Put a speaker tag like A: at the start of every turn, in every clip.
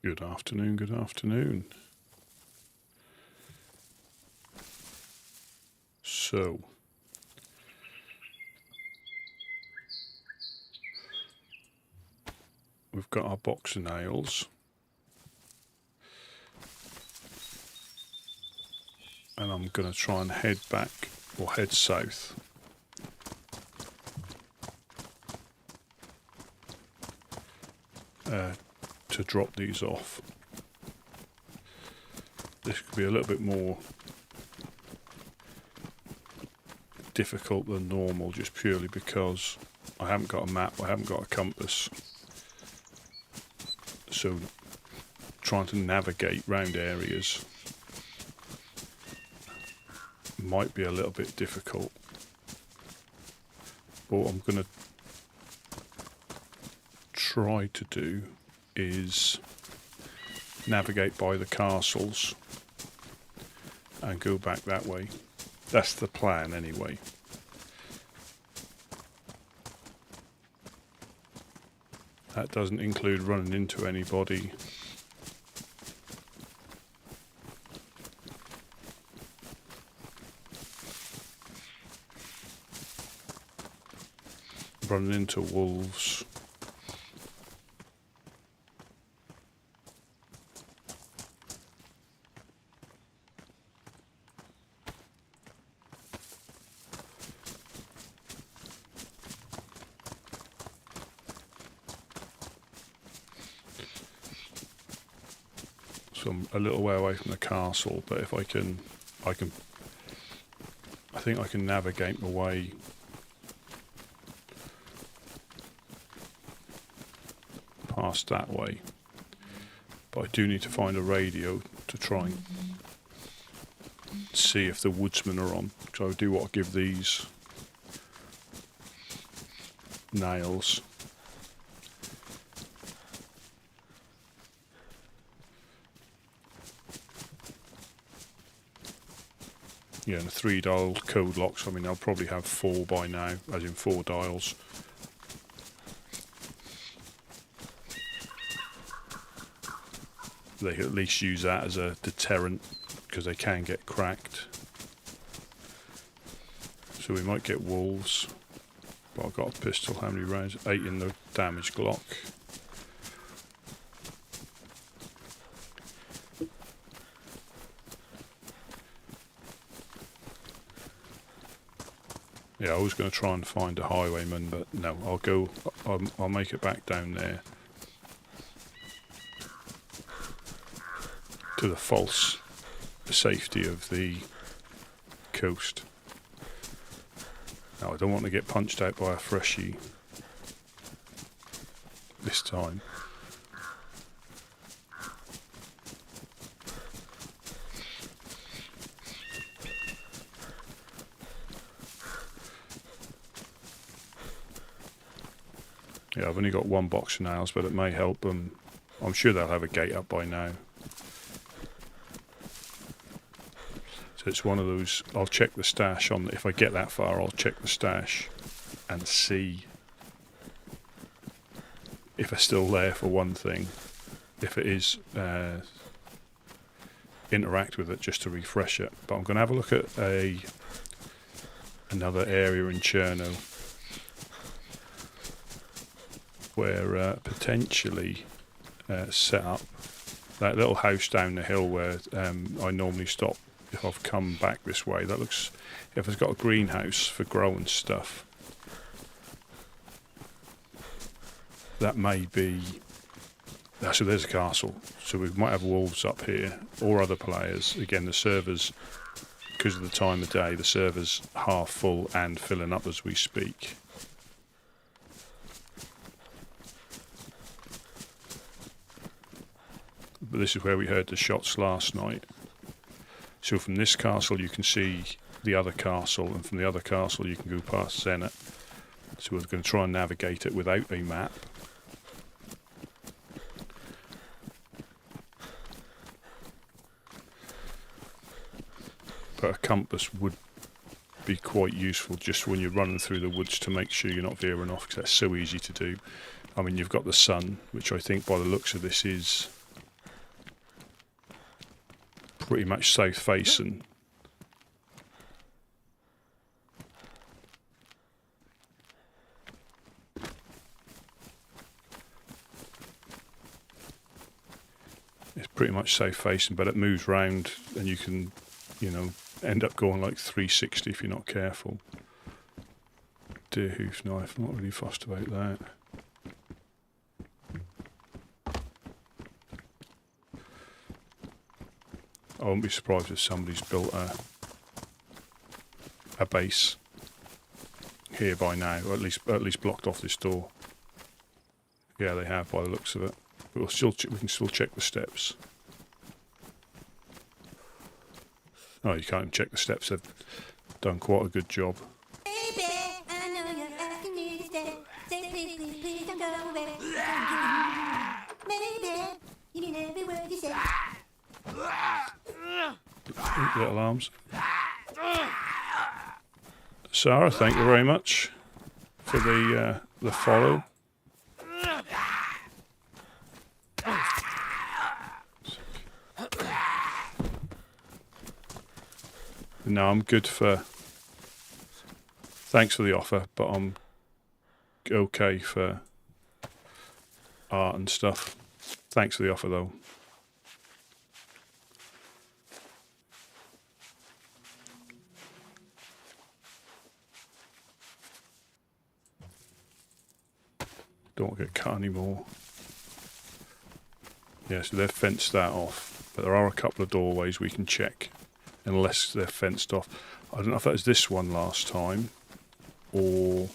A: Good afternoon, good afternoon. So, we've got our box of nails. And I'm going to try and head back, or head south. To drop these off. This could be a little bit more difficult than normal, just purely because I haven't got a map, I haven't got a compass. So trying to navigate round areas might be a little bit difficult. But what I'm going to try to do is navigate by the castles and go back that way. That's the plan anyway. That doesn't include running into anybody. Running into wolves. So I'm a little way away from the castle, but if I think I can navigate my way past that way. But I do need to find a radio to try and see if the woodsmen are on. So I do want to give these nails and the 3-dial code locks. I mean, I'll probably have 4 by now, as in 4 dials. They can at least use that as a deterrent, because they can get cracked. So we might get wolves. But I've got a pistol. How many rounds? 8 in the damaged Glock. Yeah, I was going to try and find a highwayman, but no, I'll make it back down there to the false safety of the coast. Now, I don't want to get punched out by a freshie this time. Yeah, I've only got 1 box of nails, but it may help them. I'm sure they'll have a gate up by now. So it's one of those, I'll check the stash on, if I get that far, I'll check the stash and see if they're still there, for one thing. If it is, interact with it just to refresh it. But I'm going to have a look at another area in Chernarus where potentially set up that little house down the hill where I normally stop if I've come back this way. That looks, if it's got a greenhouse for growing stuff, that may be. So there's a castle. So we might have wolves up here or other players. Again, the servers, because of the time of day, the server's half full and filling up as we speak. But this is where we heard the shots last night. So from this castle you can see the other castle, and from the other castle you can go past Zenit. So we're going to try and navigate it without a map. But a compass would be quite useful just when you're running through the woods to make sure you're not veering off, because that's so easy to do. I mean, you've got the sun, which I think by the looks of this is pretty much south facing. It's pretty much south facing, but it moves round and you can, you know, end up going like 360 if you're not careful. Deer hoof knife, I'm not really fussed about that. I wouldn't be surprised if somebody's built a base here by now, or at least blocked off this door. Yeah, they have by the looks of it. But we can still check the steps. Oh, you can't even check the steps. They've done quite a good job.
B: Baby, I know you're asking me to stay. Say please, please, please don't go away. Baby, you mean every word you say.
A: Little arms. Sarah, thank you very much for the follow. No, I'm good for... Thanks for the offer, but I'm okay for art and stuff. Thanks for the offer, though. Don't want to get cut anymore. Yeah, so they've fenced that off, but there are a couple of doorways we can check, unless they're fenced off. I don't know if that was this one last time, or...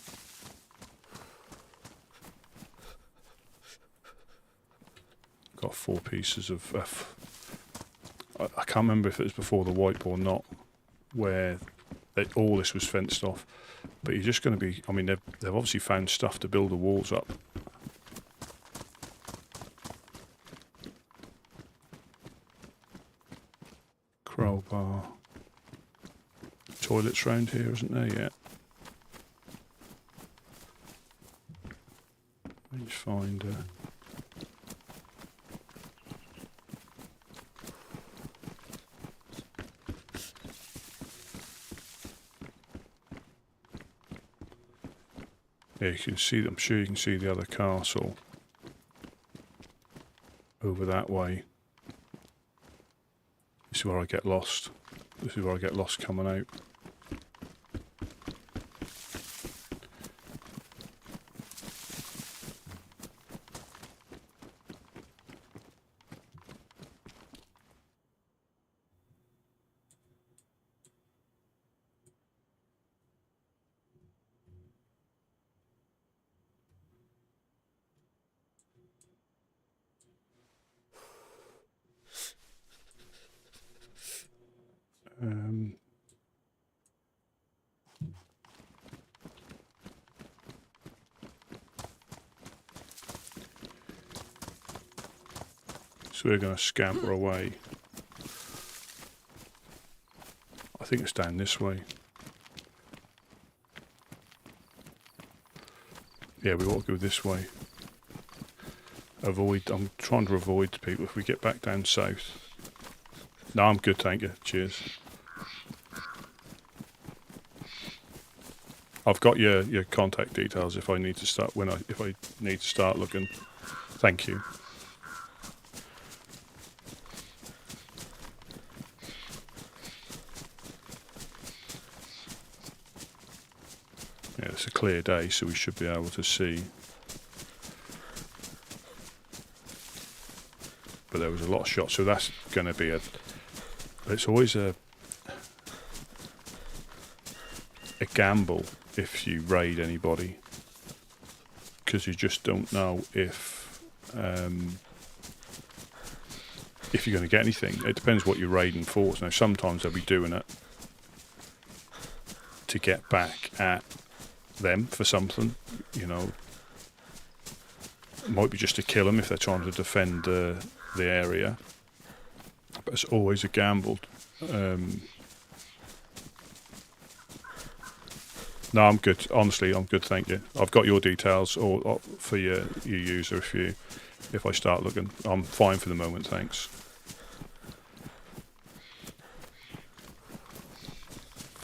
A: Got 4 pieces of... I can't remember if it was before the wipe or not, where all this was fenced off. But you're just going to be... I mean, they've obviously found stuff to build the walls up. Crowbar. Toilets round here, isn't there yet? Let me find... Yeah, you can see, I'm sure you can see the other castle over that way. This is where I get lost. This is where I get lost coming out. So we're going to scamper away. I think it's down this way. Yeah, we ought to go this way. I'm trying to avoid people if we get back down south. No, I'm good, thank you. Cheers. I've got your contact details if I need to start if I need to start looking. Thank you. Yeah, it's a clear day, so we should be able to see. But there was a lot of shots, so that's going to be it's always a gamble if you raid anybody, because you just don't know if you're going to get anything. It depends what you're raiding for. Now, sometimes they'll be doing it to get back at them for something, you know. It might be just to kill them if they're trying to defend the area, but it's always a gamble. No, I'm good. Honestly, I'm good. Thank you. I've got your details or for your user. If I start looking, I'm fine for the moment. Thanks.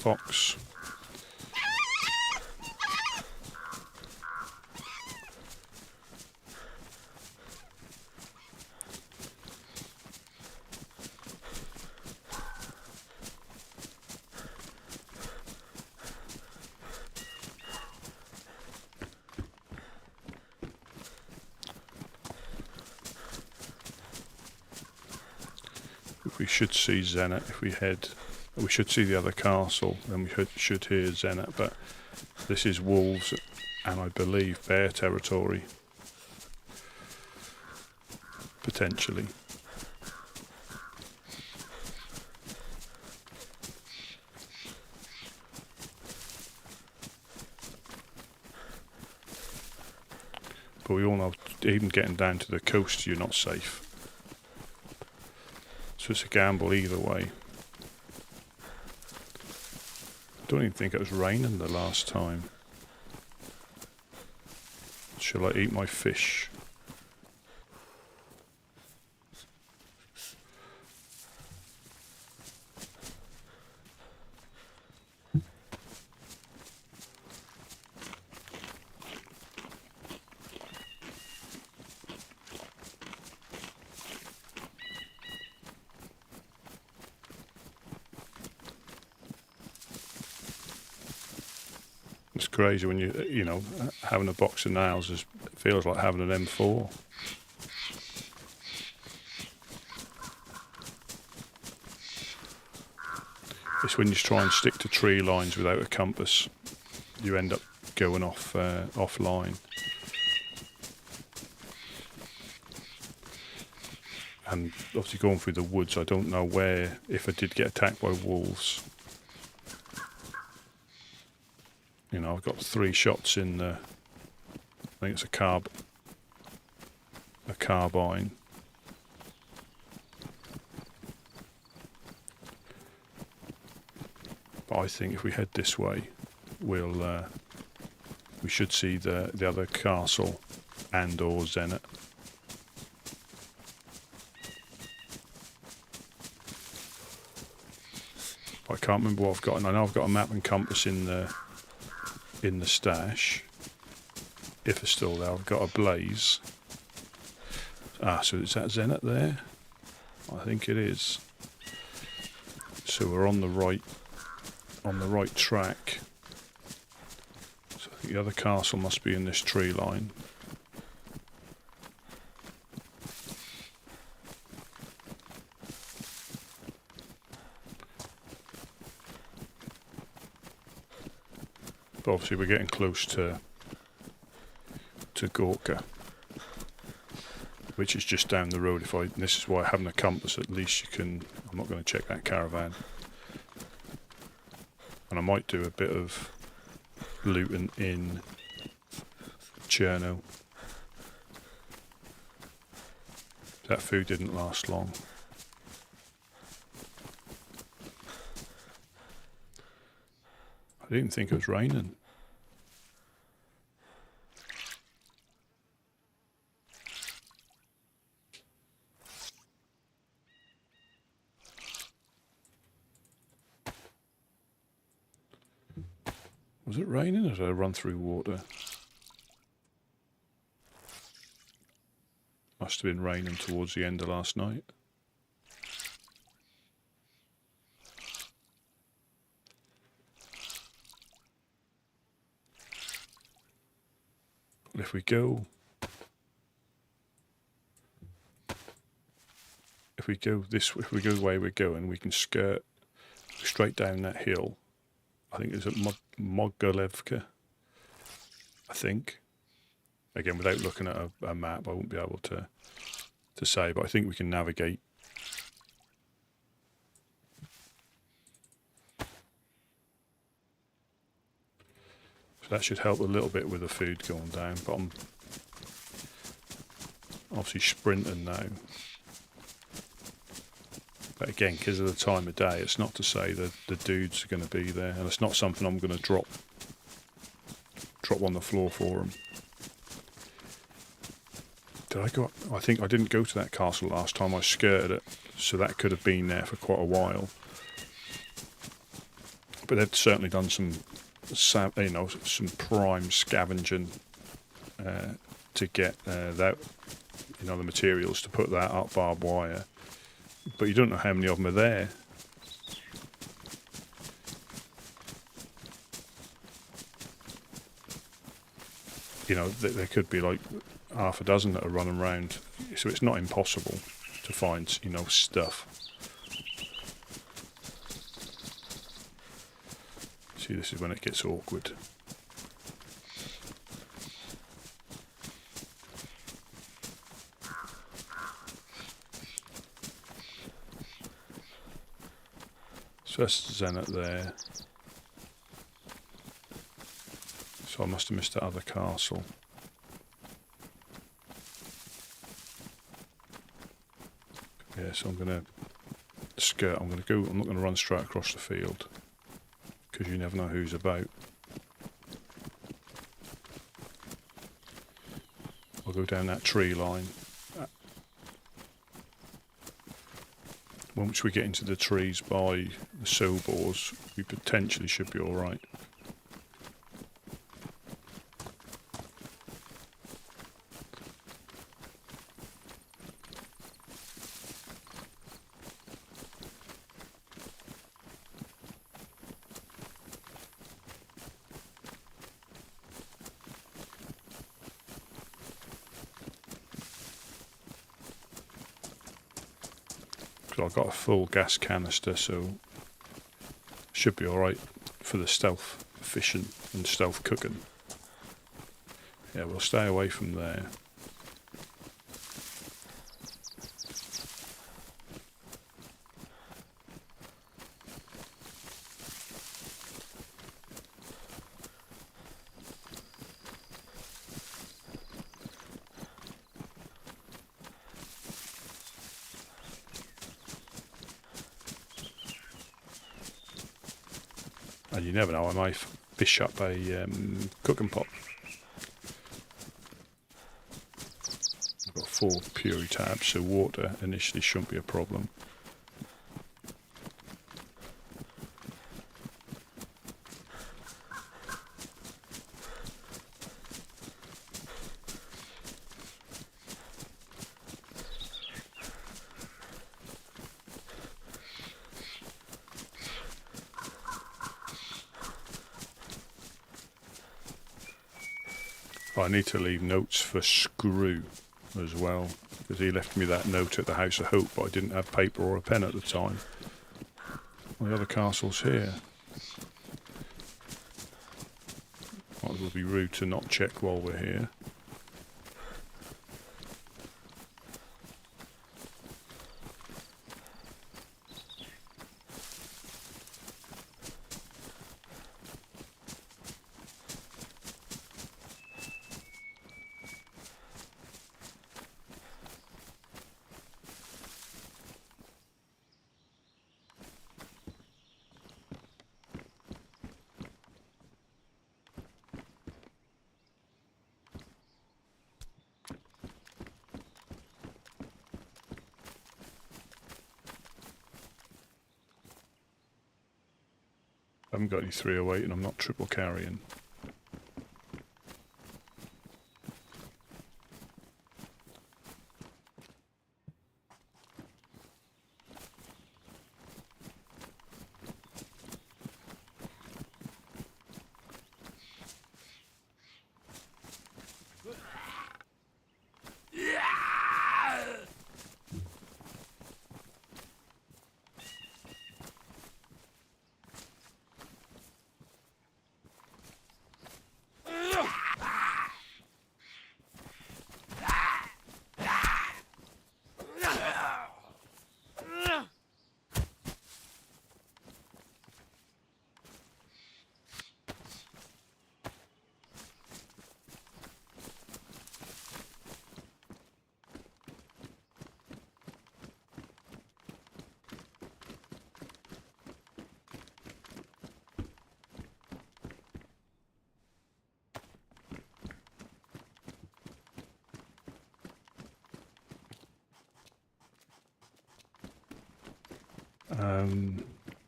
A: fox. We should see Zenit if we head. We should see the other castle, then we should hear Zenit. But this is wolves and I believe bear territory, potentially. But we all know, even getting down to the coast, you're not safe. So it's a gamble either way. I don't even think it was raining the last time. Shall I eat my fish? It's crazy when you know, having a box of nails feels like having an M4. It's when you try and stick to tree lines without a compass, you end up going offline. And obviously going through the woods, I don't know where, if I did get attacked by wolves. You know, I've got 3 shots in the, I think it's a carbine. But I think if we head this way, we should see the other castle and or Zenit. I can't remember what I've got, and I know I've got a map and compass in the stash. If it's still there, I've got a blaze. Ah, so is that Zenit there? I think it is. So we're on the right track. So I think the other castle must be in this tree line. But obviously we're getting close to Gorka, which is just down the road. This is why having a compass, at least you can. I'm not going to check that caravan, and I might do a bit of looting in Cherno. That food didn't last long. I didn't think it was raining. Was it raining or did I run through water? Must have been raining towards the end of last night. If we go the way we're going, we can skirt straight down that hill. I think it's at Mogilevka. I think. Again, without looking at a map, I won't be able to say, but I think we can navigate. So that should help a little bit with the food going down, but I'm obviously sprinting now. But again, because of the time of day, it's not to say that the dudes are going to be there, and it's not something I'm going to drop on the floor for them. Did I go up? I think I didn't go to that castle last time. I skirted it, so that could have been there for quite a while. but they've certainly done some, you know, some prime scavenging to get that, you know, the materials to put that up barbed wire. But you don't know how many of them are there. You know, there could be like half a dozen that are running around, so it's not impossible to find, you know, stuff. See, this is when it gets awkward. So that's Zenith there. So I must have missed that other castle. Yeah, so I'm going to skirt. I'm not going to run straight across the field, because you never know who's about. I'll go down that tree line. Once we get into the trees by the soulbores, we potentially should be alright. I've got a full gas canister, so should be alright for the stealth fishing and stealth cooking. Yeah, we'll stay away from there. And you never know, I might fish up a cooking pot. I've got 4 Puri tabs, so water initially shouldn't be a problem. I need to leave notes for Screw as well, because he left me that note at the House of Hope, but I didn't have paper or a pen at the time. The other castle's here. Might as well be rude to not check while we're here. I haven't got any 308 and I'm not triple carrying.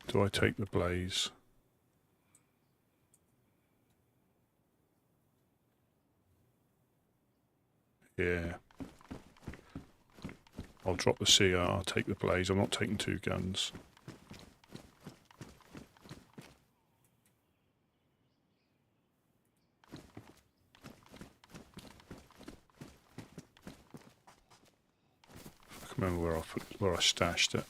A: Do I take the blaze? Yeah. I'll drop the CR, take the blaze. I'm not taking 2 guns. I can remember where I stashed it.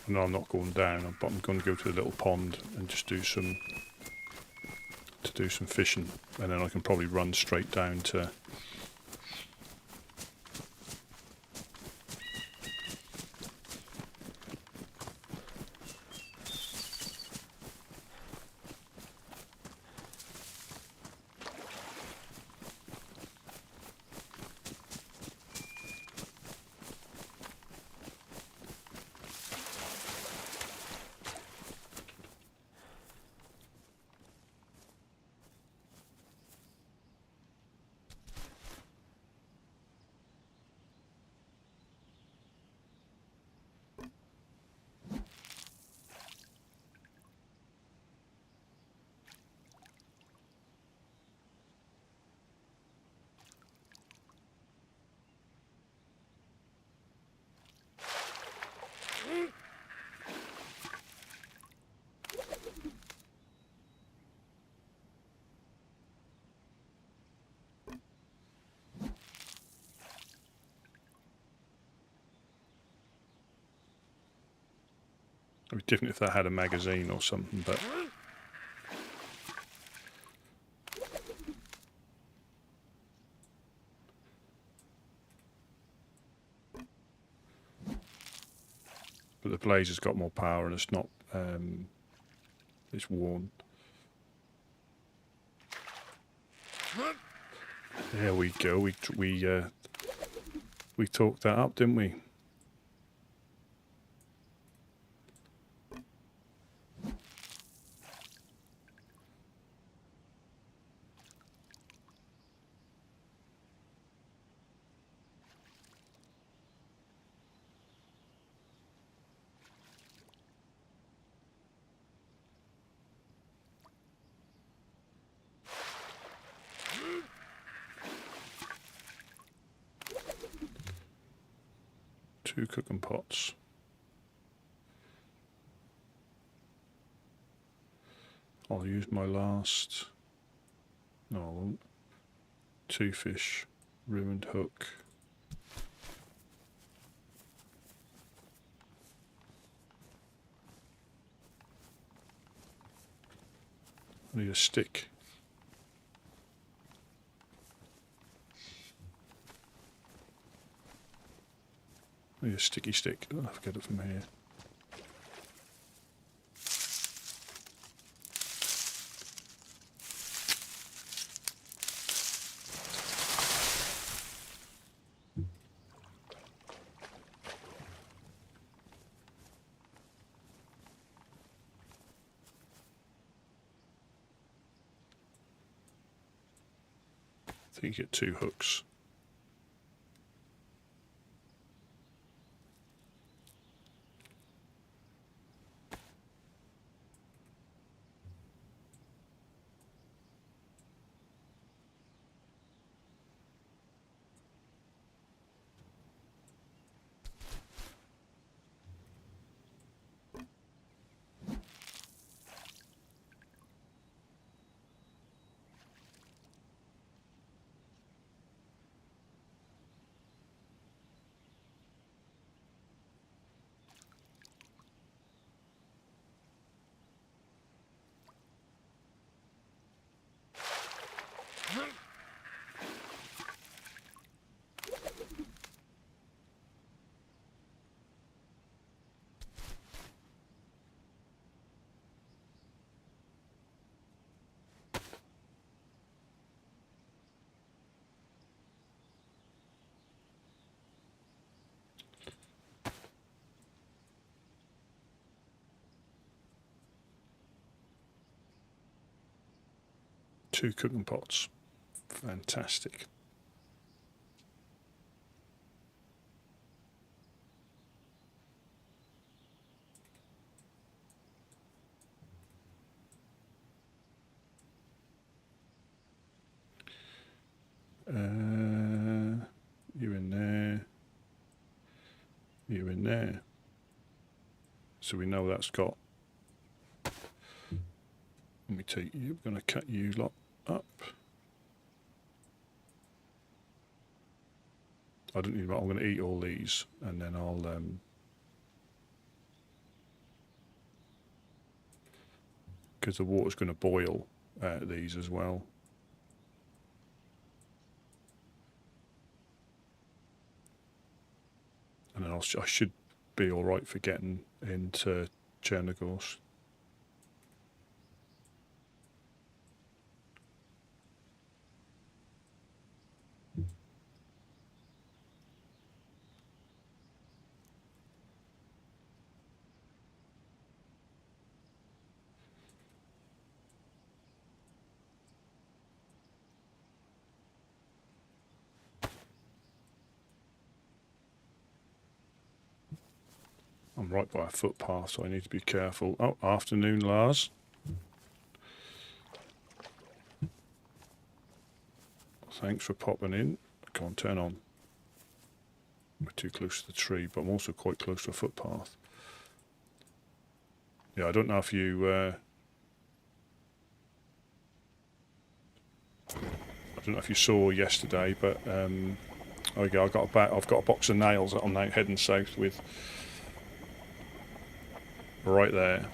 A: No, I'm not going down, but I'm going to go to the little pond and just do some fishing, and then I can probably run straight down to. It'd be different if that had a magazine or something, but. But the blaze has got more power and it's not. It's worn. There we go. We talked that up, didn't we? Two cooking pots. I'll use my last. No, I won't. 2 fish, ruined hook. I need a stick. I need a sticky stick. Oh, I'll get it from here. I think you get 2 hooks. 2 cooking pots. Fantastic. You in there. You in there. So we know that's got. Let me take you. I'm going to cut you lot up. I don't need. I'm going to eat all these, and then I'll. Because the water's going to boil these as well. And then I should be all right for getting into Chernarus. I'm right by a footpath, so I need to be careful. Oh, afternoon, Lars. Thanks for popping in. Come on, turn on. We're too close to the tree, but I'm also quite close to a footpath. Yeah, I don't know if you... I don't know if you saw yesterday, but I've got a box of nails that I'm now heading south with. Right there.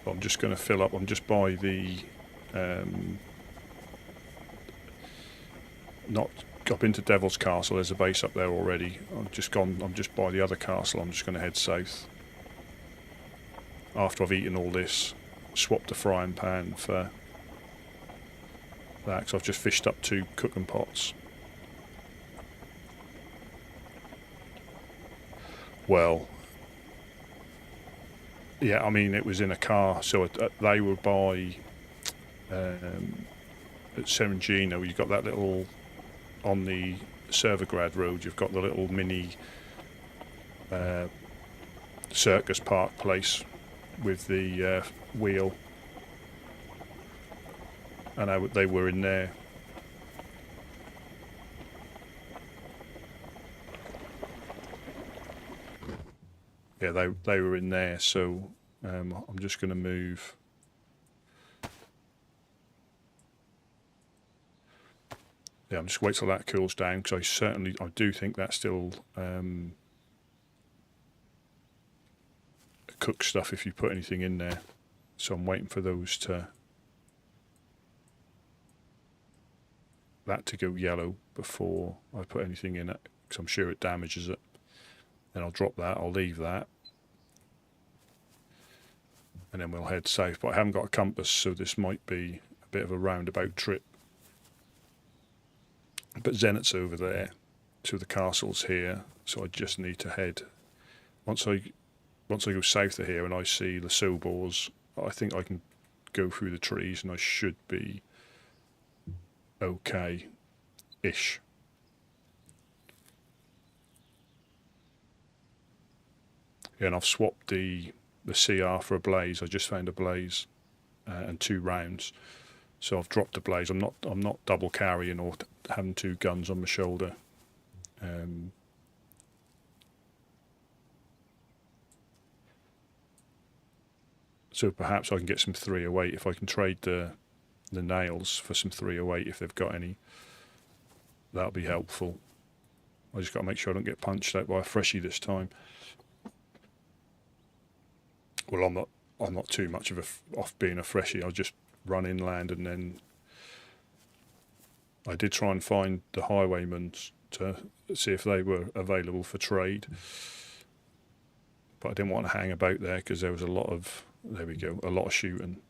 A: But I'm just going to fill up. I'm just by the not up into Devil's Castle. There's a base up there already. I'm just by the other castle. I'm just going to head south. After I've eaten all this, swap the frying pan for that, because I've just fished up 2 cooking pots. Well, yeah, I mean, it was in a car, so they were by at Serengino. You've got that little, on the Servergrad road, you've got the little mini circus park place with the wheel, and they were in there. Yeah, they were in there, so I'm just going to move. Yeah, I'm just wait till that cools down, because I do think that's still cooked stuff if you put anything in there. So I'm waiting for those that to go yellow before I put anything in it, because I'm sure it damages it. Then I'll drop that, I'll leave that, and then we'll head south. But I haven't got a compass, so this might be a bit of a roundabout trip. But Zenith's over there, so the castle's here, so I just need to head. Once I go south of here and I see the Sobors, I think I can go through the trees and I should be okay-ish. Yeah, and I've swapped the CR for a blaze. I just found a blaze and 2 rounds, so I've dropped the blaze. I'm not double carrying or having 2 guns on my shoulder. So perhaps I can get some 308 if I can trade the nails for some 308 if they've got any. That'll be helpful. I just got to make sure I don't get punched out by a freshie this time. Well, I'm not too much of off being a freshie. I'll just run inland, and then I did try and find the highwaymen to see if they were available for trade, but I didn't want to hang about there because there was a lot of shooting.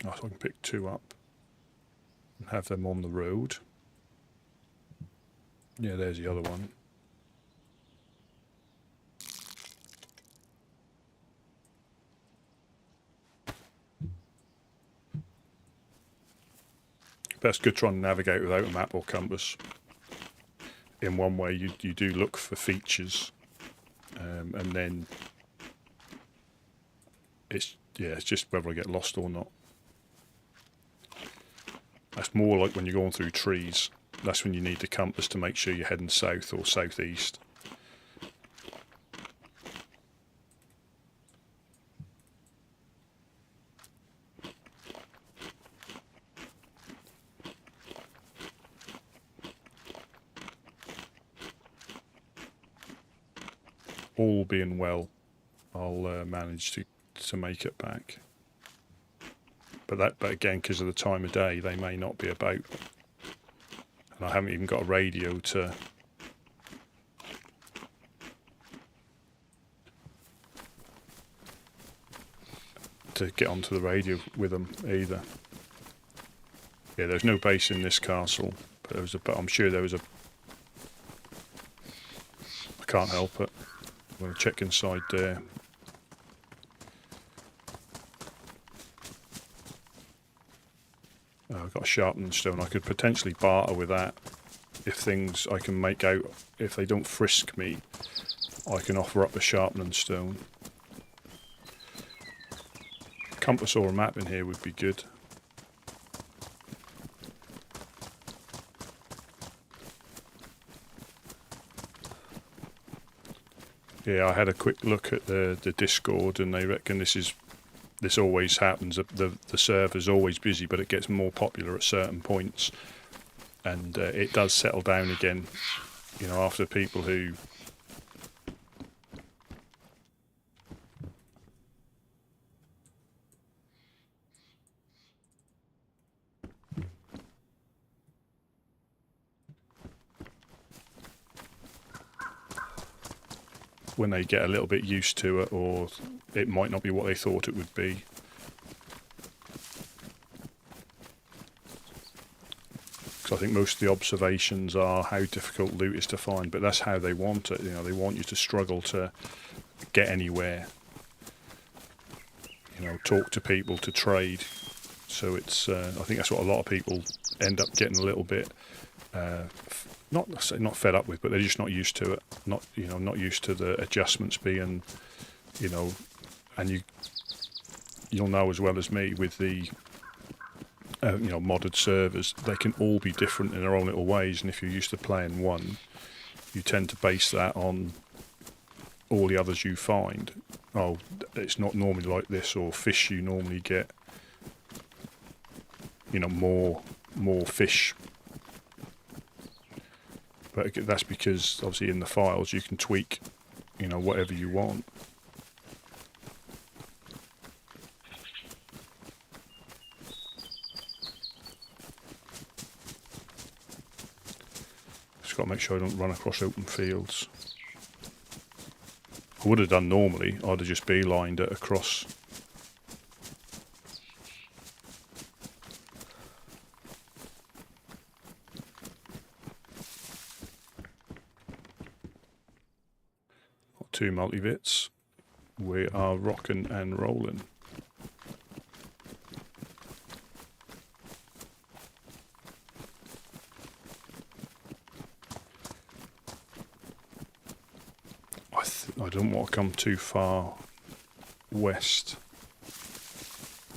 A: Oh, so I can pick 2 up and have them on the road. Yeah, there's the other one. That's good trying to navigate without a map or compass. In one way, you do look for features, and then it's just whether I get lost or not. That's more like when you're going through trees. That's when you need the compass to make sure you're heading south or southeast. All being well, I'll manage to make it back. But again, because of the time of day, they may not be about. And I haven't even got a radio to get onto the radio with them either. Yeah, there's no base in this castle, but I'm sure there was a. I can't help it. I'm going to check inside there. Oh, I've got a sharpening stone. I could potentially barter with that. If things I can make out, if they don't frisk me, I can offer up a sharpening stone. Compass or a map in here would be good. Yeah, I had a quick look at the Discord, and they reckon this always happens. The server's always busy, but it gets more popular at certain points, and it does settle down again. You know, after people who when they get a little bit used to it, or it might not be what they thought it would be. Because I think most of the observations are how difficult loot is to find, but that's how they want it. You know, they want you to struggle to get anywhere. You know, talk to people, to trade. So it's, I think that's what a lot of people end up getting a little bit, not fed up with, but they're just not used to it. Not used to the adjustments being, and you'll know as well as me with the, modded servers, they can all be different in their own little ways. And if you're used to playing one, you tend to base that on all the others you find. Oh, it's not normally like this, or fish you normally get, more fish. But that's because obviously in the files you can tweak, whatever you want. Just got to make sure I don't run across open fields. I would have done normally. I'd have just beelined it across. Two multivits. We are rocking and rolling. I don't want to come too far west.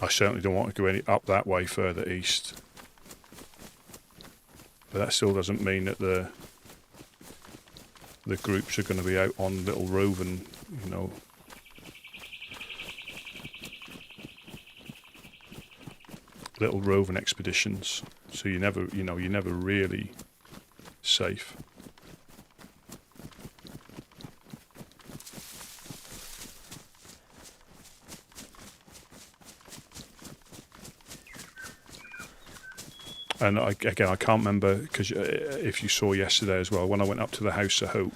A: I certainly don't want to go any up that way further east. But that still doesn't mean that the groups are going to be out on little roving, little roving expeditions. So you're never really safe. And I can't remember, because if you saw yesterday as well, when I went up to the House of Hope,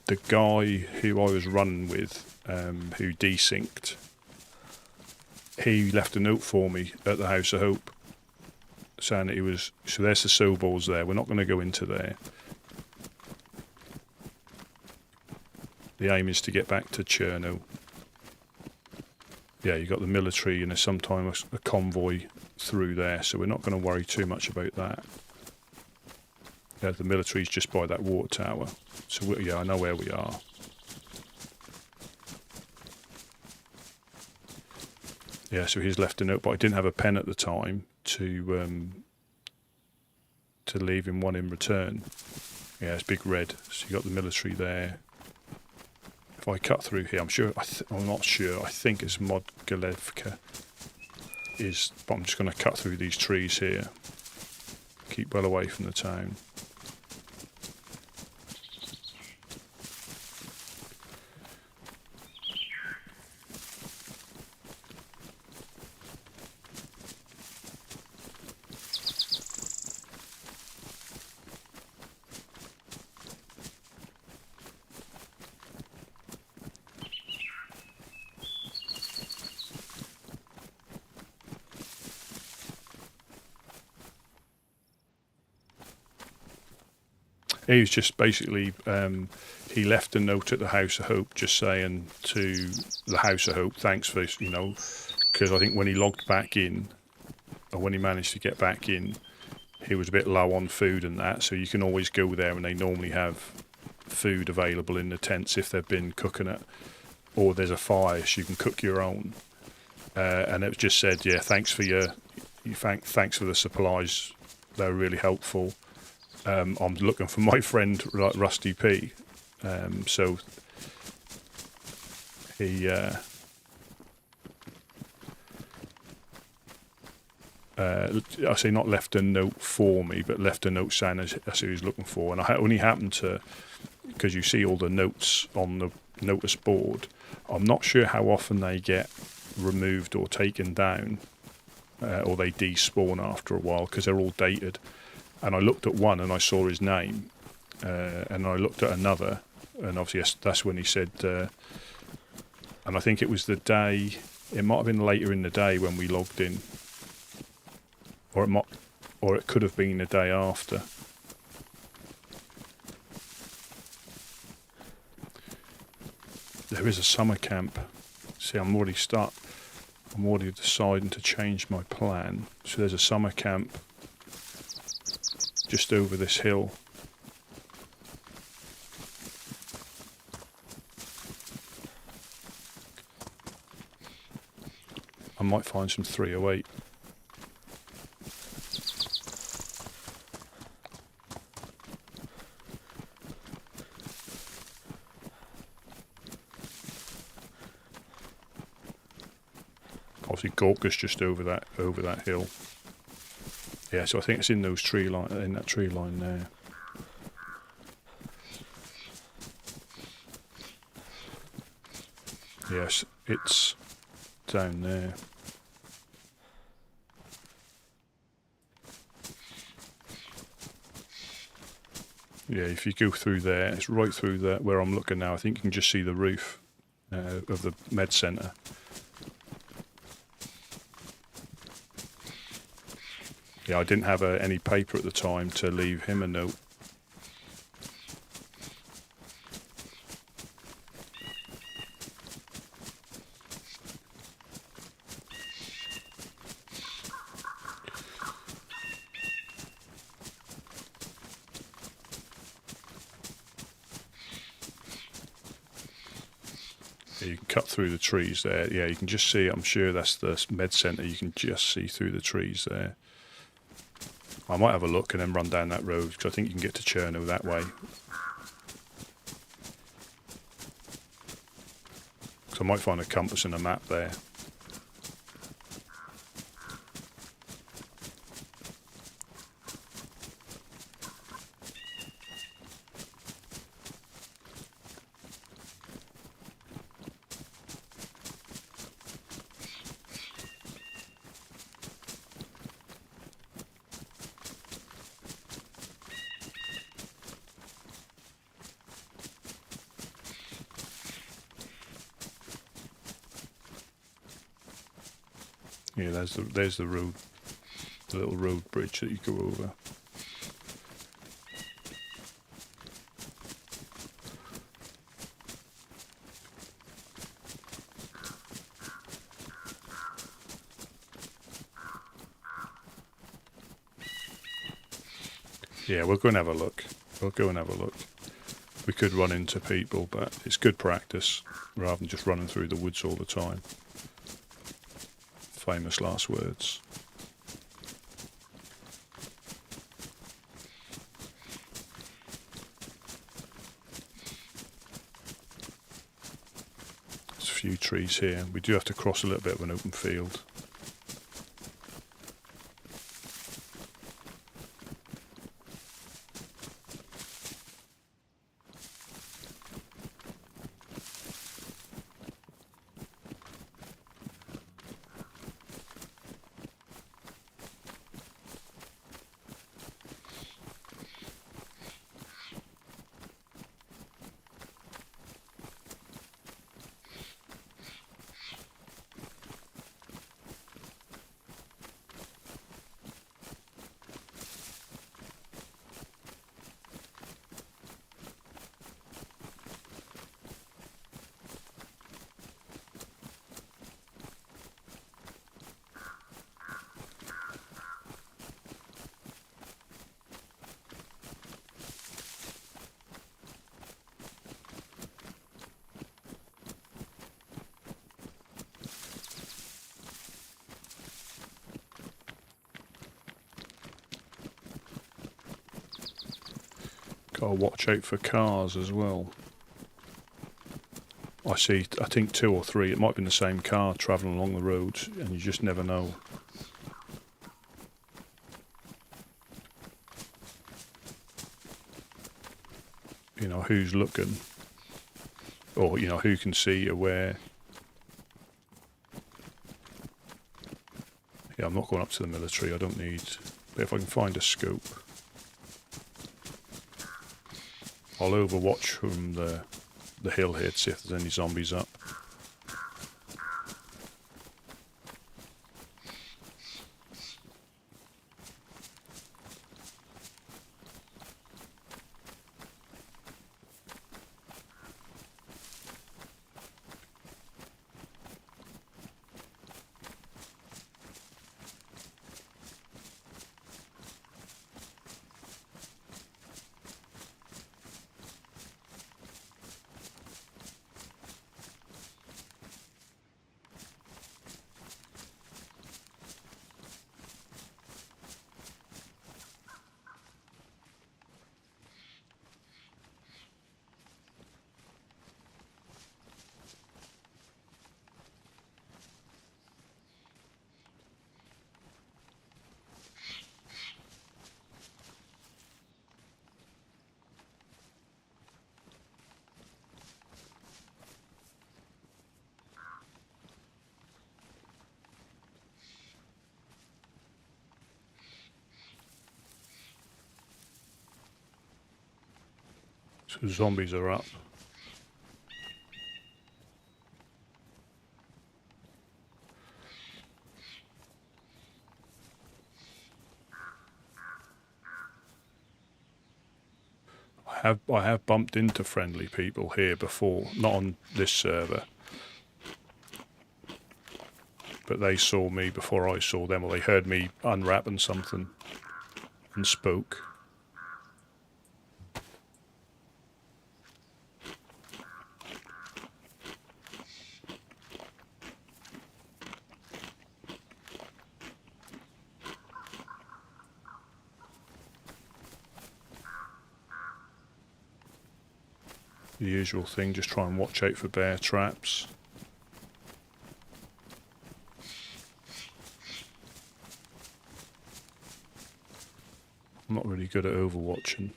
A: the guy who I was running with, who desynced, he left a note for me at the House of Hope saying that he was... So there's the snowballs there. We're not going to go into there. The aim is to get back to Cherno. Yeah, you've got the military and there's sometimes a convoy through there, so we're not going to worry too much about that. Yeah, the military's just by that water tower. So, yeah, I know where we are. Yeah, so he's left a note, but I didn't have a pen at the time to leave him one in return. Yeah, it's big red. So you got the military there. If I cut through here, I'm not sure. I think it's Modgalevka but I'm just going to cut through these trees here. Keep well away from the town. He was just basically, he left a note at the House of Hope just saying to the House of Hope, thanks for this, you know, because I think when he logged back in, or when he managed to get back in, he was a bit low on food and that, so you can always go there and they normally have food available in the tents if they've been cooking it, or there's a fire so you can cook your own. And it just said, yeah, thanks for thanks for the supplies, they're really helpful. I'm looking for my friend Rusty P. So he I say not left a note for me, but left a note saying that's who he was looking for. And I only happened to, because you see all the notes on the notice board, I'm not sure how often they get removed or taken down, or they despawn after a while, because they're all dated. And I looked at one and I saw his name, and I looked at another, and obviously that's when he said, and I think it was the day, it might have been later in the day when we logged in, or it could have been the day after. There is a summer camp. See, I'm already deciding to change my plan. So there's a summer camp just over this hill. I might find some 308. Obviously Gorka's just over that hill. Yeah, so I think it's in that tree line there. Yes, it's down there. Yeah, if you go through there, it's right through there where I'm looking now. I think you can just see the roof of the med centre. Yeah, I didn't have any paper at the time to leave him a note. You can cut through the trees there. Yeah, you can just see, I'm sure that's the med centre. You can just see through the trees there. I might have a look and then run down that road, because I think you can get to Cherno that way. So I might find a compass and a map there. Yeah, there's the road, the little road bridge that you go over. Yeah, we'll go and have a look. We'll go and have a look. We could run into people, but it's good practice rather than just running through the woods all the time. Famous last words. There's a few trees here. We do have to cross a little bit of an open field. Gotta watch out for cars as well. I think 2 or 3, it might be the same car travelling along the road, and you just never know. You know, who's looking, or, you know, who can see or where. Yeah, I'm not going up to the military, I don't need, but if I can find a scope. I'll overwatch from the hill here to see if there's any zombies up. So zombies are up. I have bumped into friendly people here before, not on this server, but they saw me before I saw them, or they heard me unwrapping something and spoke. The usual thing, just try and watch out for bear traps. I'm not really good at overwatching.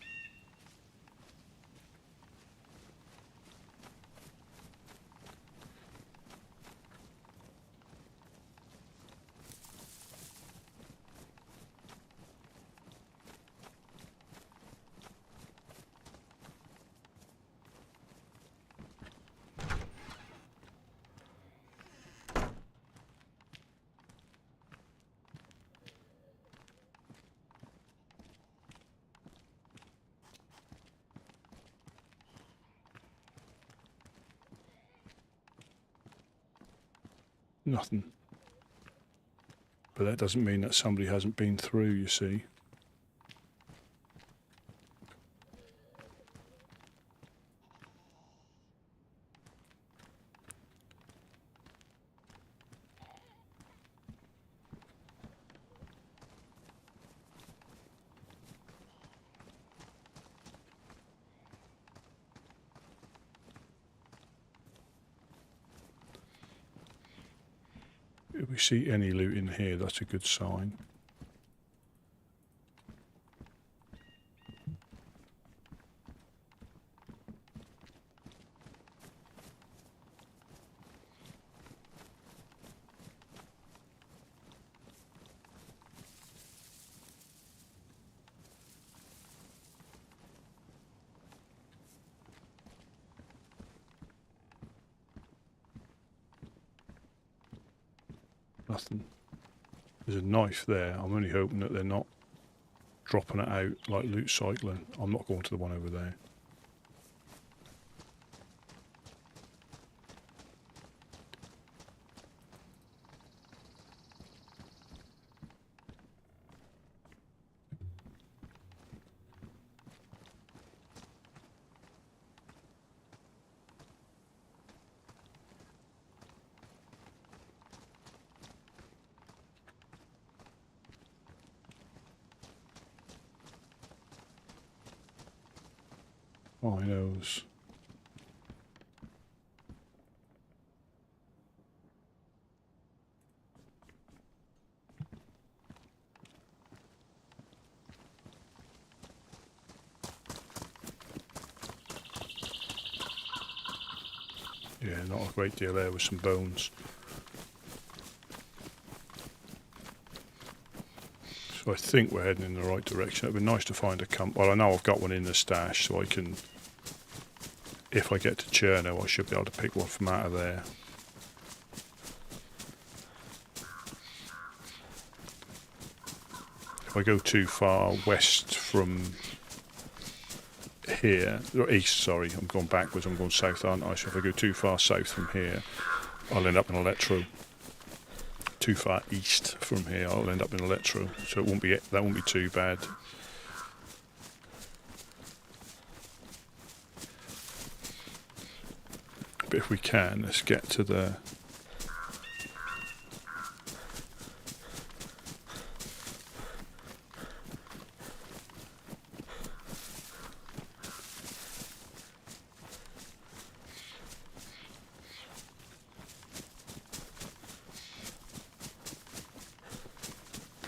A: Nothing. But that doesn't mean that somebody hasn't been through, you see. If we see any loot in here, that's a good sign. Nothing. There's a knife there. I'm only hoping that they're not dropping it out like loot cycling. I'm not going to the one over there. Oh, he knows. Yeah, not a great deal there with some bones. So I think we're heading in the right direction. It'd be nice to find a well, I know I've got one in the stash, so I can, if I get to Cherno, I should be able to pick one from out of there. If I go too far west from here, or east, sorry, I'm going backwards, I'm going south, aren't I? So if I go too far south from here, I'll end up in Electro. Too far east from here, I'll end up in Electro. So it won't be, that won't be too bad. But if we can, let's get to the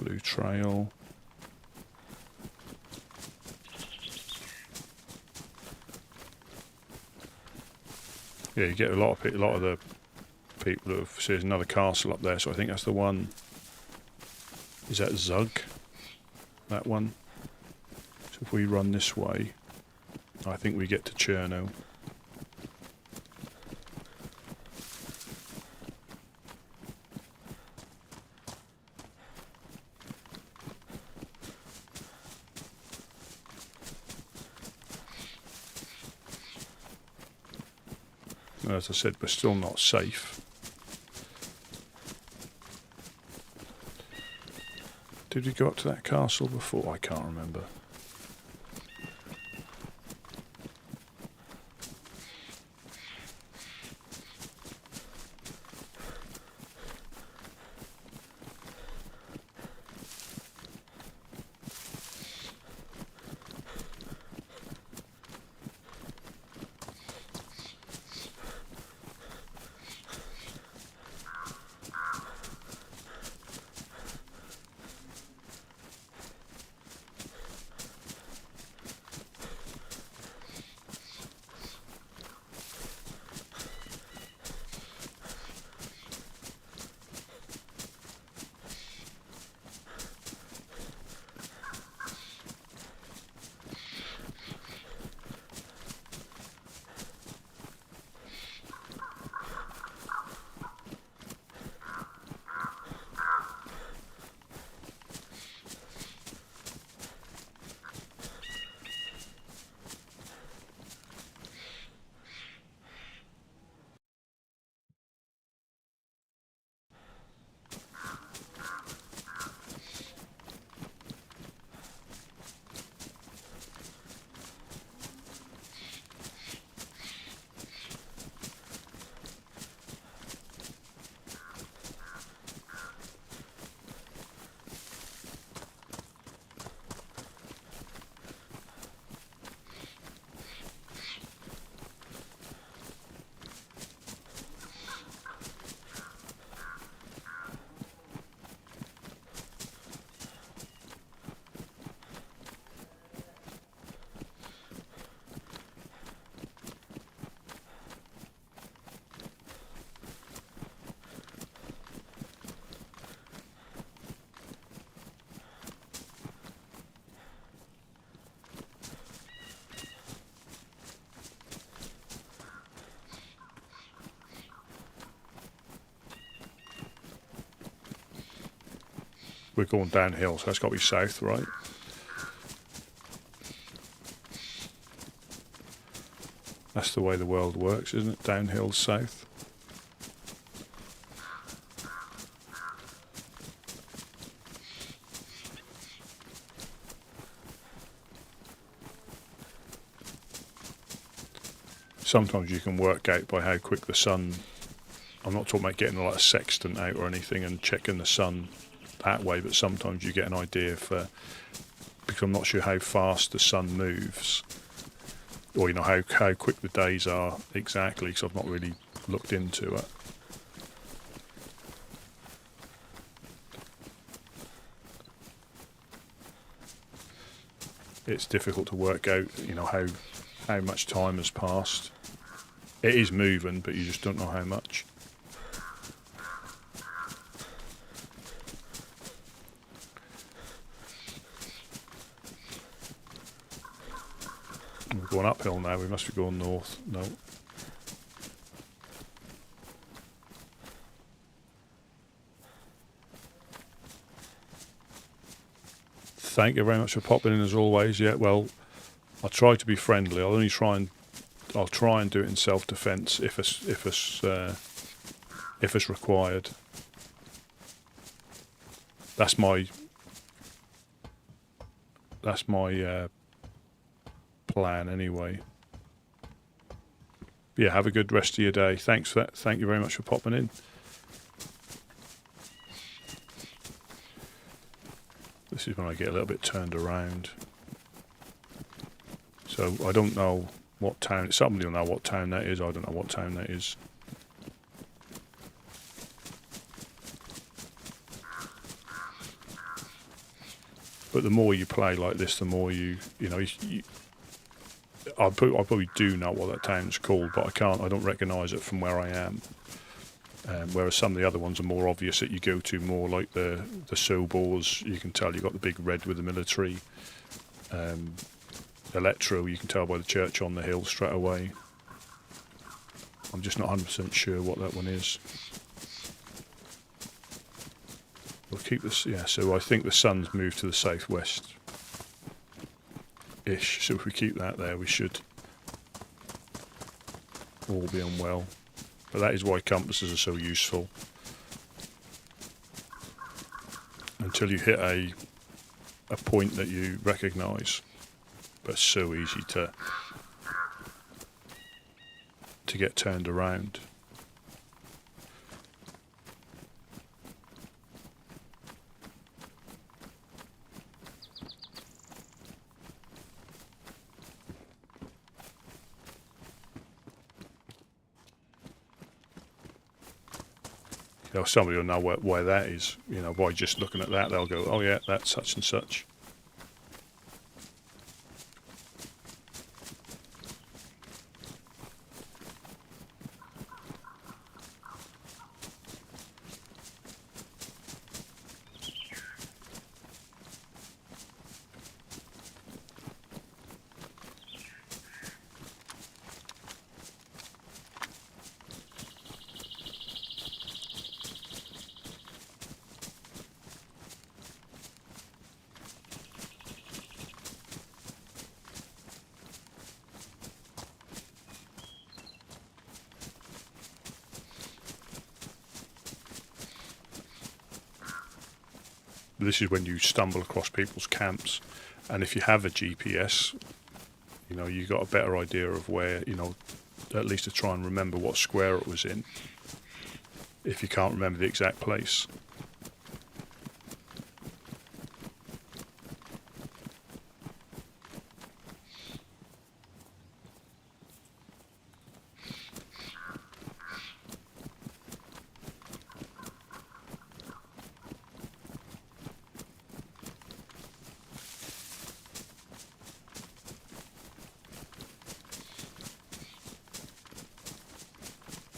A: blue trail. Yeah, you get a lot of the people that have said there's another castle up there, so I think that's the one. Is that Zug? That one? So if we run this way, I think we get to Cherno. As I said, we're still not safe. Did we go up to that castle before? I can't remember. we're going downhill, so that's got to be south, right? That's the way the world works, isn't it? Downhill south. Sometimes you can work out by how quick the sun... I'm not talking about getting like a sextant out or anything and checking the sun that way, but sometimes you get an idea for... Because I'm not sure how fast the sun moves, or you know how quick the days are exactly, because I've not really looked into it. It's difficult to work out, you know, how much time has passed. It is moving, but you just don't know how much. We're going uphill now, we must be going north. No. Thank you very much for popping in as always. Yeah, well, I try to be friendly. I'll try and do it in self-defense if it's required. That's my plan anyway. Yeah, have a good rest of your day. Thanks for that. Thank you very much for popping in. This is when I get a little bit turned around. So I don't know what town. Somebody will know what town that is. I don't know what town that is. But the more you play like this, the more you know. I probably do know what that town's called, but I don't recognise it from where I am. Whereas some of the other ones are more obvious that you go to, more like the Sobors. You can tell you've got the big red with the military. Electro, you can tell by the church on the hill straight away. I'm just not 100% sure what that one is. We'll keep this, yeah, so I think the sun's moved to the southwest-ish, so if we keep that there, we should all be on well. But that is why compasses are so useful. Until you hit a point that you recognise, but it's so easy to get turned around. You know, somebody will know where that is. You know, by just looking at that, they'll go, "Oh yeah, that's such and such." This is when you stumble across people's camps, and if you have a GPS, you know, you got a better idea of where, you know, at least to try and remember what square it was in, if you can't remember the exact place.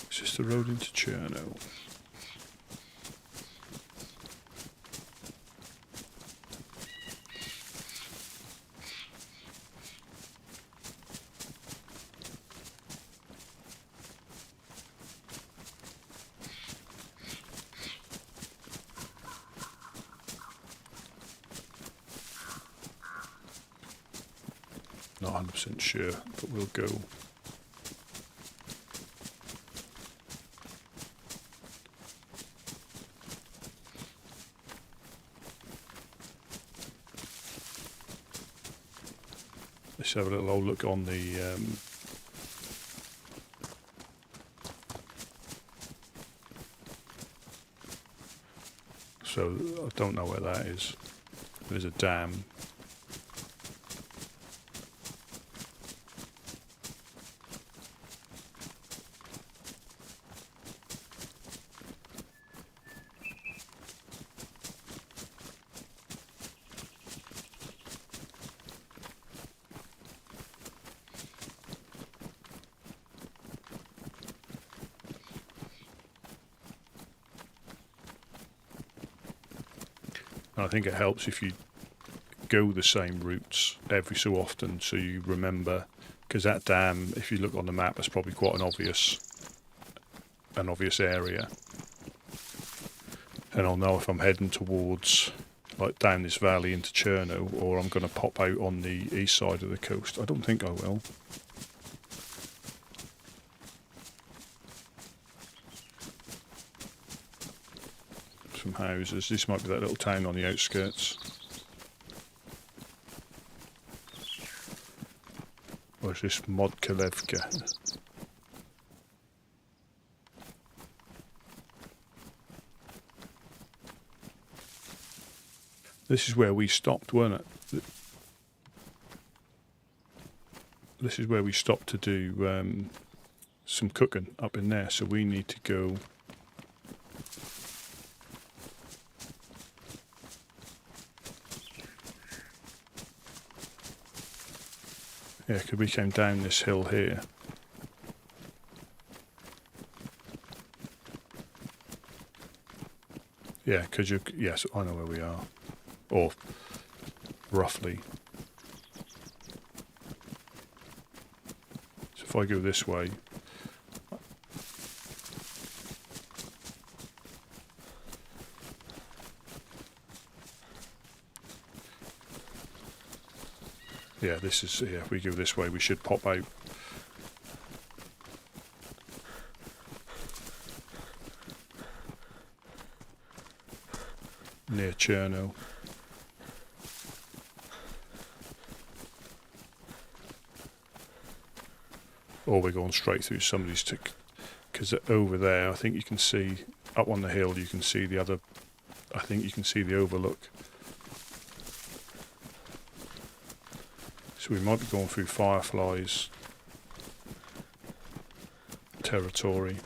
A: It's just the road into Chernarus. not 100% sure, but we'll go. Let's have a little old look on the so I don't know where that is. There's a dam. And I think it helps if you go the same routes every so often, so you remember, because that dam, if you look on the map, is probably quite an obvious area. And I'll know if I'm heading towards, like down this valley into Chernarus, or I'm going to pop out on the east side of the coast. I don't think I will. Some houses. This might be that little town on the outskirts. Or is this Modkalevka? This is where we stopped, weren't it? This is where we stopped to do some cooking up in there, so we need to go. Yeah, because we came down this hill here. Yeah, because you. Yes, I know where we are, or roughly. So if I go this way, yeah, this is. Yeah, if we go this way, we should pop out. Near Chernarus. Or we're going straight through somebody's tick, because over there I think you can see, up on the hill you can see the other, I think you can see the overlook. So we might be going through Firefly's territory.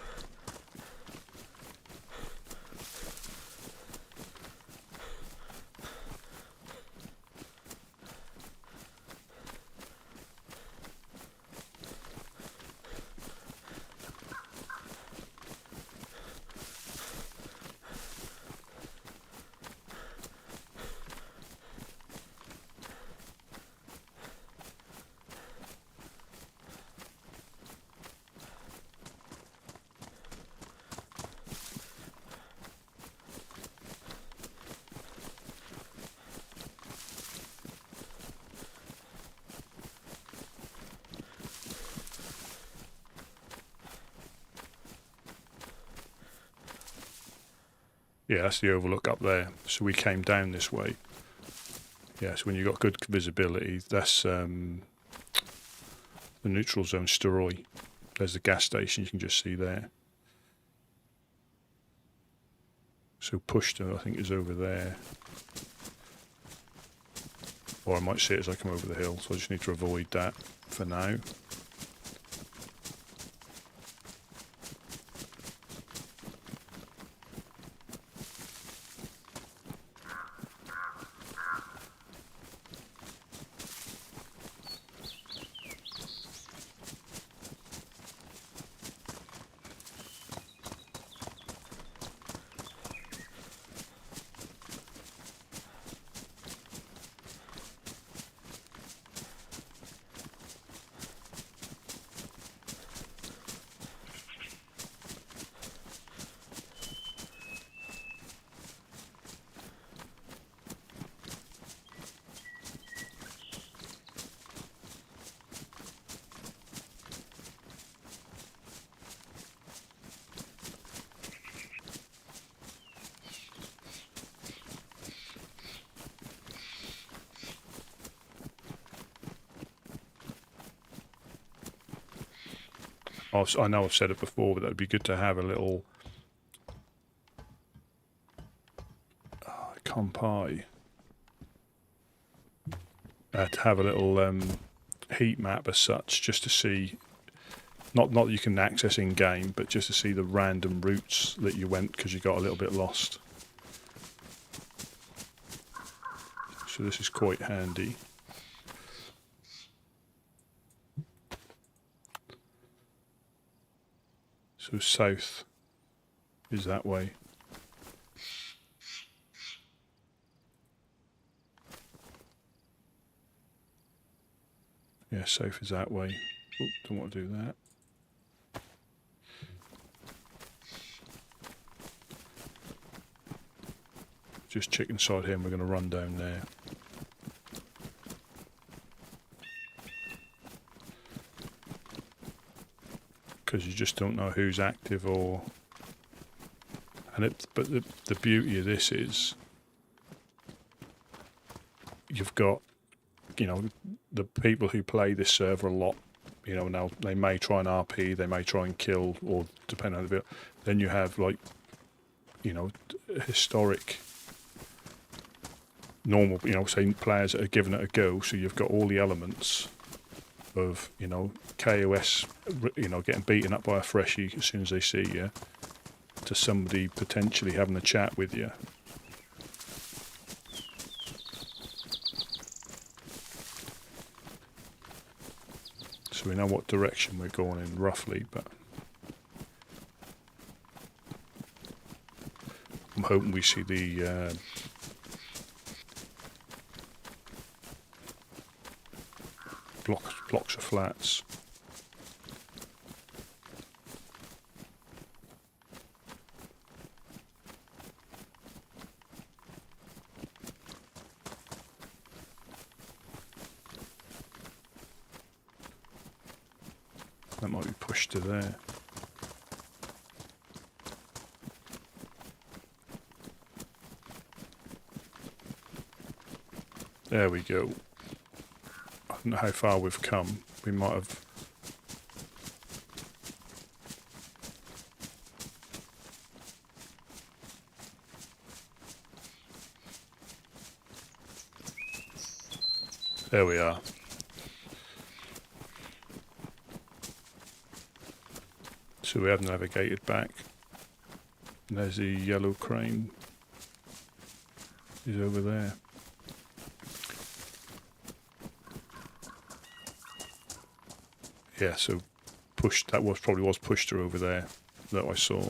A: Yeah, that's the overlook up there. So we came down this way. Yeah, so when you've got good visibility, that's the neutral zone Steroy. There's the gas station you can just see there. So Pushto, I think, is over there. Or I might see it as I come over the hill, so I just need to avoid that for now. I know I've said it before, but that'd be good to have a little compi. To have a little heat map as such, just to see, not that you can access in game, but just to see the random routes that you went because you got a little bit lost. So this is quite handy. So south is that way. Yeah, south is that way. Oh, don't want to do that. Just check inside here and we're going to run down there. Because you just don't know who's active or... But the beauty of this is you've got, you know, the people who play this server a lot, you know, now they may try and RP, they may try and kill, or depending on the bit. Then you have, like, you know, historic, normal, you know, say players that are giving it a go. So you've got all the elements of, you know, KOS, you know, getting beaten up by a freshie as soon as they see you, to somebody potentially having a chat with you. So we know what direction we're going in roughly, but I'm hoping we see the blocks of flats. That might be pushed to there. There we go. I don't know how far we've come. We might have... There we are. So we have navigated back. And there's the yellow crane. He's over there. Yeah, so pushed. That probably was pushed through over there that I saw.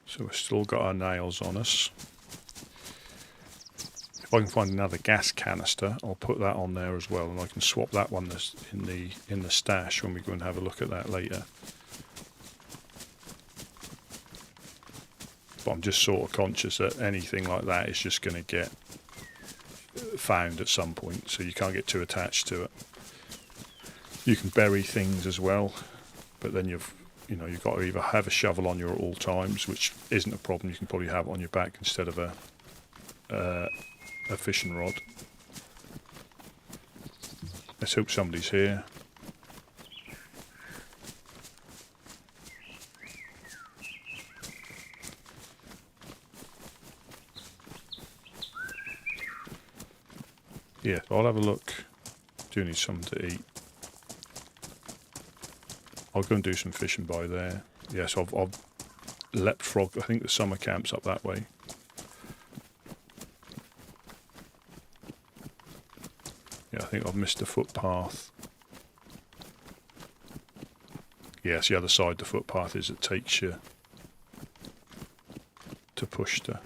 A: So we've still got our nails on us. If I can find another gas canister, I'll put that on there as well, and I can swap that one in the stash when we go and have a look at that later. But I'm just sort of conscious that anything like that is just going to get found at some point, so you can't get too attached to it. You can bury things as well, but then you've got to either have a shovel on you at all times, which isn't a problem. You can probably have it on your back instead of a fishing rod. Let's hope somebody's here. Yeah, I'll have a look. Do need something to eat. I'll go and do some fishing by there. Yes, I've leapt frog. I think the summer camp's up that way. Yeah, I think I've missed the footpath. Yes, the other side the footpath is, it takes you to Pushta.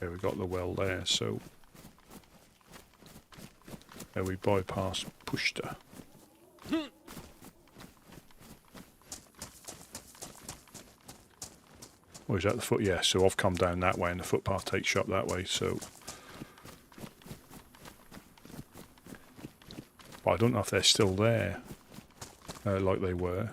A: Okay, we got the well there, so there we bypass Pushta. Or is that the foot? Yeah, so I've come down that way and the footpath takes you up that way, so... But I don't know if they're still there, like they were.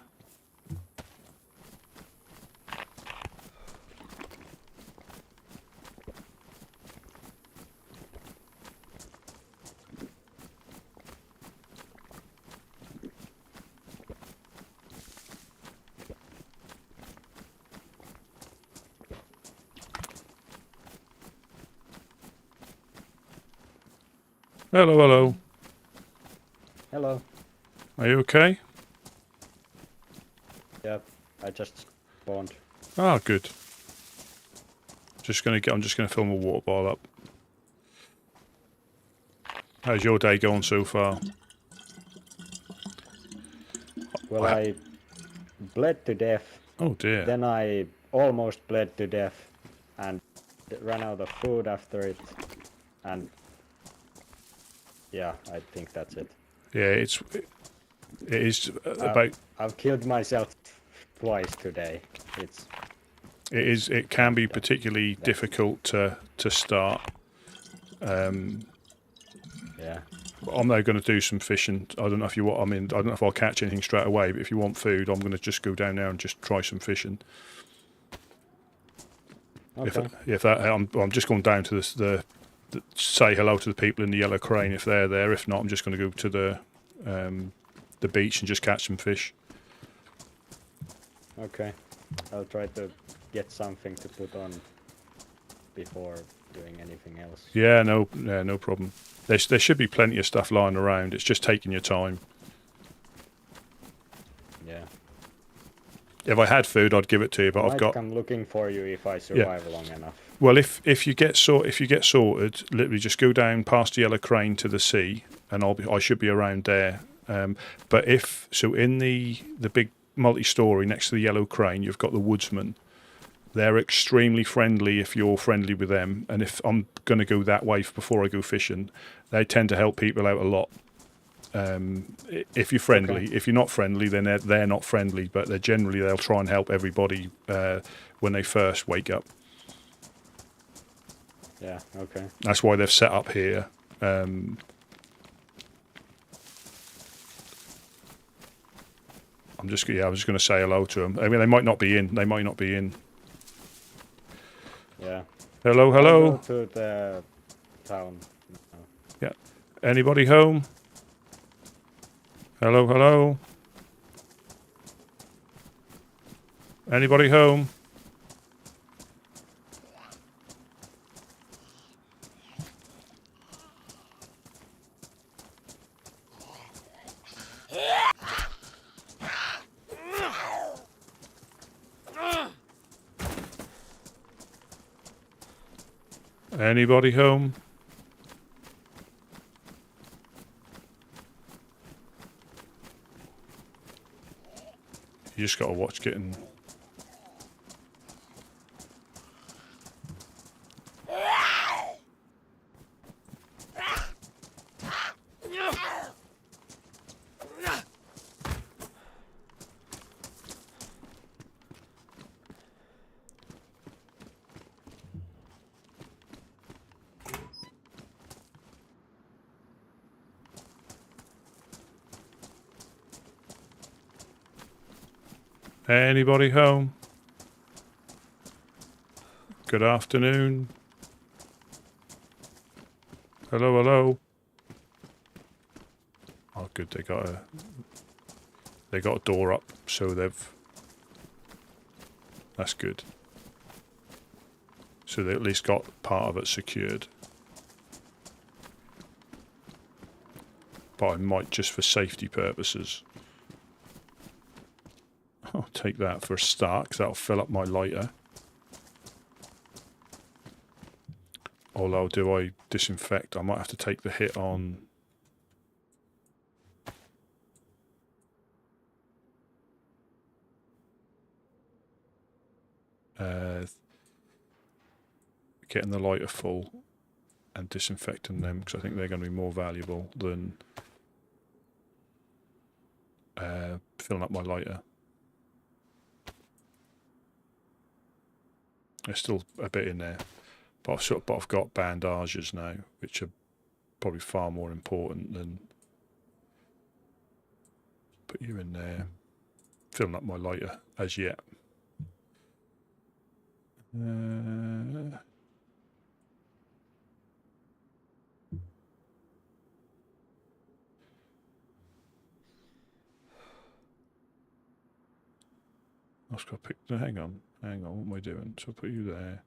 A: Hello, hello.
C: Hello.
A: Are you okay?
C: Yep, I just spawned.
A: Ah, good. I'm just gonna fill my water bottle up. How's your day going so far?
C: Well, I bled to death.
A: Oh dear.
C: Then I almost bled to death and ran out of food after it. And yeah, I think that's it.
A: Yeah, it is about.
C: I've killed myself twice today.
A: It can be particularly difficult to start.
C: Yeah.
A: I'm now going to do some fishing. I don't know if you want. I mean, I don't know if I'll catch anything straight away. But if you want food, I'm going to just go down there and just try some fishing.
C: Okay.
A: I'm just going down to the say hello to the people in the Yellow Crane if they're there. If not, I'm just going to go to the beach and just catch some fish.
C: Okay. I'll try to get something to put on before doing anything else.
A: Yeah, no problem. There should be plenty of stuff lying around. It's just taking your time.
C: Yeah.
A: If I had food, I'd give it to you, but I've got.
C: I'm looking for you if I survive long enough.
A: Well, if you get sorted, literally just go down past the Yellow Crane to the sea, and I should be around there. But in the big multi-story next to the Yellow Crane, you've got the Woodsman. They're extremely friendly if you're friendly with them, and if I'm going to go that way before I go fishing, they tend to help people out a lot. If you're friendly, if you're not friendly, then they're not friendly, but they'll try and help everybody when they first wake up.
C: Yeah, okay.
A: That's why they've set up here. I was just going to say hello to them. I mean, they might not be in.
C: Yeah.
A: Hello.
C: I'll go to the town now.
A: Yeah. Anybody home? Hello. Anybody home? Anybody home? You just got to watch getting... Anybody home? Good afternoon. Hello. Oh, good. They got a door up, so that's good. So they at least got part of it secured. But I might, just for safety purposes, I'll take that for a start, because that'll fill up my lighter. Although, do I disinfect? I might have to take the hit on... getting the lighter full and disinfecting them, because I think they're going to be more valuable than filling up my lighter. There's still a bit in there, but I've got bandages now, which are probably far more important than put you in there. Filling up my lighter as yet. I've got to pick. Hang on. What am I doing? So I'll put you there.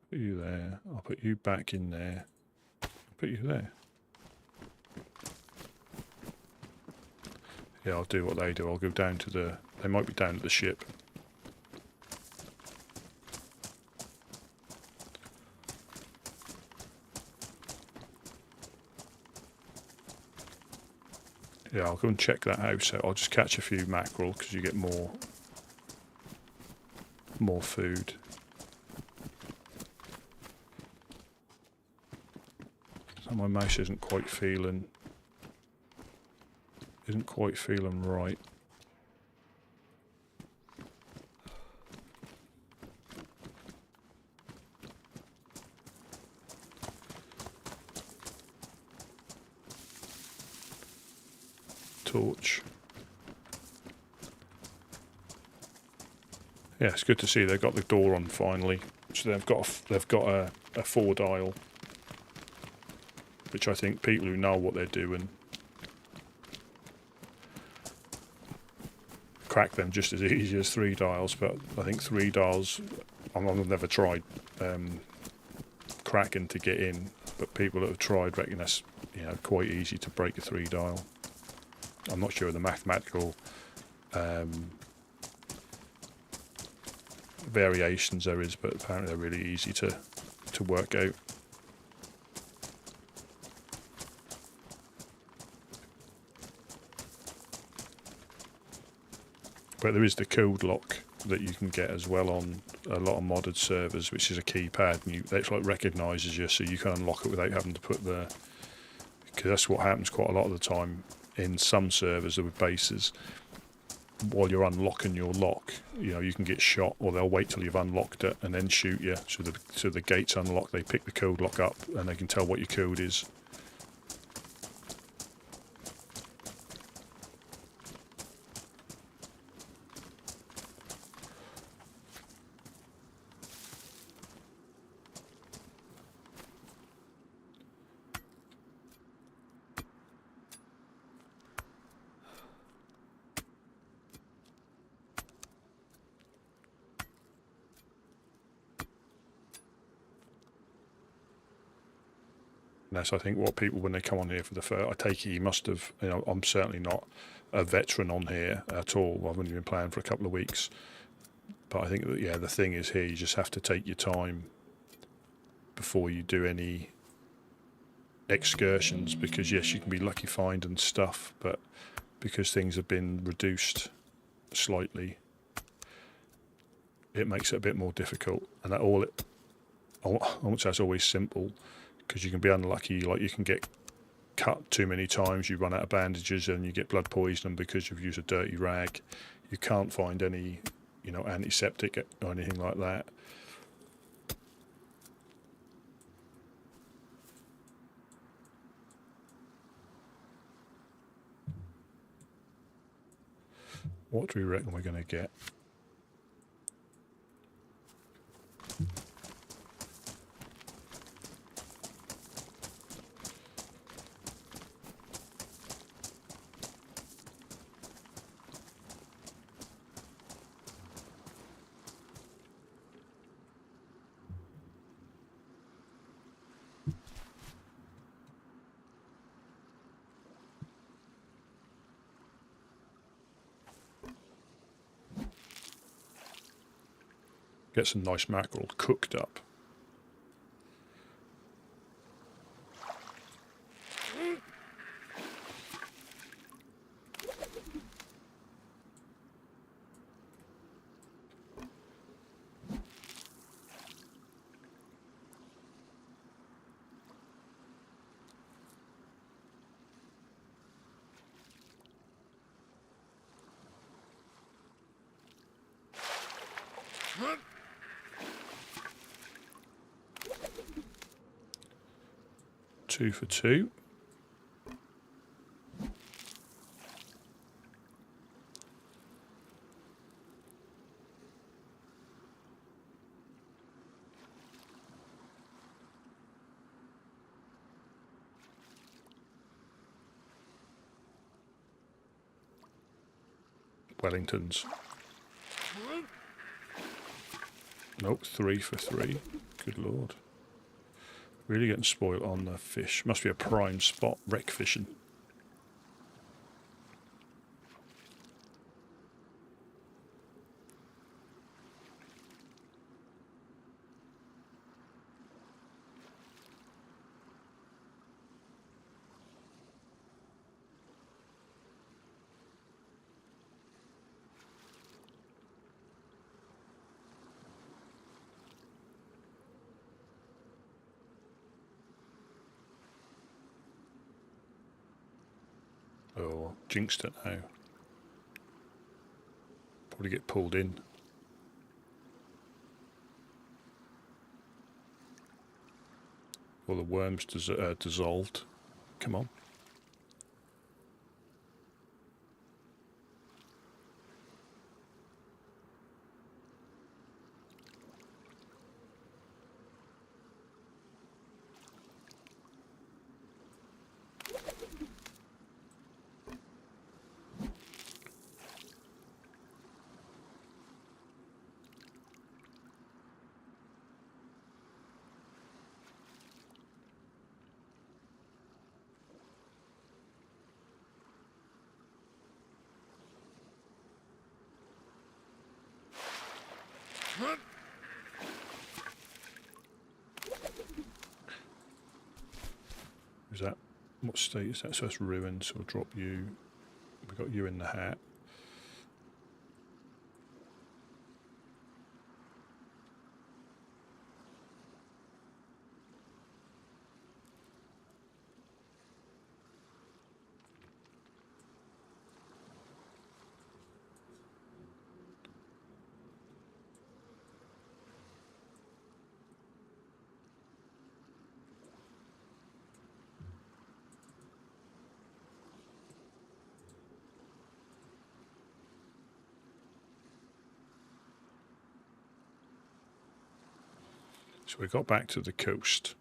A: Put you there. I'll put you back in there. I'll put you there. Yeah, I'll do what they do. I'll go down to the... They might be down at the ship. Yeah, I'll go and check that house out. I'll just catch a few mackerel because you get more food. So my mouse isn't quite feeling right. Torch. Yeah, it's good to see they've got the door on finally. So they've got a 4-dial, which I think people who know what they're doing crack them just as easy as 3 dials. But I think 3 dials, I've never tried cracking to get in, but people that have tried reckon that's quite easy to break a 3 dial. I'm not sure of the mathematical variations there is, but apparently they're really easy to work out. But there is the code lock that you can get as well on a lot of modded servers, which is a keypad, and it like recognises you, so you can unlock it without having to put the... Because that's what happens quite a lot of the time in some servers with bases. While you're unlocking your lock, you can get shot, or they'll wait till you've unlocked it and then shoot you. So the gate's unlocked, they pick the code lock up and they can tell what your code is. And that's, I think, what people, when they come on here for the first... I take it you must have... I'm certainly not a veteran on here at all. I've only been playing for a couple of weeks. But I think that, the thing is here, you just have to take your time before you do any excursions, because, yes, you can be lucky finding stuff, but because things have been reduced slightly, it makes it a bit more difficult. And that all it... I won't say it's always simple, because you can be unlucky, like you can get cut too many times, you run out of bandages and you get blood poisoning because you've used a dirty rag. You can't find any, antiseptic or anything like that. What do we reckon we're going to get? Get some nice mackerel cooked up. Two for two. Wellingtons. Nope, 3 for 3. Good lord. Really getting spoiled on the fish. Must be a prime spot, wreck fishing. Oh, jinxed it now. Probably get pulled in. Or the worms dissolved. Come on. Is that, what state is that? So that's ruined, so we'll drop you. We got you in the hat. So we got back to the coast.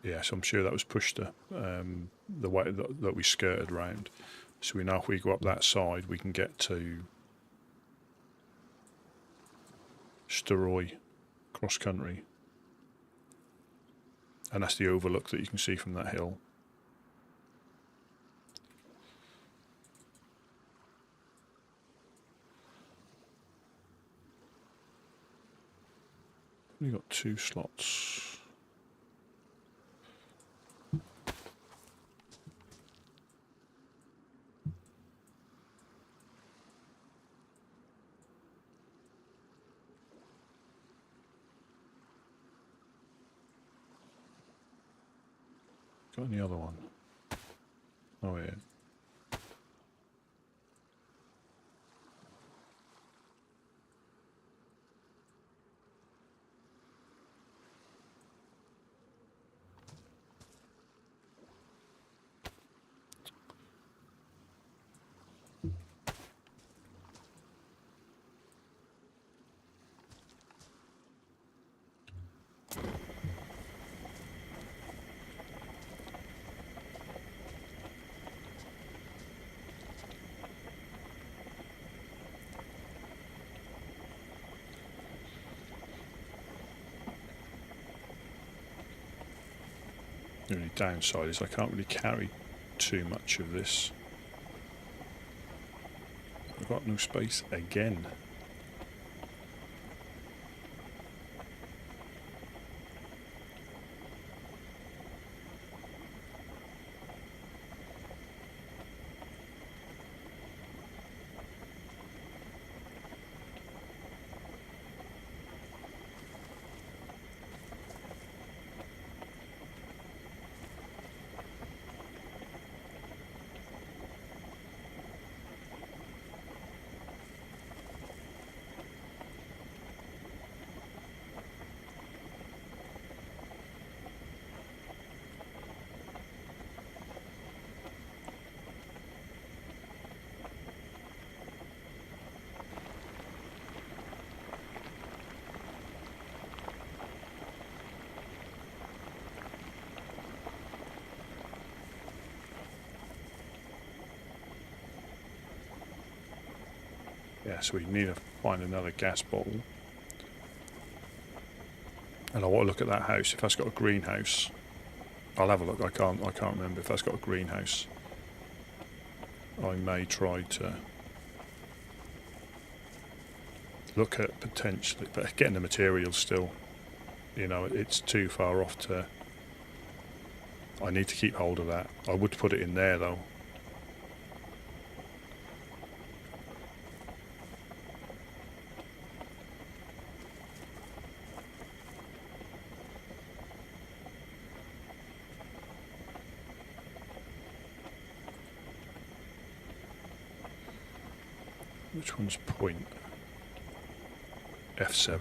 A: Yeah, so I'm sure that was pushed to the way that we skirted round. So we know if we go up that side, we can get to Steroy cross country. And that's the overlook that you can see from that hill. We've got 2 slots. Got any other one? Oh yeah. The only downside is I can't really carry too much of this. I've got no space again. Yeah, so we need to find another gas bottle. And I want to look at that house. If that's got a greenhouse, I'll have a look. I can't remember if that's got a greenhouse. I may try to look at potentially, but getting the materials still, you know, it's too far off to. I need to keep hold of that. I would put it in there though. Which one's point? F7.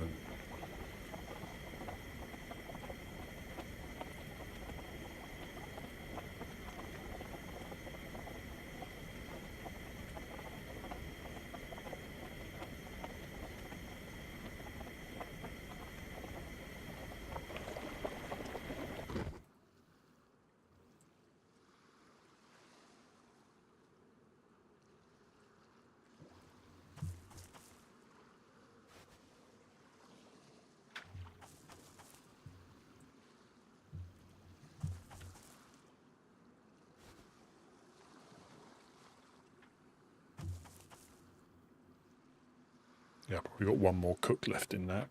A: Yeah, probably got one more cook left in that.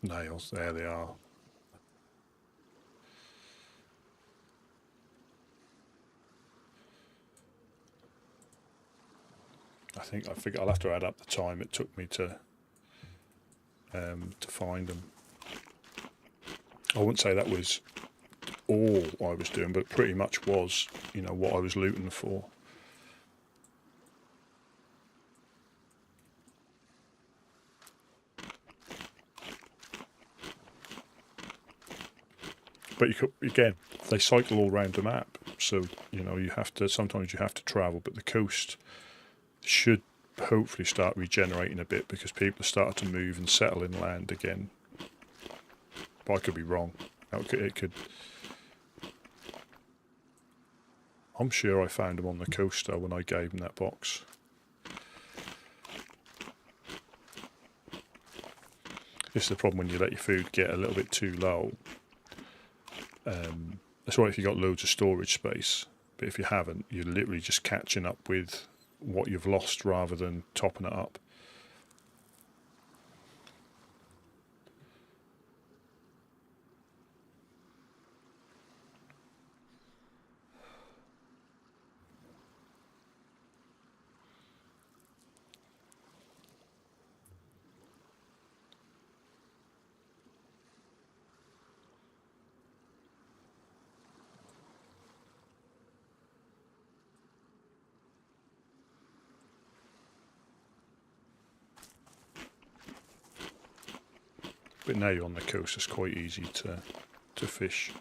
A: Nails, there they are. I think I'll have to add up the time it took me to find them. I wouldn't say that was all I was doing, but it pretty much was, you know, what I was looting for. But you could, again, they cycle all around the map, so you know sometimes you have to travel. But the coast should hopefully start regenerating a bit because people have started to move and settle inland again. But I could be wrong. It could. I'm sure I found them on the coast though when I gave them that box. This is the problem when you let your food get a little bit too low. That's right if you've got loads of storage space, but if you haven't, you're literally just catching up with what you've lost rather than topping it up. But now you're on the coast, it's quite easy to fish.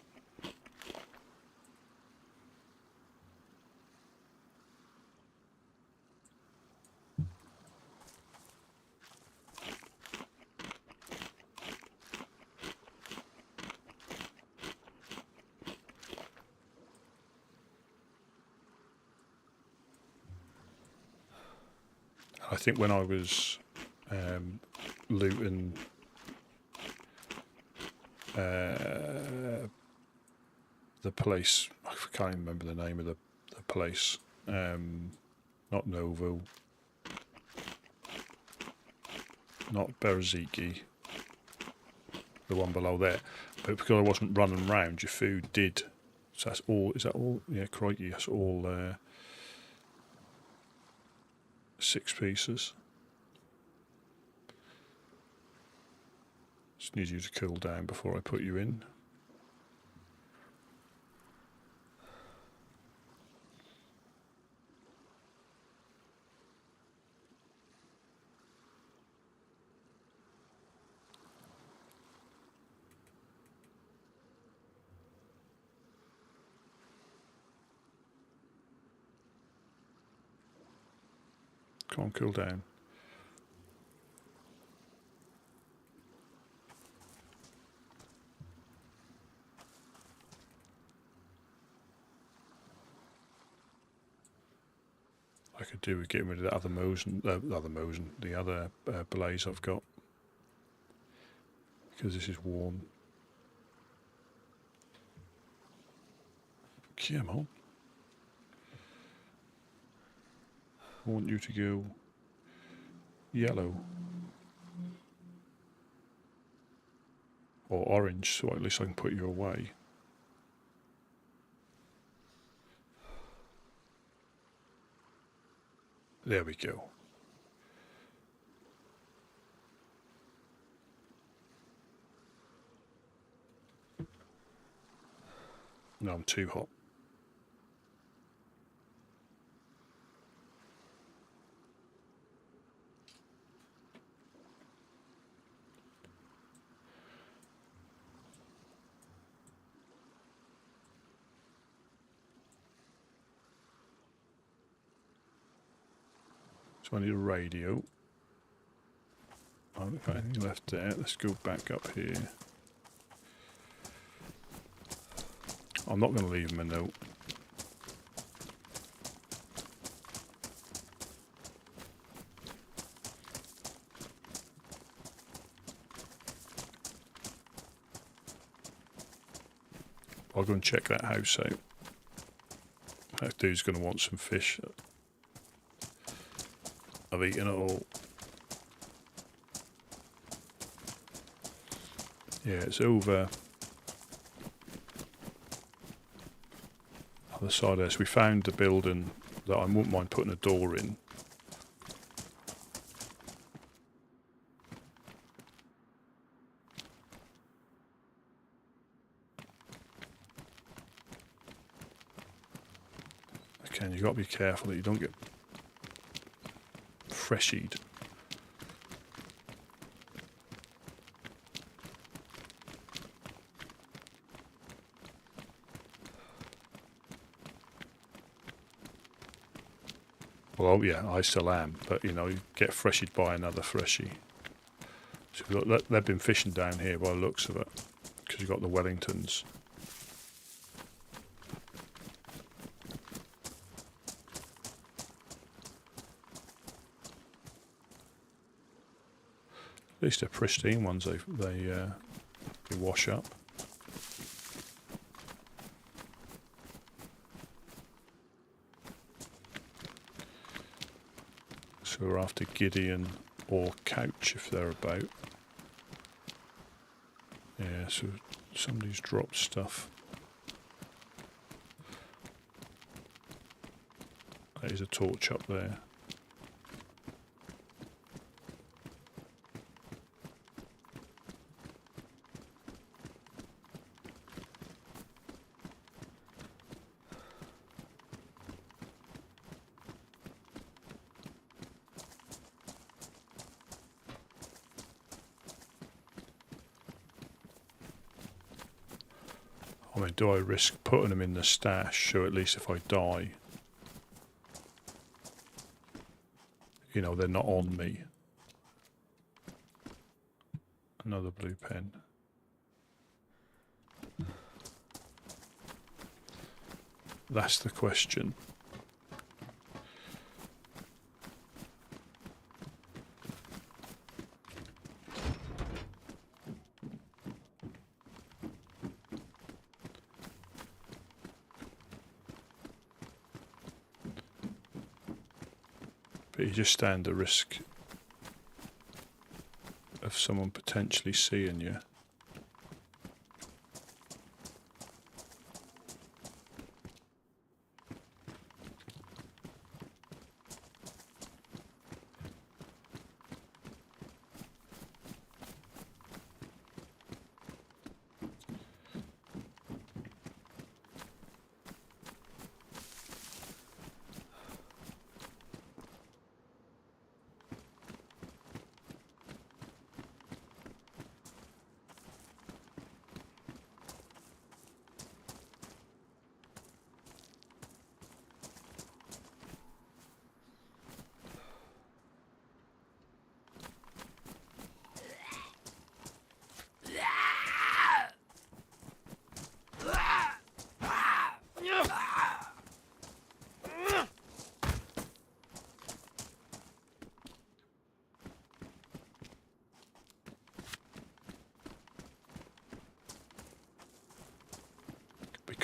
A: I think when I was looting the place, I can't even remember the name of the place, not Novo, not Berziki, the one below there, but because I wasn't running round, your food did, so that's all, is that all? Yeah, crikey, that's all 6 pieces. Just need you to cool down before I put you in. Come on, cool down. I could do with getting rid of the other the other blaze I've got, because this is warm. Come on. I want you to go yellow. Or orange, so at least I can put you away. There we go. No, I'm too hot. So I need a radio. I haven't got anything left there. Let's go back up here. I'm not going to leave him a note. I'll go and check that house out. That dude's going to want some fish. I've eaten it all. Yeah, it's over other side of this. We found the building that I wouldn't mind putting a door in. Again, you've got to be careful that you don't get freshied. Well, yeah, I still am, but you know, you get freshied by another freshie. So they've been fishing down here by the looks of it, because you've got the Wellingtons. At least they're pristine ones. They wash up. So we're after Gideon or Couch if they're about. Yeah, so somebody's dropped stuff. There's a torch up there. I mean, do I risk putting them in the stash so at least if I die, you know, they're not on me? Another blue pen. That's the question. But you just stand the risk of someone potentially seeing you.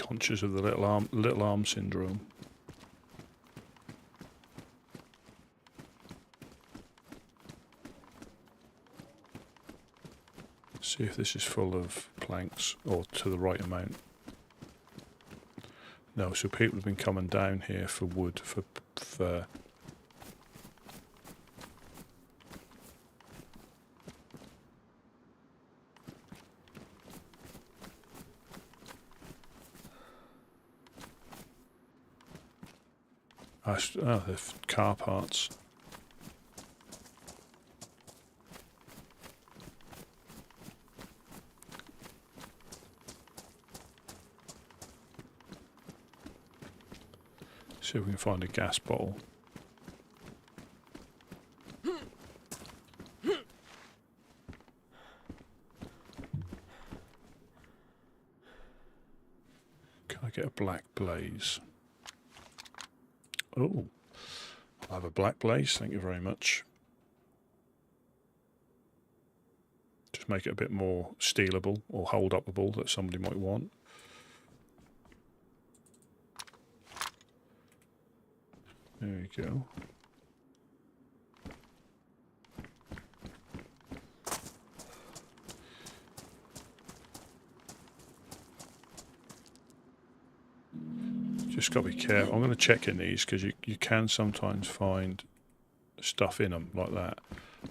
A: Conscious of the little arm syndrome. See if this is full of planks or to the right amount. No, so people have been coming down here for wood, for the car parts. See if we can find a gas bottle. Can I get a black blaze? Oh, I'll have a black blaze, thank you very much. Just make it a bit more stealable or hold-upable that somebody might want. There we go. Just got to be careful. I'm going to check in these because you can sometimes find stuff in them like that.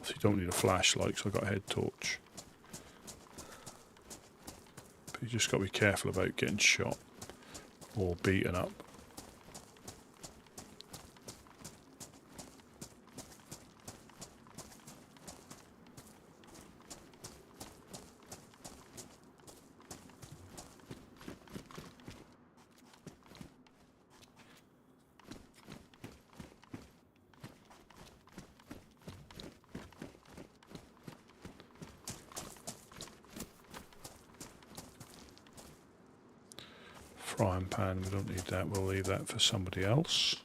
A: So you don't need a flashlight, so I've got a head torch. But you just got to be careful about getting shot or beaten up. Frying pan, we don't need that, we'll leave that for somebody else.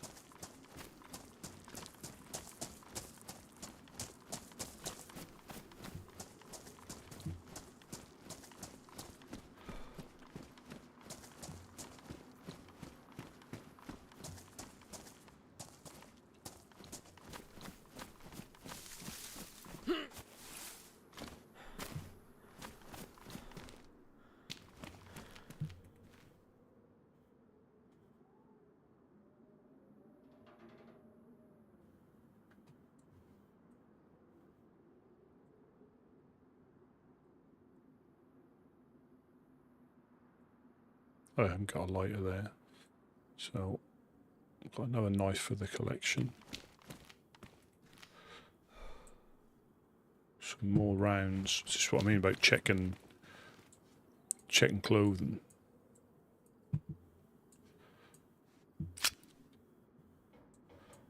A: I haven't got a lighter there, so I've got another knife for the collection. Some more rounds. This is what I mean about checking clothing.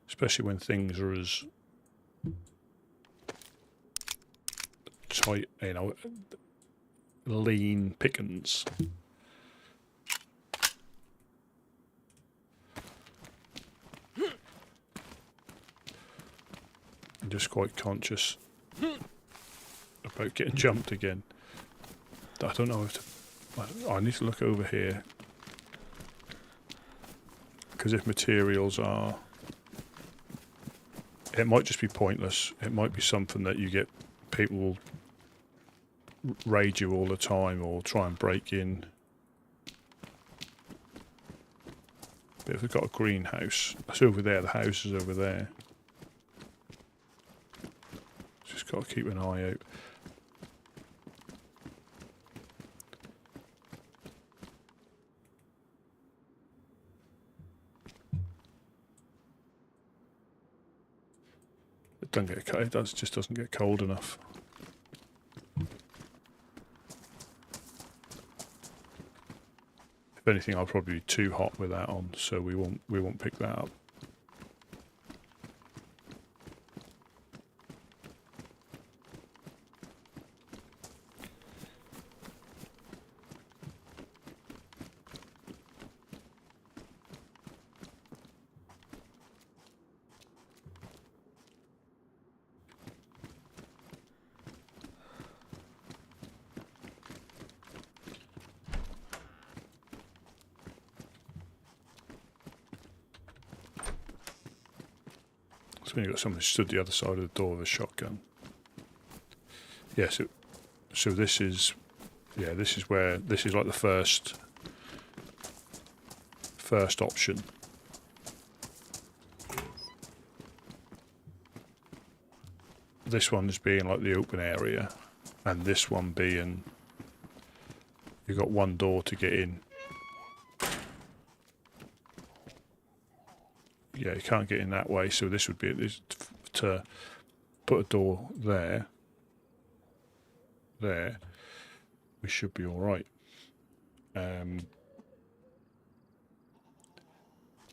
A: Especially when things are as tight, you know, lean pickings. I'm just quite conscious about getting jumped again. I don't know if to... I need to look over here. Because if materials are... It might just be pointless. It might be something that you get... People will raid you all the time or try and break in. But if we've got a greenhouse... That's over there. The house is over there. Just got to keep an eye out. It doesn't get it just doesn't get cold enough. If anything, I'll probably be too hot with that on, so we won't pick that up. So when you've got someone who stood the other side of the door with a shotgun. Yeah, so this is, yeah, this is where, this is like the first option. This one is being like the open area, and this one being, you've got one door to get in. Yeah, you can't get in that way, so this would be to put a door there. There, we should be all right. And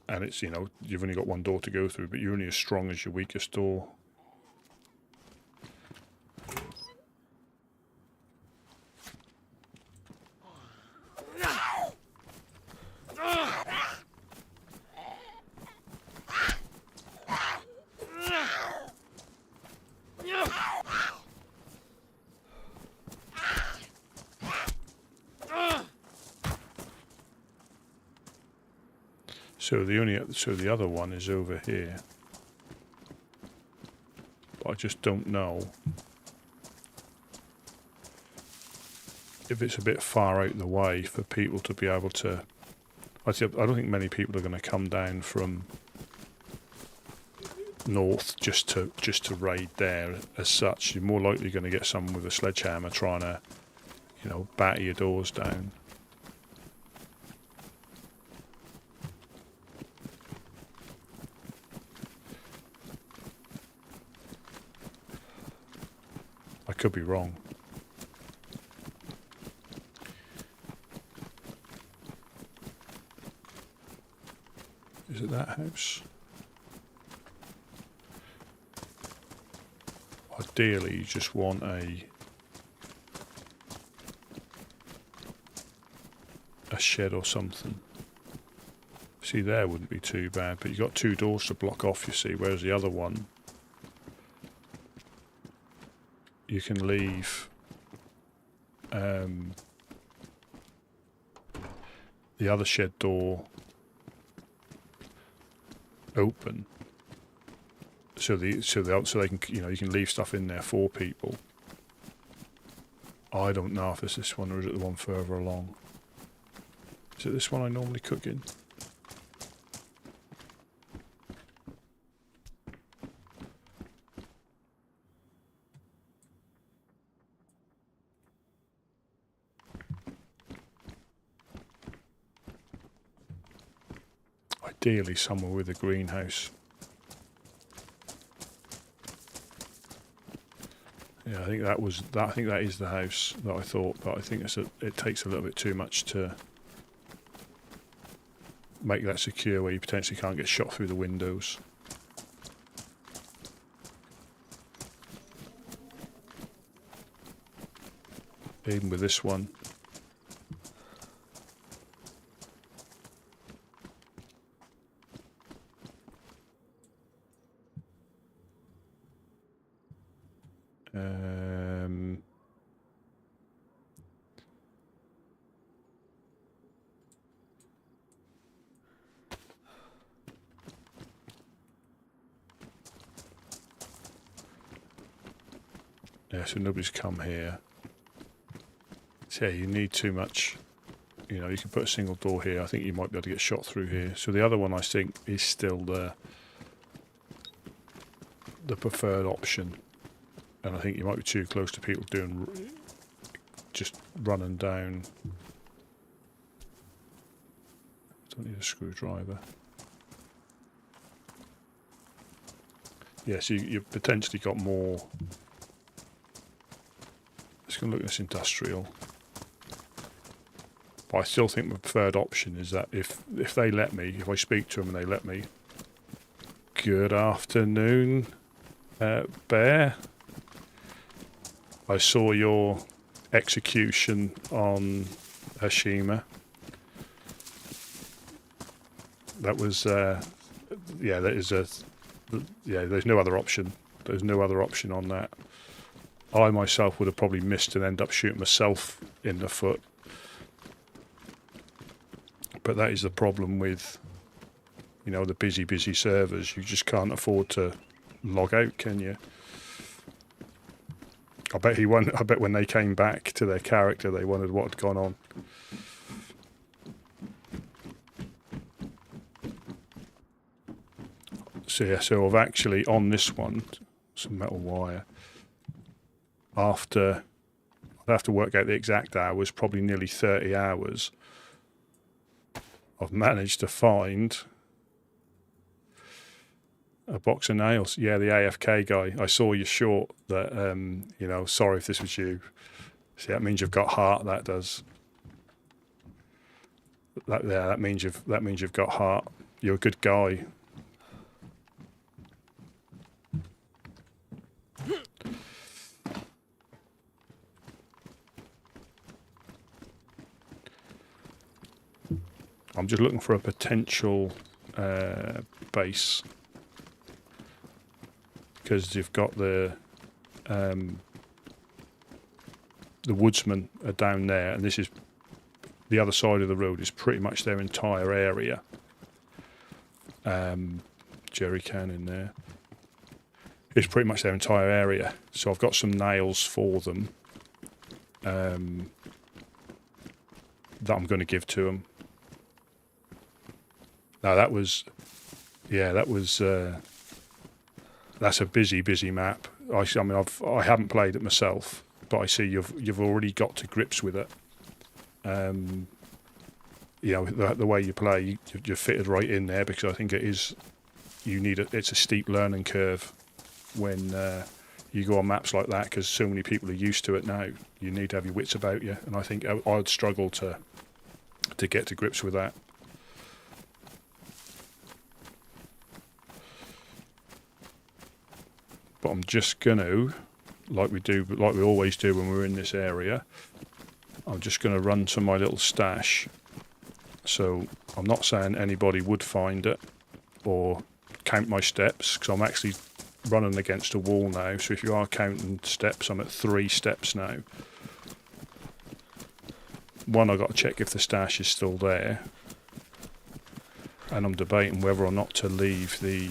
A: it's, you know, you've only got one door to go through, but you're only as strong as your weakest door. So the other one is over here, but I just don't know if it's a bit far out of the way for people to be able to. I don't think many people are going to come down from north just to raid there as such. You're more likely going to get someone with a sledgehammer trying to, you know, batter your doors down. I could be wrong. Is it that house? Ideally, you just want a shed or something. See, there wouldn't be too bad, but you've got two doors to block off, you see, whereas the other one, you can leave the other shed door open, so they can, you know, you can leave stuff in there for people. I don't know if it's this one or is it the one further along. Is it this one I normally cook in? Ideally somewhere with a greenhouse. Yeah, I think that was that. I think that is the house that I thought, but I think it takes a little bit too much to make that secure, where you potentially can't get shot through the windows. Even with this one. Yeah, so nobody's come here. So yeah, you need too much. You know, you can put a single door here. I think you might be able to get shot through here. So the other one, I think, is still the preferred option. And I think you might be too close to people doing just running down. Don't need a screwdriver. Yeah, so you've potentially got more. Let's go look at this industrial. But I still think the preferred option is that if they let me, if I speak to them and they let me, good afternoon, Bear. I saw your execution on Hashima. That was, yeah, that is yeah, there's no other option. There's no other option on that. I myself would have probably missed and end up shooting myself in the foot. But that is the problem with, you know, the busy servers. You just can't afford to log out, can you? I bet when they came back to their character, they wondered what had gone on. So yeah, so I've actually on this one some metal wire. After I'd have to work out the exact hours, probably nearly 30 hours. I've managed to find a box of nails. Yeah, the AFK guy. I saw your short that, you know, sorry if this was you. See, that means you've got heart, that does. That means you've got heart. You're a good guy. I'm just looking for a potential base. Because you've got the woodsmen are down there, and this is the other side of the road is pretty much their entire area. Jerry can in there. It's pretty much their entire area. So I've got some nails for them that I'm going to give to them. Now that was, yeah, that's a busy map. I mean, I haven't played it myself, but I see you've already got to grips with it. You know, the way you play, you're fitted right in there, because I think it is. It's a steep learning curve when you go on maps like that, because so many people are used to it now. You need to have your wits about you, and I think I'd struggle to get to grips with that. But I'm just gonna, like we always do when we're in this area, I'm just gonna run to my little stash. So I'm not saying anybody would find it or count my steps, because I'm actually running against a wall now. So if you are counting steps, I'm at 3 steps now. One, I've got to check if the stash is still there, and I'm debating whether or not to leave the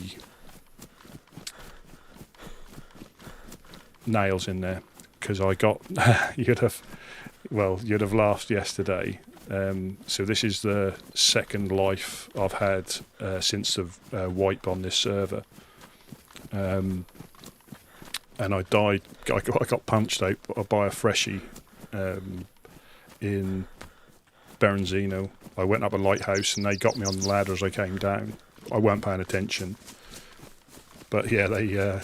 A: nails in there, because I got you'd have laughed yesterday. So this is the second life I've had since the wipe on this server, and I died. I got punched out by a freshie in Berenzino. I went up a lighthouse and they got me on the ladder as I came down. I weren't paying attention, but yeah, they.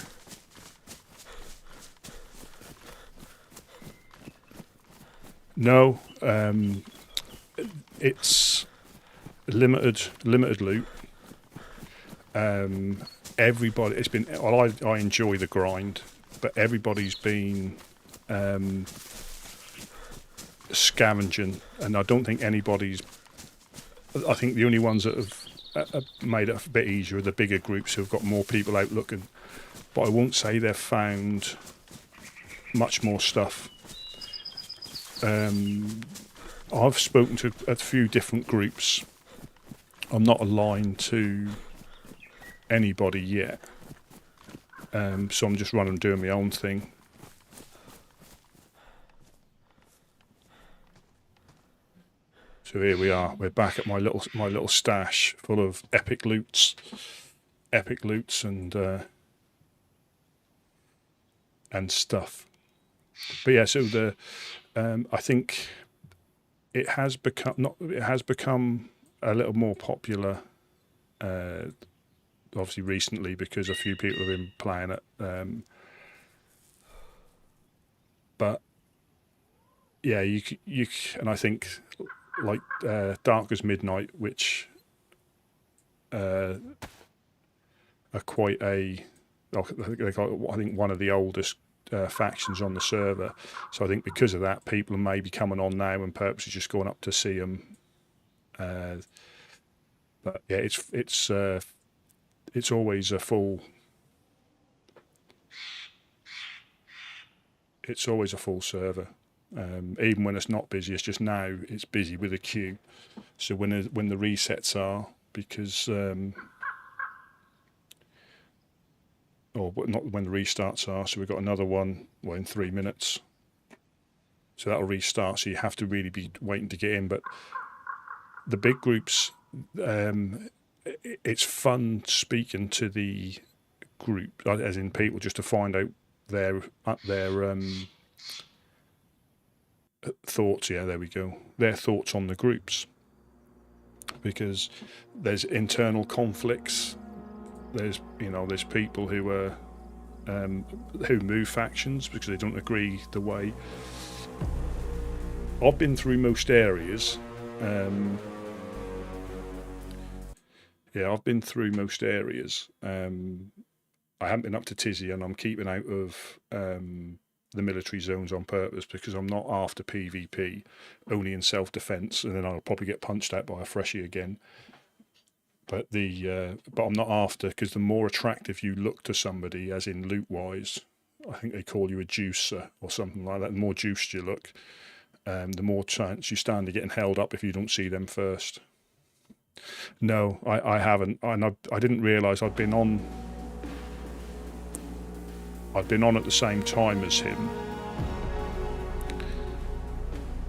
A: No, it's limited loot. Everybody, it's been. Well, I enjoy the grind, but everybody's been scavenging, and I don't think anybody's. I think the only ones that have made it a bit easier are the bigger groups who've got more people out looking. But I won't say they've found much more stuff. I've spoken to a few different groups. I'm not aligned to anybody yet, so I'm just running doing my own thing. So here we are. We're back at my little stash full of epic loots, and stuff. But yeah, so the I think it has become a little more popular, obviously recently, because a few people have been playing it. But yeah, you and I think like Dark as Midnight, which are quite I think one of the oldest factions on the server. So I think because of that, people are maybe coming on now and purposely just going up to see them. But yeah, it's always a full. It's always a full server, even when it's not busy. It's just now it's busy with a queue. So when the resets are, because or not when the restarts are. So we've got another one, well, in 3 minutes. So that'll restart. So you have to really be waiting to get in. But the big groups, it's fun speaking to the group, as in people, just to find out their thoughts. Yeah, there we go. Their thoughts on the groups, because there's internal conflicts. There's people who are who move factions because they don't agree the way. I've been through most areas. I've been through most areas. I haven't been up to Tizzy, and I'm keeping out of the military zones on purpose because I'm not after PvP, only in self-defense, and then I'll probably get punched out by a freshie again. But I'm not after, because the more attractive you look to somebody, as in loot-wise, I think they call you a juicer or something like that. The more juiced you look, the more chance you stand of getting held up if you don't see them first. No, I haven't, and I didn't realise I'd been on at the same time as him,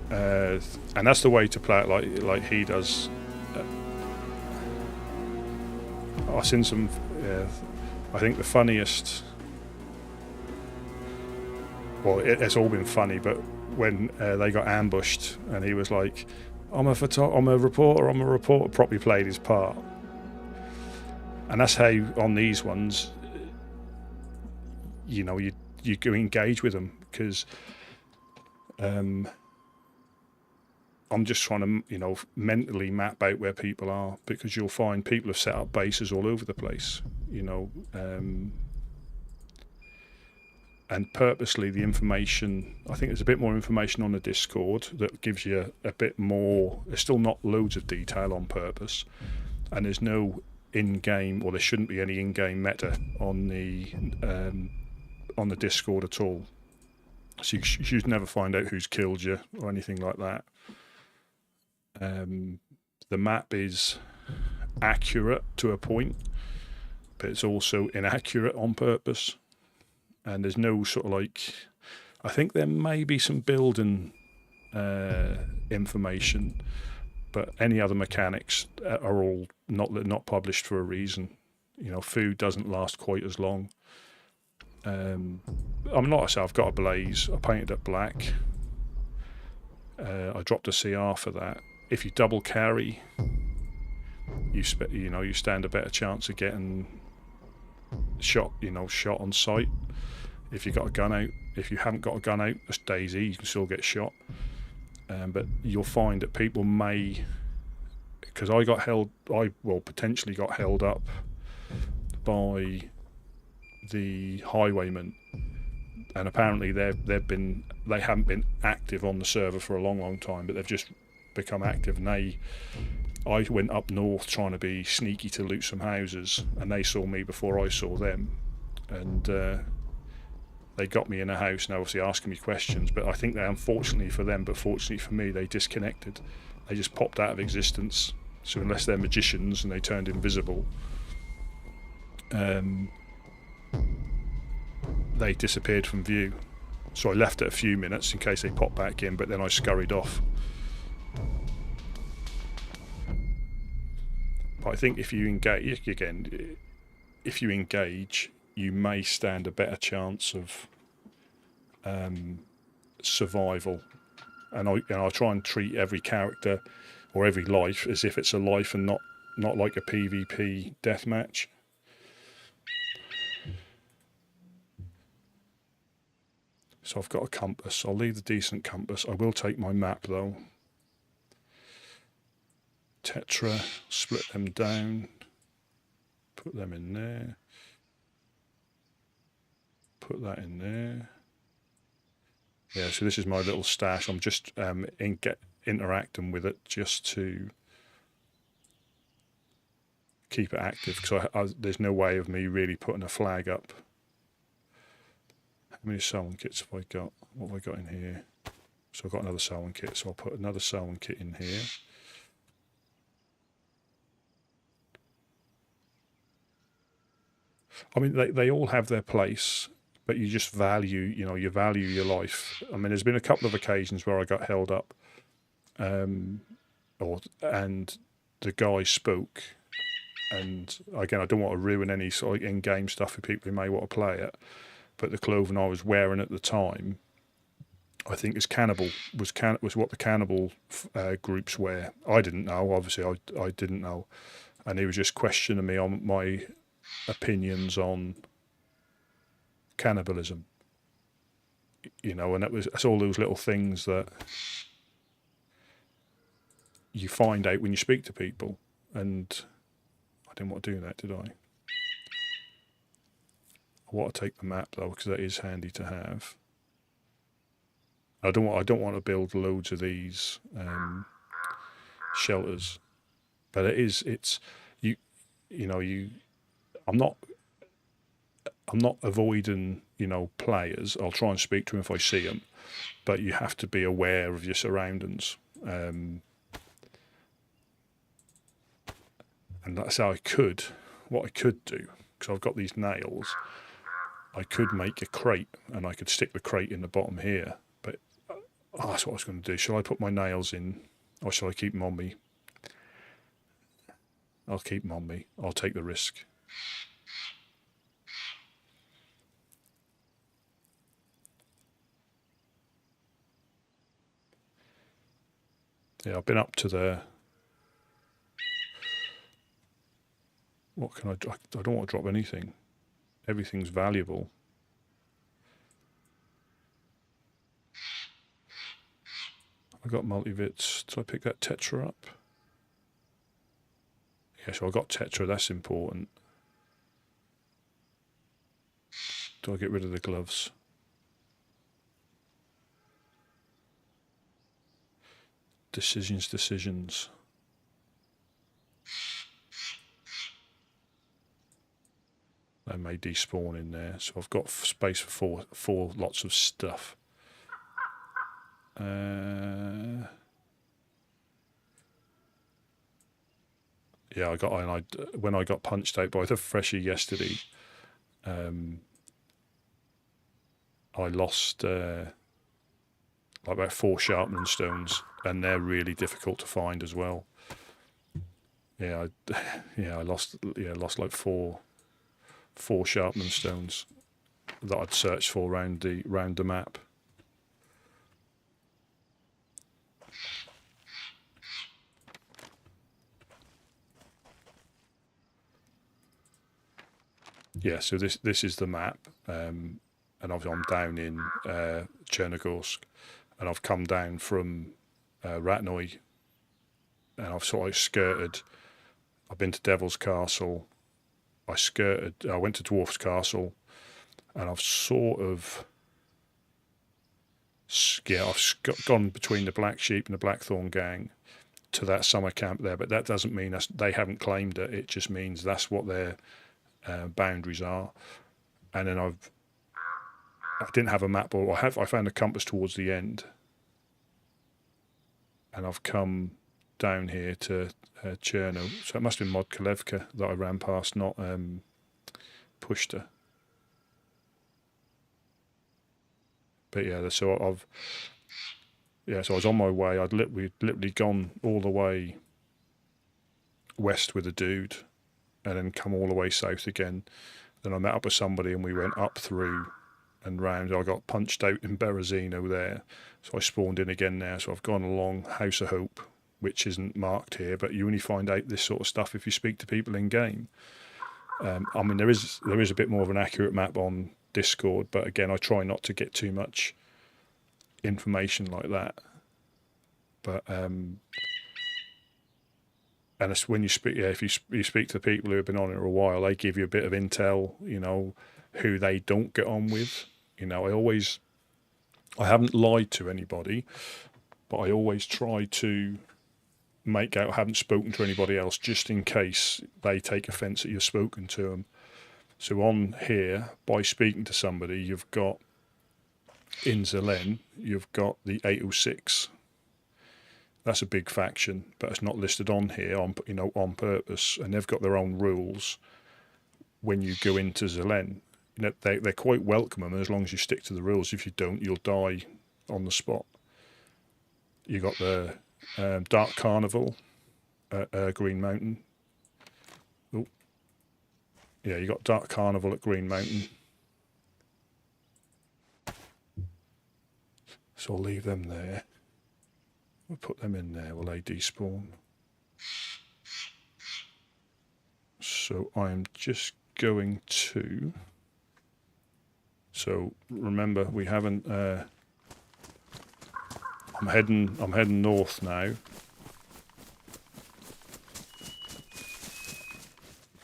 A: and that's the way to play it, like he does. I've seen some. I think the funniest. Well, it's all been funny, but when they got ambushed and he was like, I'm a reporter, properly played his part. And that's how, on these ones, you go engage with them, because I'm just trying to, mentally map out where people are, because you'll find people have set up bases all over the place, and purposely the information, I think there's a bit more information on the Discord that gives you a bit more. There's still not loads of detail on purpose, and there's no in-game, or there shouldn't be any in-game meta on the Discord at all. So you should never find out who's killed you or anything like that. The map is accurate to a point, but it's also inaccurate on purpose. And there's no sort of I think there may be some building information, but any other mechanics are all not published for a reason. Food doesn't last quite as long. Like I say, I've got a blaze. I painted it black. I dropped a CR for that. If you double carry, you stand a better chance of getting shot on sight. If you got a gun out, if you haven't got a gun out, that's DayZ, you can still get shot. But you'll find that people may, because I potentially got held up by the highwaymen, and apparently they haven't been active on the server for a long time, but they've just become active. And I went up north trying to be sneaky to loot some houses, and they saw me before I saw them, and they got me in a house and obviously asking me questions. But I think that, unfortunately for them, but fortunately for me, they disconnected. They just popped out of existence. So unless they're magicians and they turned invisible, they disappeared from view. So I left it a few minutes in case they popped back in, but then I scurried off. But I think if you engage, you may stand a better chance of survival. And I try and treat every character or every life as if it's a life and not like a PvP deathmatch. So I've got a compass. I'll leave the decent compass. I will take my map though. Tetra, split them down, put them in there, put that in there. Yeah, so this is my little stash. I'm just interacting with it just to keep it active, because there's no way of me really putting a flag up. How many sewing kits have I got? What have I got in here? So I've got another sewing kit, so I'll put another sewing kit in here. I mean, they all have their place, but you just value, you value your life. I mean, there's been a couple of occasions where I got held up, and the guy spoke, and again, I don't want to ruin any sort of in-game stuff for people who may want to play it, but the clothing I was wearing at the time, I think was what the cannibal groups wear. I didn't know, obviously, I didn't know, and he was just questioning me on my opinions on cannibalism, and that's all those little things that you find out when you speak to people. And I didn't want to do that, did I? I want to take the map though, because that is handy to have. I don't want to build loads of these shelters, but I'm not avoiding, players. I'll try and speak to them if I see them, but you have to be aware of your surroundings. And that's how what I could do, because I've got these nails, I could make a crate and I could stick the crate in the bottom here, but that's what I was going to do. Shall I put my nails in, or shall I keep them on me? I'll keep them on me. I'll take the risk. Yeah, I've been up to the... What can I drop? I don't want to drop anything. Everything's valuable. I got multivits. Did I pick that tetra up? Yeah, so I got tetra. That's important. Do I get rid of the gloves? Decisions. They may despawn in there, so I've got space for four lots of stuff. Yeah, when I got punched out by the freshie yesterday, I lost like about 4 sharpening stones, and they're really difficult to find as well. Yeah, I lost like four sharpening stones that I'd searched for round the map. Yeah, so this is the map, and obviously I'm down in Chernarus, and I've come down from Ratnoy, and I've sort of skirted. I've been to Devil's Castle. I went to Dwarf's Castle, and I've sort of, I've gone between the Black Sheep and the Blackthorn Gang to that summer camp there, but that doesn't mean they haven't claimed it. It just means that's what their boundaries are. And then I didn't have a map, or I found a compass towards the end, and I've come down here to Cherno. So it must have been Modkolevka that I ran past, not Pushta. But yeah, so I was on my way. We'd literally gone all the way west with a dude, and then come all the way south again. Then I met up with somebody, and we went up through and round. I got punched out in Berezino there, so I spawned in again there. So I've gone along House of Hope, which isn't marked here, but you only find out this sort of stuff if you speak to people in game. I mean, there is a bit more of an accurate map on Discord, but again, I try not to get too much information like that. But and it's when you speak, if you speak to people who have been on it for a while, they give you a bit of intel, who they don't get on with. I haven't lied to anybody, but I always try to make out I haven't spoken to anybody else, just in case they take offence that you've spoken to them. So on here, by speaking to somebody, you've got in Zelen, you've got the 806. That's a big faction, but it's not listed on here on purpose, and they've got their own rules, when you go into Zelen. You know, they're quite welcome, and as long as you stick to the rules. If you don't, you'll die on the spot. You got the Dark Carnival at Green Mountain. Oh, yeah, you got Dark Carnival at Green Mountain. So I'll leave them there. We'll put them in there. Will they despawn? So I'm just going to. So remember, we haven't. I'm heading north now.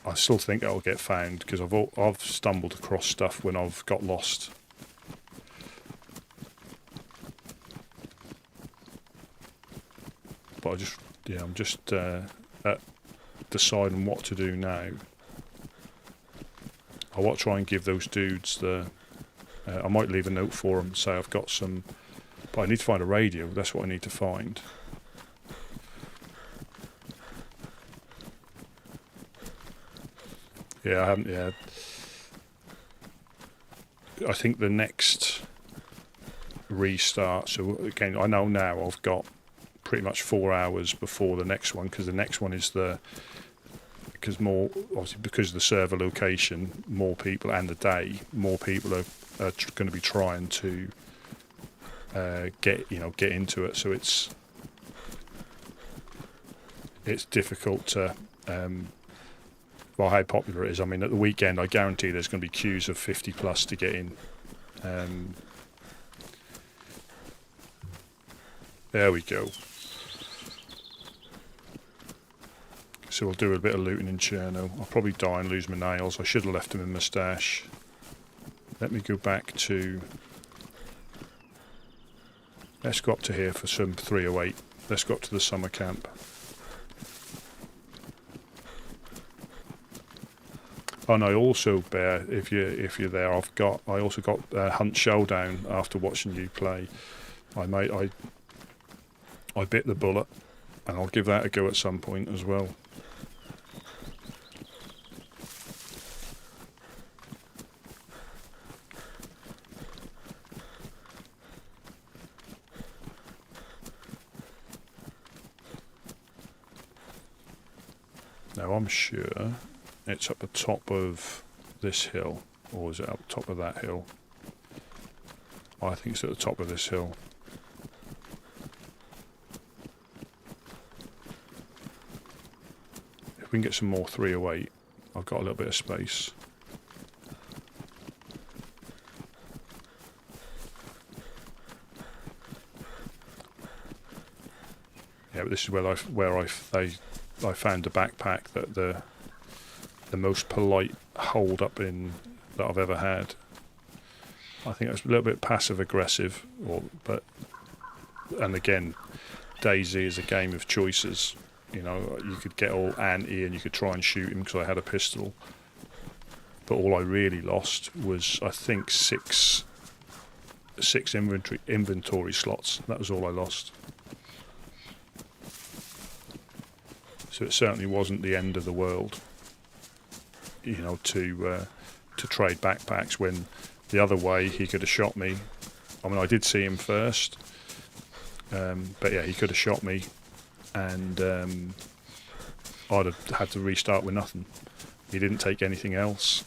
A: I still think I'll get found because I've stumbled across stuff when I've got lost. But I'm just deciding what to do now. I want to try and give those dudes the. I might leave a note for them, say I've got some. But I need to find a radio. That's what I need to find. Yeah, I haven't. Yeah, I think the next restart. So again, I know now I've got pretty much 4 hours before the next one, because the next one is because of the server location, more people, and the day, more people are going to be trying to get into it. So it's difficult to how popular it is. I mean, at the weekend, I guarantee there's going to be queues of 50 plus to get in. There we go. So we'll do a bit of looting in Cherno. I'll probably die and lose my nails. I should have left them in my stash. Let me go back to... Let's go up to here for some 308. Let's go up to the summer camp. Oh, and I also, Bear, if you're there, I also got Hunt Showdown after watching you play. I bit the bullet, and I'll give that a go at some point as well. Now I'm sure it's up the top of this hill, or is it up top of that hill? I think it's at the top of this hill. If we can get some more 308, I've got a little bit of space. Yeah, but this is where I found the backpack that the most polite hold up in that I've ever had. I think it's a little bit passive aggressive, and again, DayZ is a game of choices. You know, you could get all anti and you could try and shoot him because I had a pistol, but all I really lost was, I think, six inventory slots. That was all I lost. So it certainly wasn't the end of the world, you know, to trade backpacks, when the other way he could have shot me. I mean, I did see him first, but yeah, he could have shot me, and I'd have had to restart with nothing. He didn't take anything else,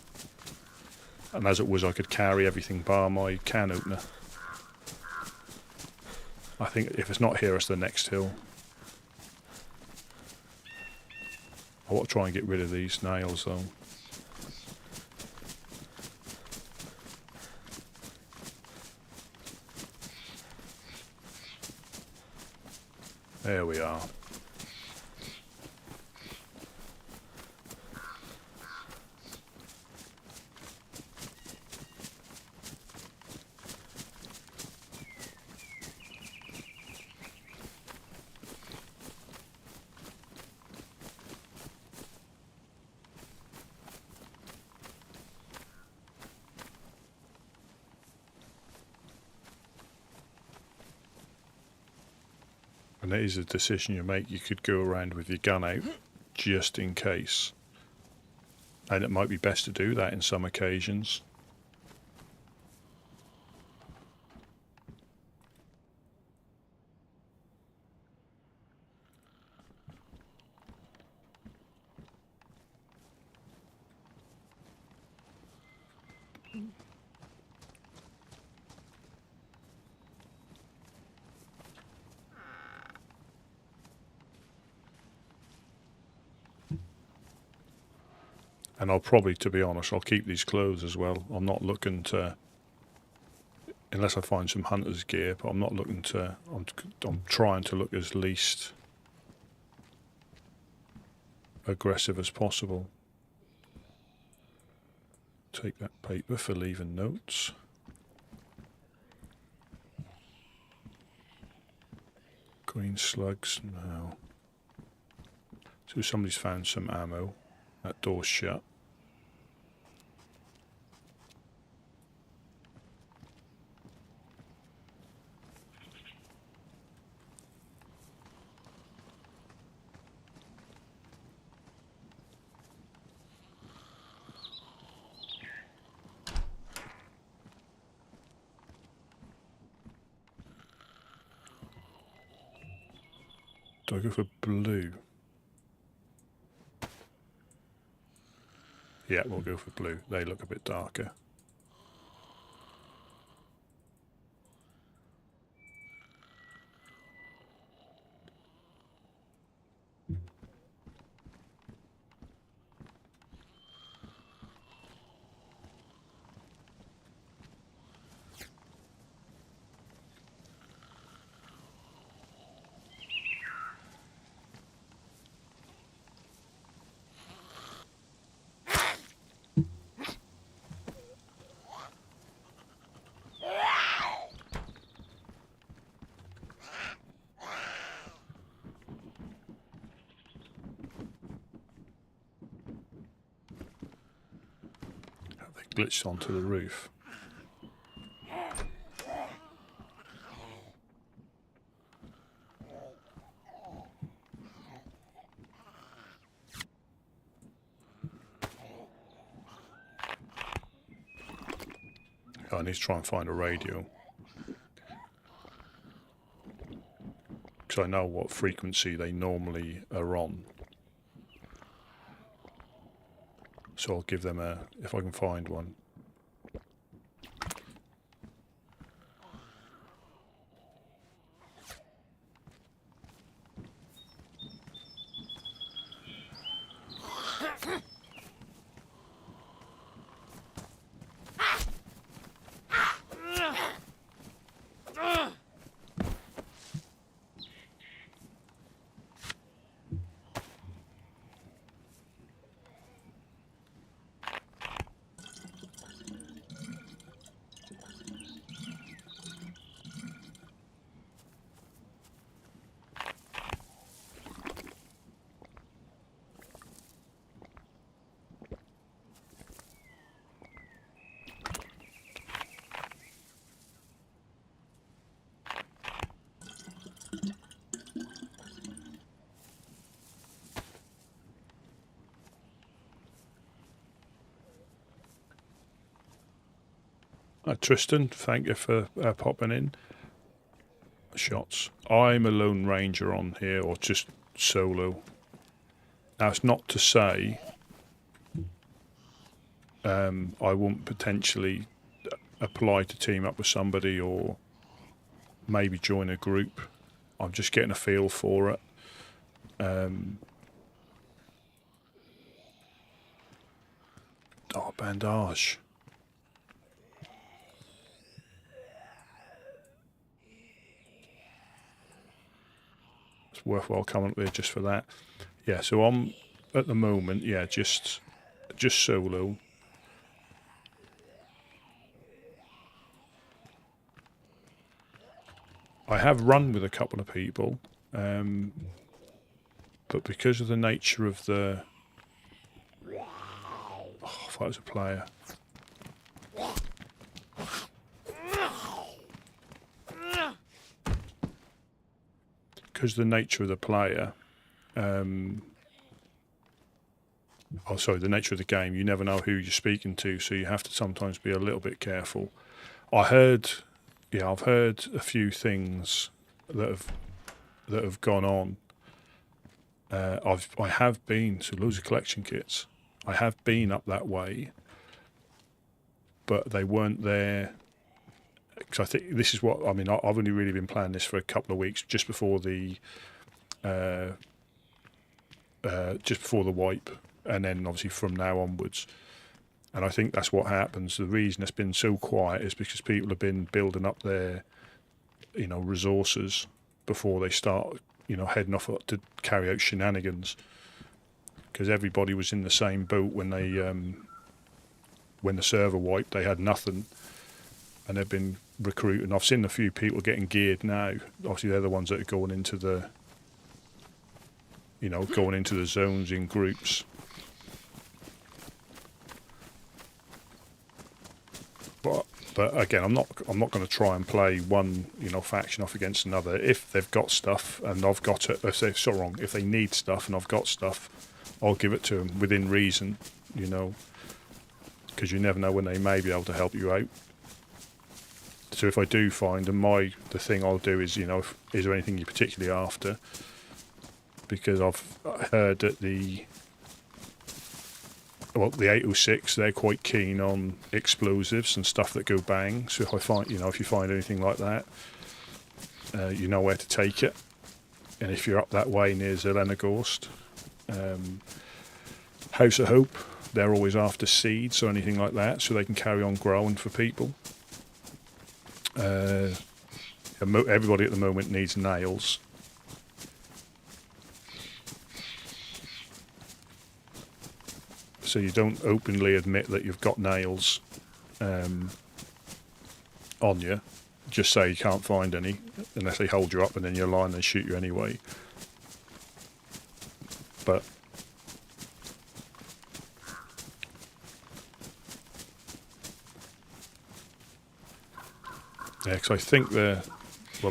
A: and as it was, I could carry everything bar my can opener. I think if it's not here, it's the next hill. I want to try and get rid of these nails though. There we are. And it is a decision you make. You could go around with your gun out just in case. And it might be best to do that in some occasions. And I'll probably, to be honest, I'll keep these clothes as well. I'm not looking to, unless I find some hunter's gear, but I'm not looking to, I'm trying to look as least aggressive as possible. Take that paper for leaving notes. Green slugs, no. So somebody's found some ammo. That door's shut. Do I go for blue? Yeah, we'll go for blue. They look a bit darker. They glitched onto the roof. I need to try and find a radio. Because I know what frequency they normally are on. So I'll give them a, if I can find one. Tristan, thank you for popping in. Shots. I'm a Lone Ranger on here, or just solo. Now, it's not to say I won't potentially apply to team up with somebody or maybe join a group. I'm just getting a feel for it. Oh, bandage. It's worthwhile coming up there just for that. Yeah, so I'm at the moment, yeah, just solo. I have run with a couple of people, but because of the nature of the... Oh, I thought it was a player. Because of the nature of the player, oh sorry, the nature of the game, you never know who you're speaking to, so you have to sometimes be a little bit careful. I've heard a few things that have gone on. I have been to loads of collection kits. I have been up that way, but they weren't there. Because I think this is what I mean. I've only really been planning this for a couple of weeks, just before the wipe, and then obviously from now onwards. And I think that's what happens. The reason it's been so quiet is because people have been building up their, resources before they start, heading off to carry out shenanigans. Because everybody was in the same boat when the server wiped. They had nothing, and they've been recruiting. I've seen a few people getting geared now. Obviously, they're the ones that are going into the, zones in groups. But again, I'm not going to try and play one faction off against another. If they've got stuff and I've got it, if they need stuff and I've got stuff, I'll give it to them within reason, because you never know when they may be able to help you out. So if I do find them, the thing I'll do is, is there anything you're particularly after? Because I've heard that the 806, they're quite keen on explosives and stuff that go bang. So if I find, if you find anything like that, you know where to take it. And if you're up that way near Zelenogorsk, House of Hope, they're always after seeds or anything like that, so they can carry on growing for people. Everybody at the moment needs nails. So you don't openly admit that you've got nails on you. Just say you can't find any, unless they hold you up and then you're lying and shoot you anyway. But yeah, because I think the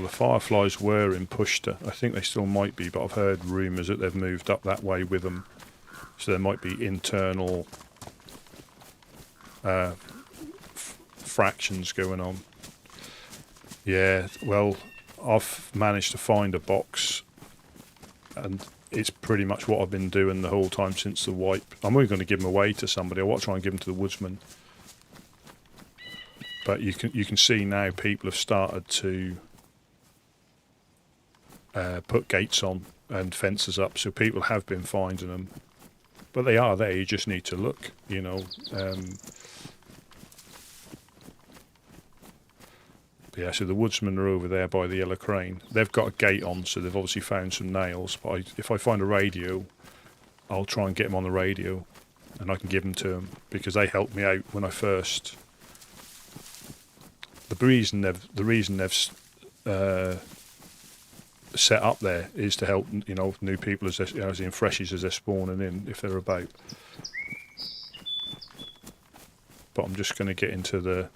A: Fireflies were in Pushta. I think they still might be, but I've heard rumours that they've moved up that way with them. So there might be internal fractions going on. Yeah, well, I've managed to find a box, and it's pretty much what I've been doing the whole time since the wipe. I'm only going to give them away to somebody. I want to try and give them to the woodsman. But you can see now people have started to put gates on and fences up, so people have been finding them. But they are there, you just need to look, Yeah, so the woodsmen are over there by the yellow crane. They've got a gate on, so they've obviously found some nails. But if I find a radio, I'll try and get them on the radio, and I can give them to them, because they helped me out when I first... The reason they've set up there is to help new people as in freshies as they're spawning in, if they're about. But I'm just going to get into the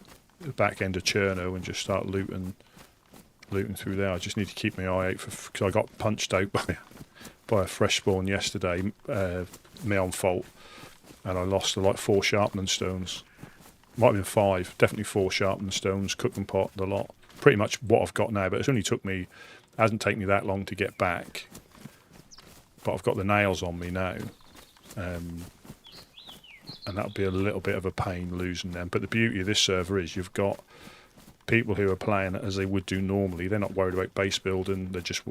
A: back end of Cherno and just start looting through there. I just need to keep my eye out because I got punched out by a fresh spawn yesterday, me on fault, and I lost like 4 sharpening stones. Might have been 5, definitely 4 sharpening stones, cooking pot, the lot. Pretty much what I've got now, but it's only hasn't taken me that long to get back. But I've got the nails on me now. And that'll be a little bit of a pain losing them. But the beauty of this server is you've got people who are playing it as they would do normally. They're not worried about base building. They just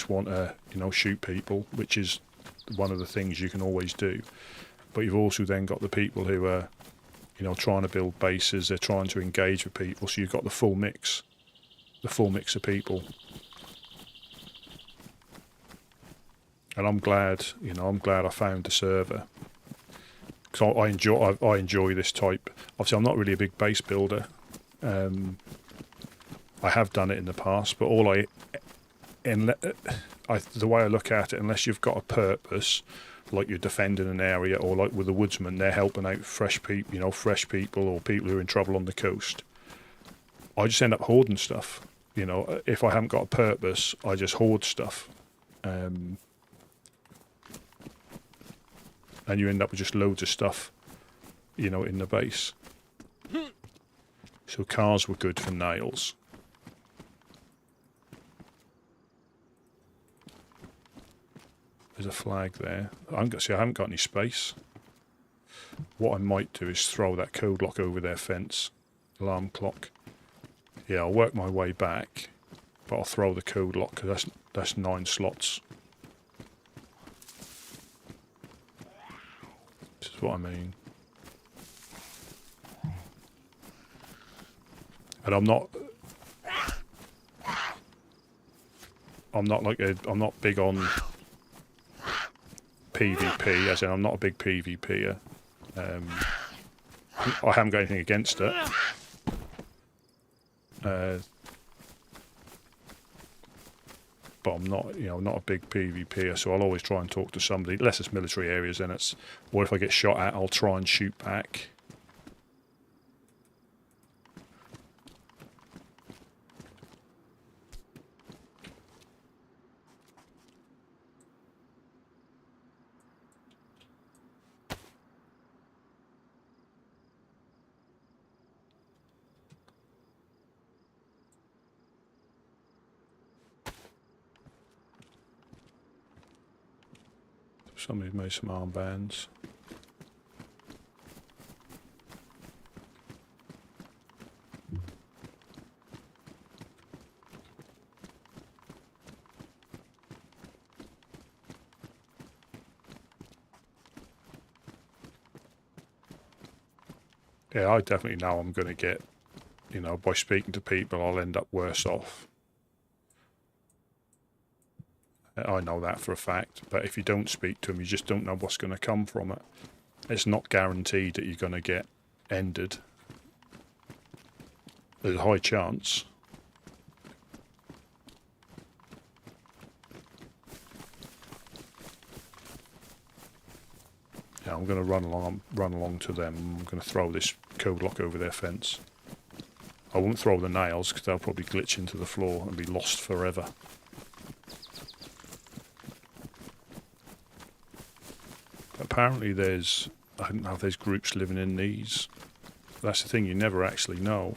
A: want to shoot people, which is one of the things you can always do. But you've also then got the people who are trying to build bases. They're trying to engage with people. So you've got the full mix of people. And I'm glad I found the server. Because I enjoy this type. Obviously, I'm not really a big base builder. I have done it in the past, but the way I look at it, unless you've got a purpose, like you're defending an area, or like with the woodsman, they're helping out fresh people or people who are in trouble on the coast. I just end up hoarding stuff. If I haven't got a purpose, I just hoard stuff. and you end up with just loads of stuff, you know, in the base. So cars were good for nails. There's a flag there. I haven't got any space. What I might do is throw that code lock over their fence. Alarm clock. Yeah, I'll work my way back, but I'll throw the code lock because that's 9 slots. This is what I mean. And I'm not big on PvP, as in I'm not a big PvPer. I haven't got anything against it. But I'm not, you know, not a big PvPer, so I'll always try and talk to somebody, unless it's military areas, then it's, or if I get shot at, I'll try and shoot back. Somebody's made some armbands. Yeah, I definitely know I'm going to get, you know, by speaking to people, I'll end up worse off. I know that for a fact, but if you don't speak to them, you just don't know what's going to come from it. It's not guaranteed that you're going to get ended. There's a high chance. Yeah, I'm going to run along to them. I'm going to throw this code lock over their fence. I won't throw the nails because they'll probably glitch into the floor and be lost forever. Apparently I don't know if there's groups living in these. That's the thing, you never actually know.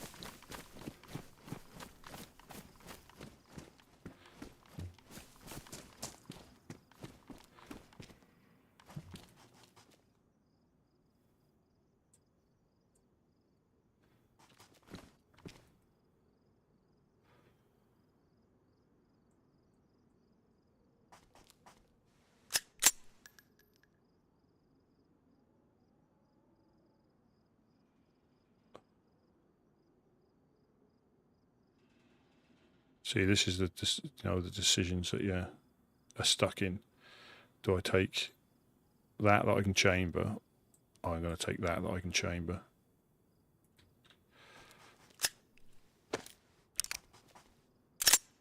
A: See, this is the decisions that you are stuck in. Do I take that I can chamber? I'm going to take that I can chamber.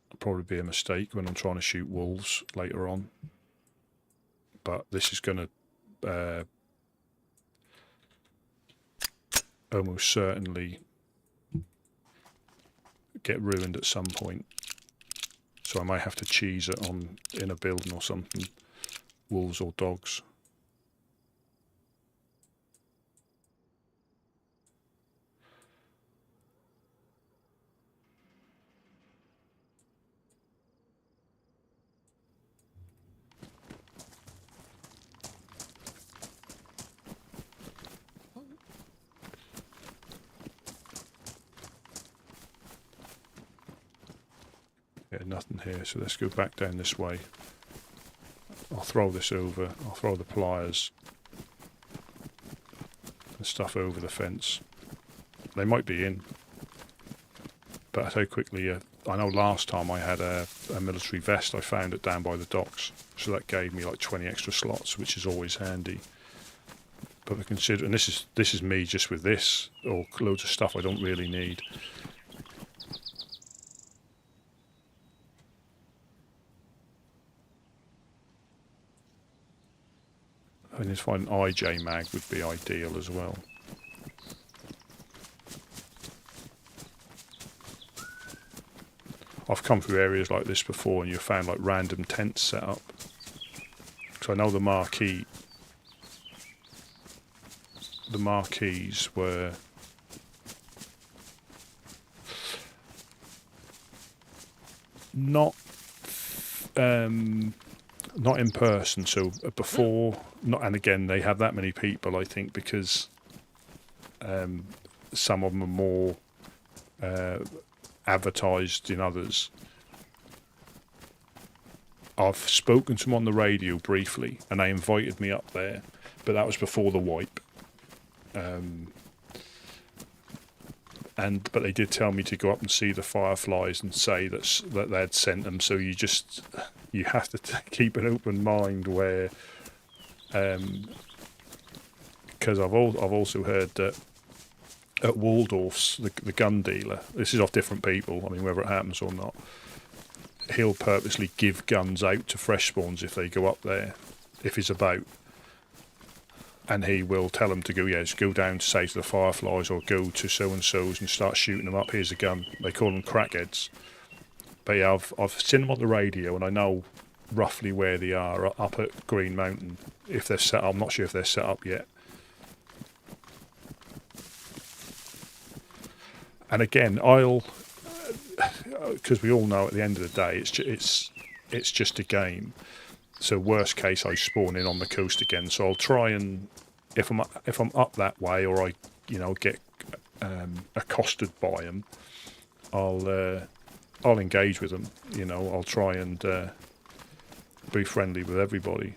A: It'll probably be a mistake when I'm trying to shoot wolves later on. But this is going to almost certainly get ruined at some point. So I might have to cheese it on in a building or something. Wolves or dogs. Yeah, nothing here, so let's go back down this way. I'll throw this over, I'll throw the pliers and stuff over the fence. They might be in, but how quickly, I know last time I had a military vest, I found it down by the docks, so that gave me like 20 extra slots, which is always handy. But we consider, and this is me just with this, or loads of stuff I don't really need. I need to find an IJ mag would be ideal as well. I've come through areas like this before and you've found like random tents set up. So I know the marquee the marquees were not in person. So before, not, and again they have that many people, I think, because some of them are more advertised in others. I've spoken to them on the radio briefly, and they invited me up there, but that was before the wipe. But they did tell me to go up and see the fireflies and say that they had sent them. So you have to keep an open mind where, because I've also heard that at Waldorf's, the gun dealer, this is off different people, I mean whether it happens or not, he'll purposely give guns out to fresh spawns if they go up there, if he's about. And he will tell them to go, go down, say to the fireflies, or go to so-and-so's and start shooting them up. Here's a gun. They call them crackheads. But yeah, I've seen them on the radio, and I know roughly where they are, up at Green Mountain. If they're set up, I'm not sure if they're set up yet. And again, because we all know at the end of the day, it's just a game. So worst case, I spawn in on the coast again. So I'll try and, if I'm up that way, or I get accosted by them, I'll engage with them. I'll try and be friendly with everybody.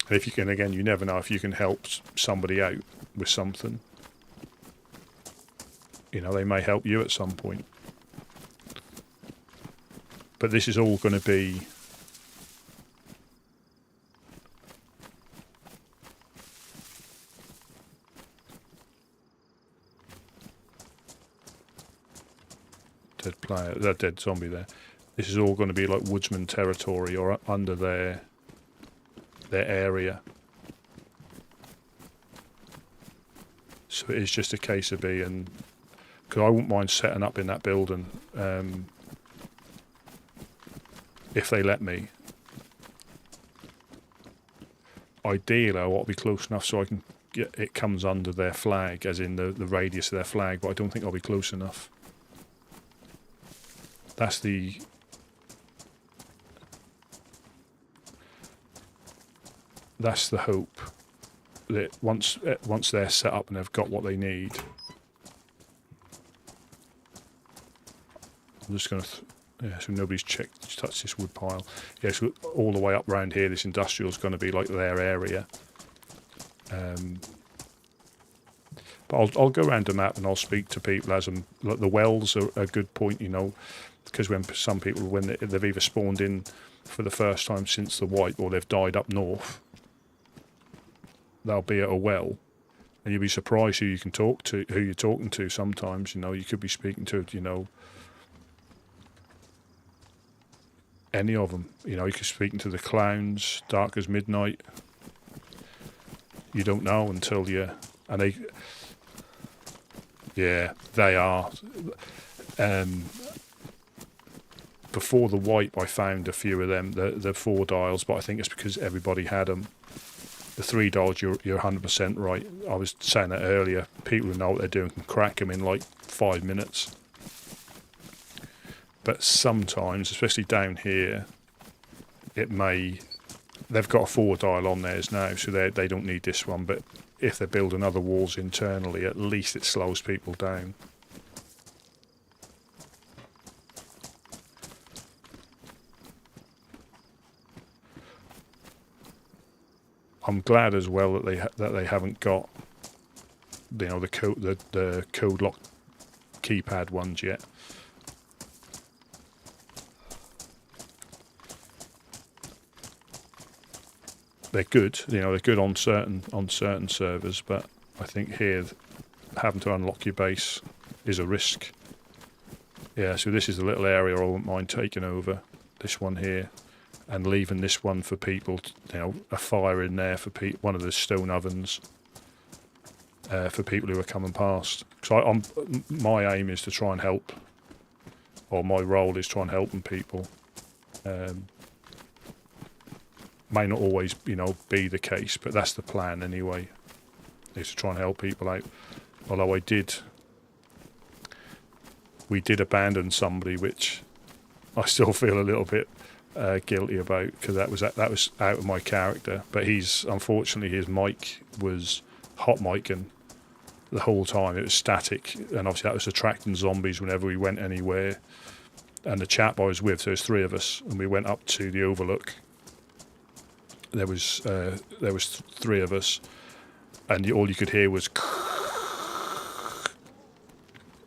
A: And if you can, again, you never know if you can help somebody out with something. They may help you at some point. But this is all going to be dead zombie there. This is all going to be like woodsman territory, or up under their area. So it is just a case of being, because I wouldn't mind setting up in that building. If they let me. Ideally, I want to be close enough so I can get it comes under their flag, as in the radius of their flag, but I don't think I'll be close enough. That's the hope, that once they're set up and they've got what they need. I'm just going to so nobody's touched this wood pile. Yeah, so all the way up round here, this industrial is going to be like their area. But I'll go around the map and I'll speak to people as them. Like the wells are a good point, because when some people, when they've either spawned in for the first time since the wipe, or they've died up north, they'll be at a well, and you'll be surprised who you're talking to. Sometimes, you could be speaking to, any of them. You could be speaking to the clowns, dark as midnight. You don't know until they are. Before the wipe, I found a few of them, the 4 dials, but I think it's because everybody had them. The 3 dials, you're 100% right. I was saying that earlier. People who know what they're doing can crack them in like 5 minutes. But sometimes, especially down here, they've got a 4 dial on theirs now, so they don't need this one. But if they're building other walls internally, at least it slows people down. I'm glad as well that they haven't got the code lock keypad ones yet. They're good, they're good on certain servers, but I think here having to unlock your base is a risk. Yeah, so this is the little area I wouldn't mind taking over. This one here, and leaving this one for people, a fire in there for one of the stone ovens for people who are coming past. So my aim is to try and help, or my role is try and help people. May not always, you know, be the case, but that's the plan anyway, is to try and help people out. Although we did abandon somebody, which I still feel a little bit guilty about, because that was out of my character. But unfortunately his mic was hot micing the whole time. It was static, and obviously that was attracting zombies whenever we went anywhere. And the chap I was with, so there's 3 of us, and we went up to the overlook. There was 3 of us, and all you could hear was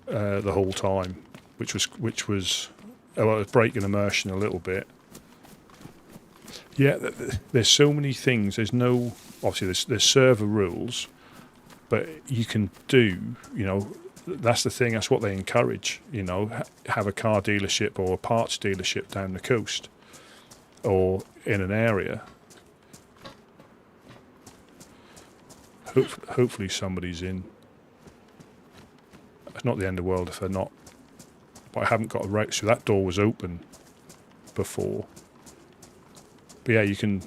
A: the whole time, which was breaking immersion a little bit. Yeah, there's so many things. There's no, obviously there's server rules, but you can do, you know, that's the thing. That's what they encourage. You know, have a car dealership or a parts dealership down the coast, or in an area. Hopefully somebody's in. It's not the end of the world if they're not. But I haven't got a right. So that door was open before. But yeah, you can.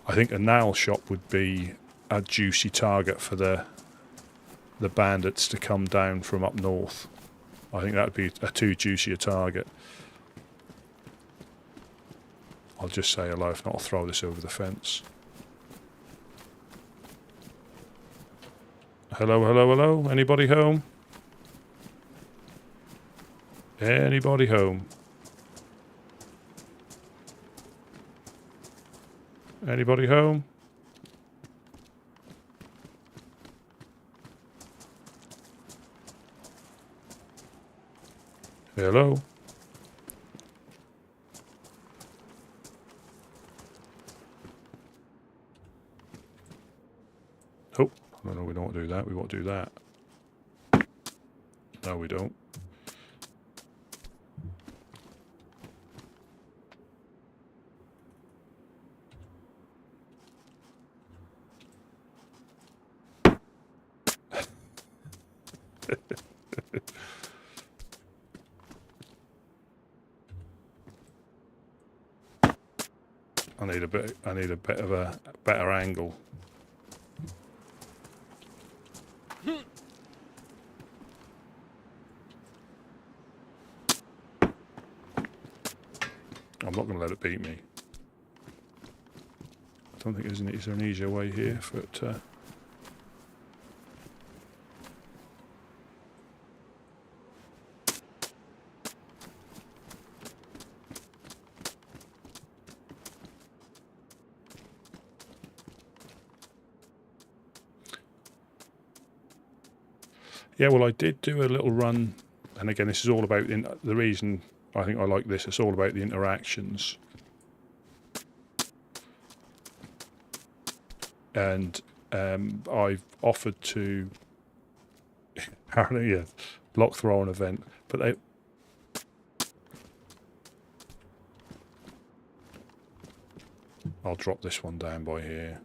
A: I think a nail shop would be a juicy target for the bandits to come down from up north. I think that would be a too juicy a target. I'll just say hello. If not, I'll throw this over the fence. Hello, hello, hello. Anybody home? Anybody home? Anybody home? Hello? Oh, no, we don't want to do that. We want to do that. No, we don't. I need a bit of a better angle. I'm not going to let it beat me. I don't think is there an easier way here for it to... Yeah, well, I did do a little run, and again, this is all about the reason I think I like this. It's all about the interactions, and I've offered to apparently lock throw an event, but I'll drop this one down by here.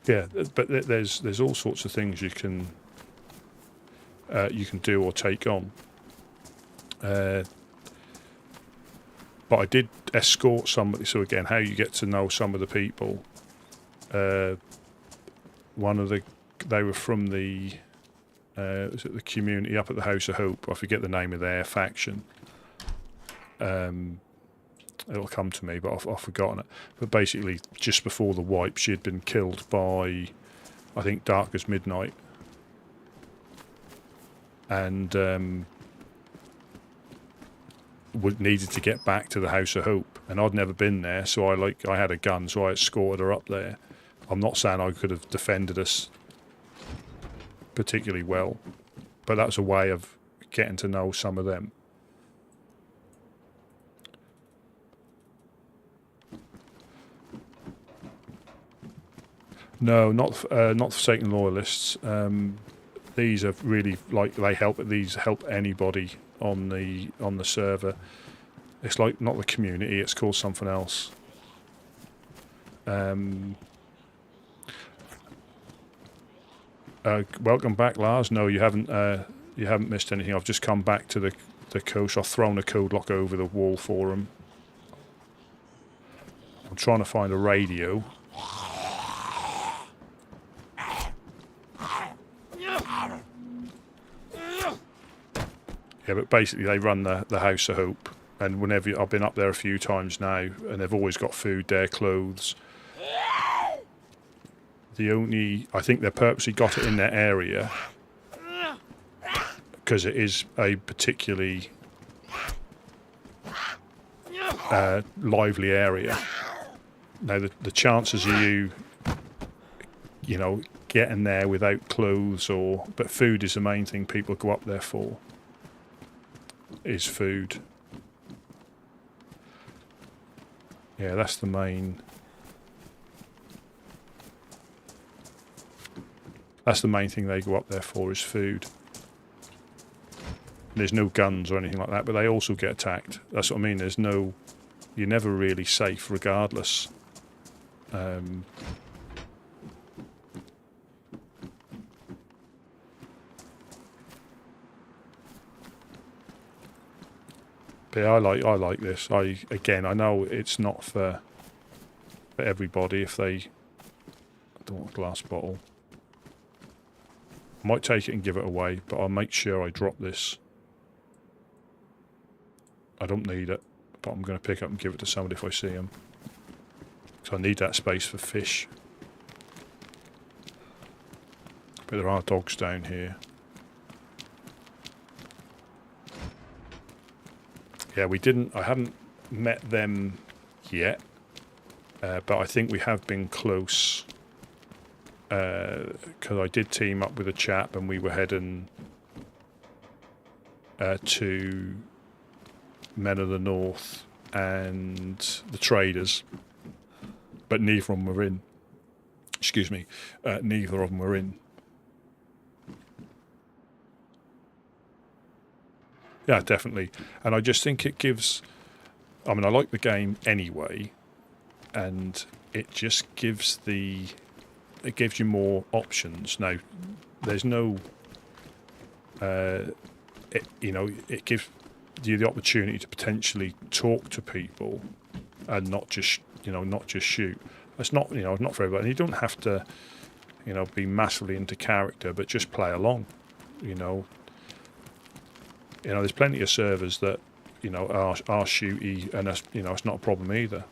A: Yeah, but there's all sorts of things you can do or take on. But I did escort somebody. So again, how you get to know some of the people. They were from the was it the community up at the House of Hope? I forget the name of their faction. It'll come to me, but I've forgotten it. But basically, just before the wipe, she had been killed by, I think, Dark as Midnight. And needed to get back to the House of Hope. And I'd never been there, so I had a gun, so I escorted her up there. I'm not saying I could have defended us particularly well, but that was a way of getting to know some of them. No, not Forsaken Loyalists. These are really these help anybody on the server. It's like not the community. It's called something else. Welcome back, Lars. No, you haven't missed anything. I've just come back to the coast. I've thrown a code lock over the wall for them. I'm trying to find a radio. Yeah, but basically they run the House of Hope, and whenever I've been up there a few times now, and they've always got food there, clothes. I think they purposely got it in their area because it is a particularly lively area. Now the chances of you know, getting there without clothes but food is the main thing people go up there for. Is food. Yeah, that's the main. That's the main thing they go up there for, is food. There's no guns or anything like that, but they also get attacked. That's what I mean. You're never really safe, regardless. But yeah, I like this. I know it's not for everybody. If they, I don't want a glass bottle. I might take it and give it away, but I'll make sure I drop this. I don't need it, but I'm going to pick up and give it to somebody if I see them. Because I need that space for fish. But there are dogs down here. Yeah, I haven't met them yet, but I think we have been close, because I did team up with a chap and we were heading to Men of the North and the Traders, but neither of them were in. Excuse me, neither of them were in. Yeah, definitely. And I just think it gives... I mean, I like the game anyway, and it just gives it gives you more options. Now, there's no... it gives you the opportunity to potentially talk to people and not just shoot. It's not, not for everybody. And you don't have to, be massively into character, but just play along, there's plenty of servers that, are shooty, and that's, it's not a problem either.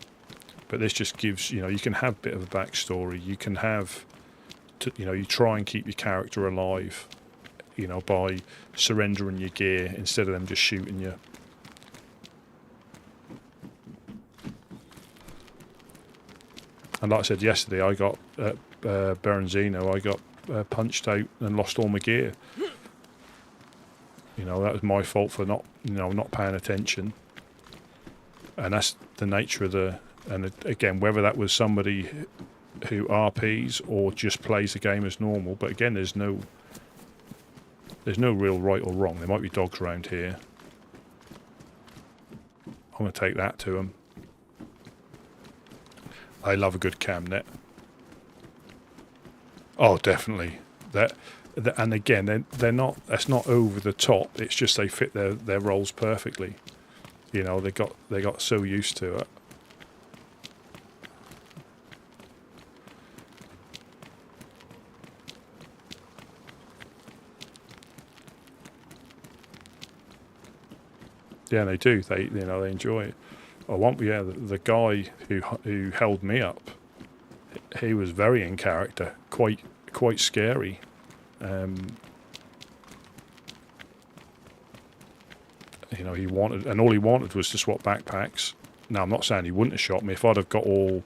A: But this just gives, you can have a bit of a backstory. You can have, you try and keep your character alive, by surrendering your gear instead of them just shooting you. And like I said yesterday, I got Berenzino, I got punched out and lost all my gear. That was my fault for not paying attention. And that's the nature of and again, whether that was somebody who RPs or just plays the game as normal, but again, there's no real right or wrong. There might be dogs around here. I'm going to take that to them. I love a good cam net. Oh, definitely. And again, they're not. That's not over the top. It's just they fit their roles perfectly. They got so used to it. Yeah, they do. They enjoy it. The guy who held me up, he was very in character, quite scary. He wanted, and all he wanted was to swap backpacks. Now, I'm not saying he wouldn't have shot me if I'd have got all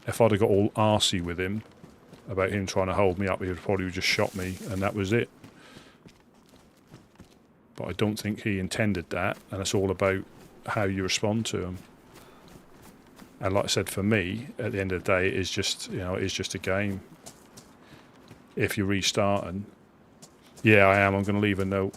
A: arsey with him about him trying to hold me up. He would probably just shot me, and that was it. But I don't think he intended that, and it's all about how you respond to him. And like I said, for me, at the end of the day, it's just a game. If you're restarting, yeah, I am. I'm going to leave a note.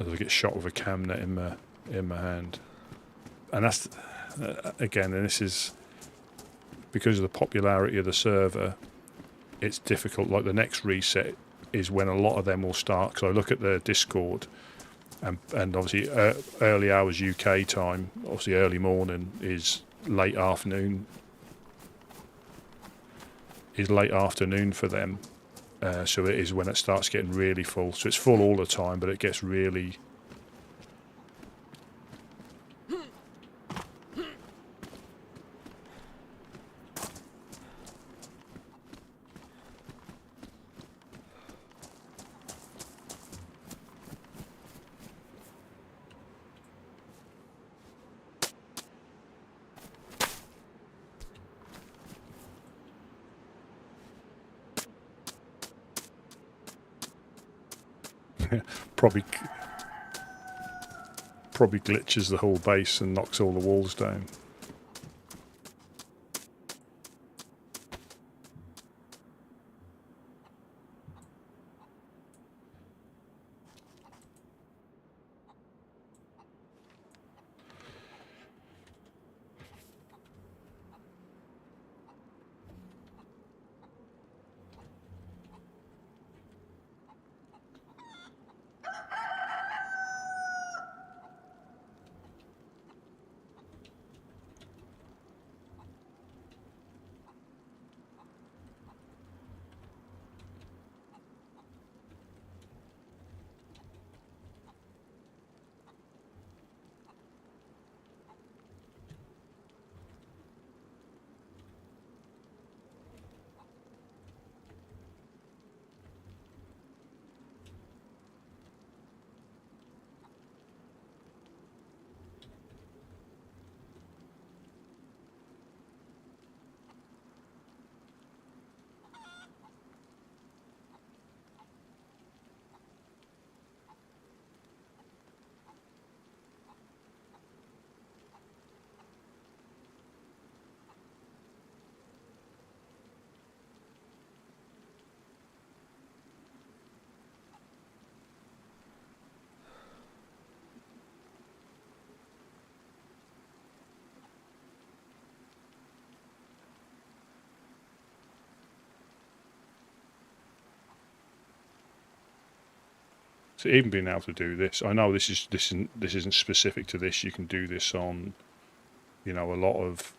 A: As I get shot with a cam net in my hand, and that's again, and this is because of the popularity of the server. it's difficult. Like the next reset is when a lot of them will start. Because I look at the Discord, and obviously early hours UK time, obviously early morning is late afternoon. Is late afternoon for them. So it is when it starts getting really full. So it's full all the time, but it gets really... probably glitches the whole base and knocks all the walls down. So even being able to do this, I know this isn't specific to this. You can do this on, a lot of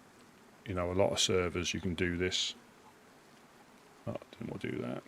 A: servers. You can do this. Oh, I didn't want to do that.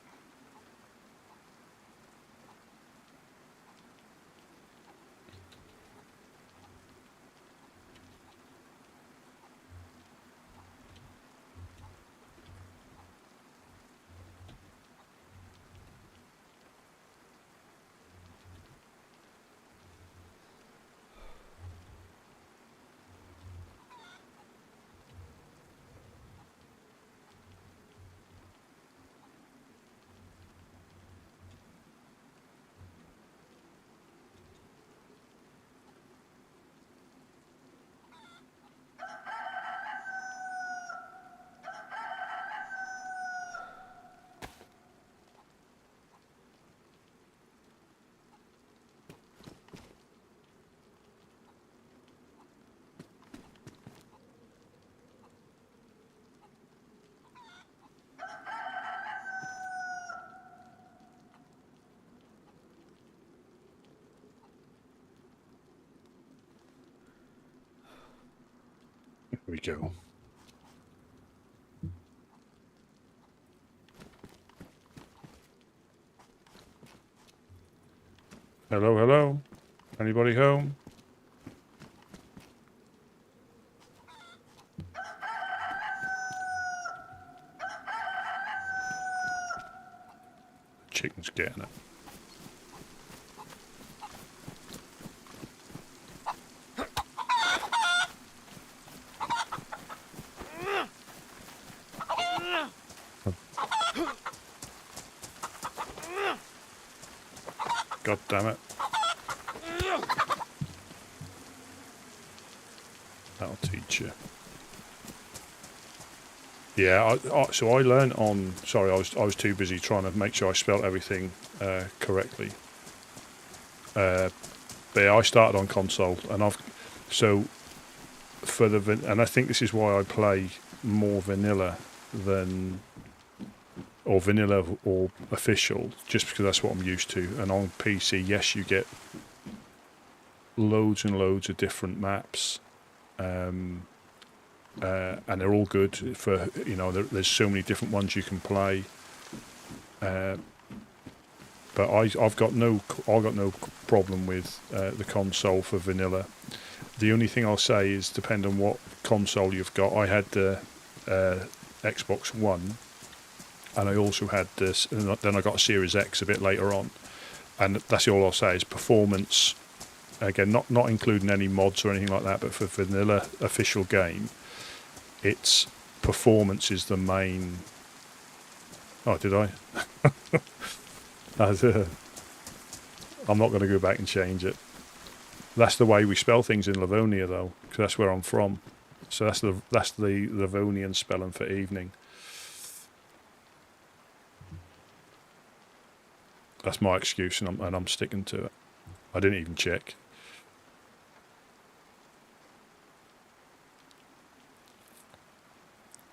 A: Here we go. Hello, hello. Anybody home? Chicken's getting it. God damn it. That'll teach you. Yeah, so I learned on... Sorry, I was too busy trying to make sure I spelt everything correctly. But yeah, I started on console, and and I think this is why I play more vanilla than... or vanilla or official, just because that's what I'm used to. And on PC, yes, you get loads and loads of different maps, and they're all good for, you know, there's so many different ones you can play. But I've got no problem with the console for vanilla. The only thing I'll say is, depend on what console you've got. I had the Xbox One, and I also had this, and then I got a Series X a bit later on. And that's all I'll say is performance. Again, not including any mods or anything like that, but for vanilla official game, it's performance is the main. Oh, did I? I'm not going to go back and change it. That's the way we spell things in Livonia, though, because that's where I'm from. So that's the Livonian spelling for evening. That's my excuse, and I'm sticking to it. I didn't even check.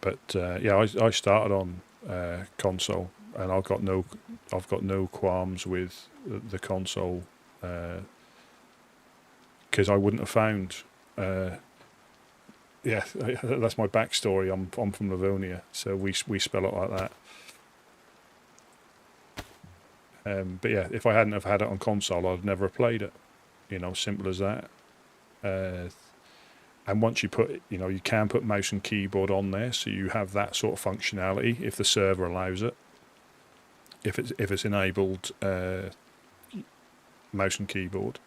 A: But yeah, I started on console, and I've got no qualms with the console, because I wouldn't have found. Yeah, that's my backstory. I'm from Livonia, so we spell it like that. But yeah, if I hadn't have had it on console, I'd never have played it. You know, simple as that. And once you put, you know, you can put mouse and keyboard on there, so you have that sort of functionality if the server allows it. If it's enabled mouse and keyboard.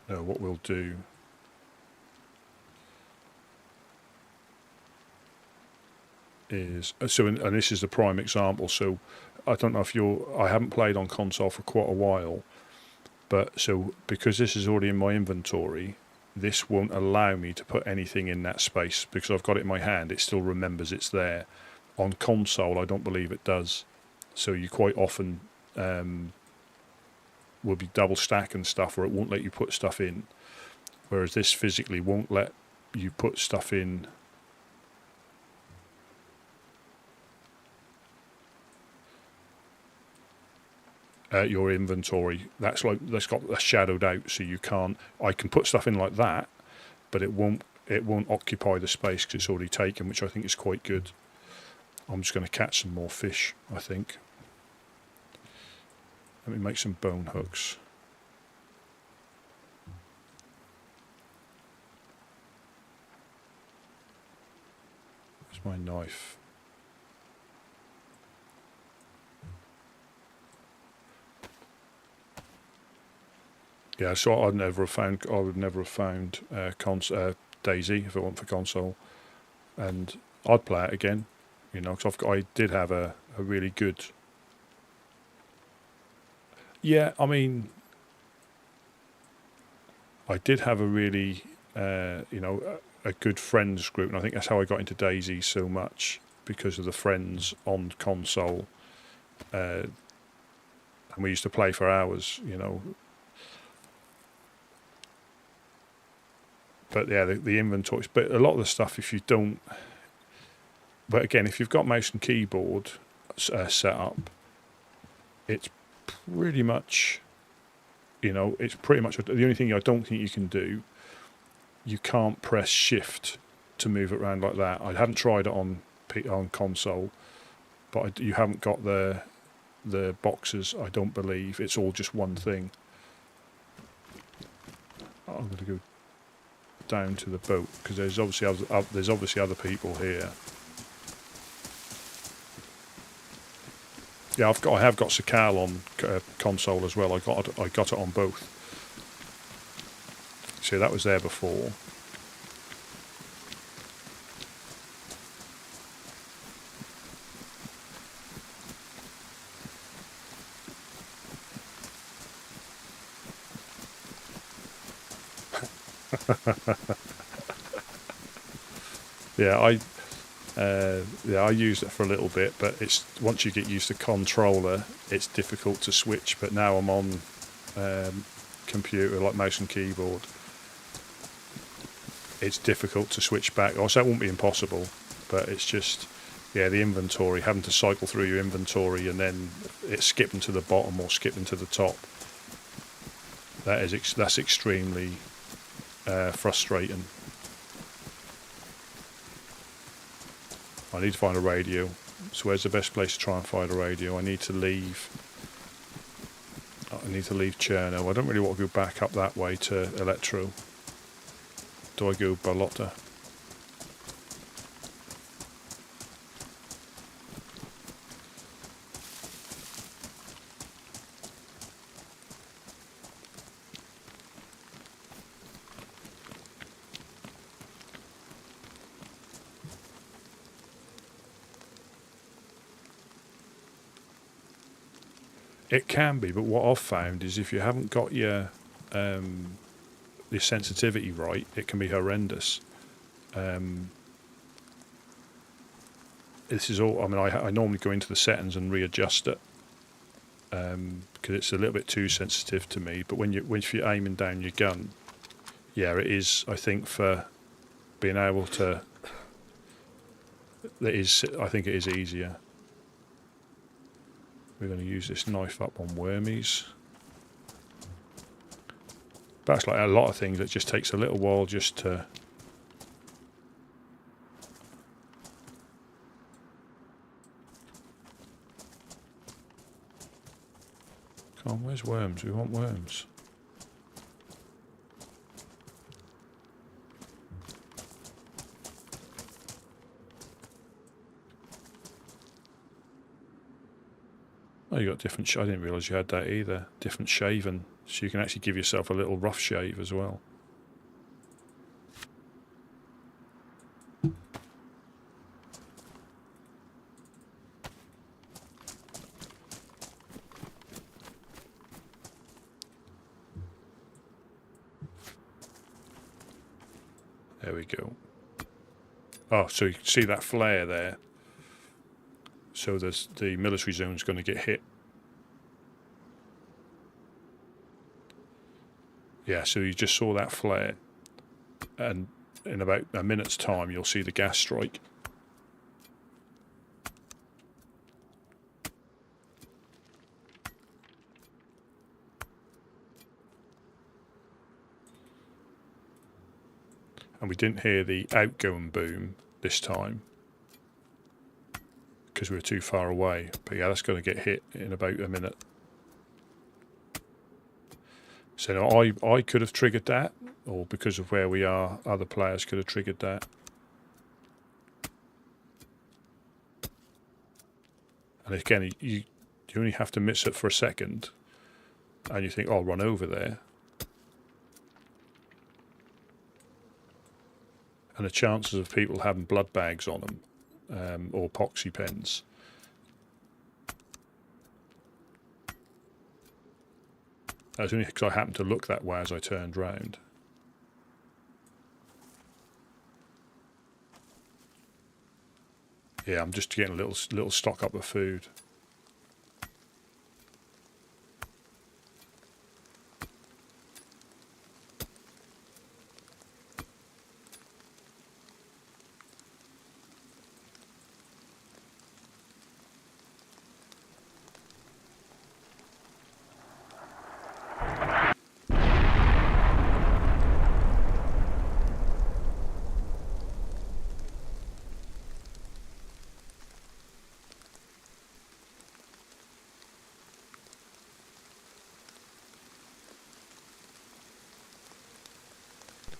A: What we'll do is, and this is the prime example. So I don't know if I haven't played on console for quite a while, but so because this is already in my inventory, this won't allow me to put anything in that space because I've got it in my hand. It still remembers it's there. On console, I don't believe it does. So you quite often will be double stacking stuff, or it won't let you put stuff in, whereas this physically won't let you put stuff in. Your inventory, that's shadowed out, so you can't. I can put stuff in like that, but it won't occupy the space because it's already taken, which I think is quite good. I'm just going to catch some more fish, I think. Let me make some bone hooks. Where's my knife? Yeah, so I would never have found DayZ if it weren't for console, and I'd play it again, you know, because I did have a really good. Yeah, I mean, I did have a really, you know, a good friends group, and I think that's how I got into DayZ so much, because of the friends on console, and we used to play for hours, you know. But yeah, the inventories. But a lot of the stuff, if you don't. But again, if you've got mouse and keyboard set up, it's pretty much, you know, it's pretty much the only thing I don't think you can do. You can't press shift to move it around like that. I haven't tried it on console, but you haven't got the boxes. I don't believe it's all just one thing. I'm going to go down to the boat because there's obviously other people here. Yeah, I have got Sakal on console as well. I got it on both. See, that was there before. Yeah, Yeah, I used it for a little bit, but it's once you get used to controller, it's difficult to switch. But now I'm on computer, like mouse and keyboard. It's difficult to switch back. Also, it won't be impossible, but it's just, yeah, the inventory, having to cycle through your inventory and then it's skipping to the bottom or skipping to the top. That's extremely frustrating. I need to find a radio. So where's the best place to try and find a radio? I need to leave Cherno. I don't really want to go back up that way to Electro. Do I go Balota? It can be, but what I've found is if you haven't got your sensitivity right, it can be horrendous. This is all. I mean, I normally go into the settings and readjust it because it's a little bit too sensitive to me. But if you're aiming down your gun, yeah, it is. I think for being able to, I think it is easier. We're going to use this knife up on wormies. That's like a lot of things. It just takes a little while just to. Come on, where's worms? We want worms. Oh, you got different. I didn't realise you had that either. Different shaving, so you can actually give yourself a little rough shave as well. There we go. Oh, so you can see that flare there. So the military zone's going to get hit. Yeah, so you just saw that flare. And in about a minute's time, you'll see the gas strike. And we didn't hear the outgoing boom this time because we were too far away. But yeah, that's going to get hit in about a minute. So now I could have triggered that, or because of where we are, other players could have triggered that. And again, you only have to miss it for a second, and you think, oh, I'll run over there. And the chances of people having blood bags on them, or epoxy pens. That was only because I happened to look that way as I turned round. Yeah, I'm just getting a little stock up of food.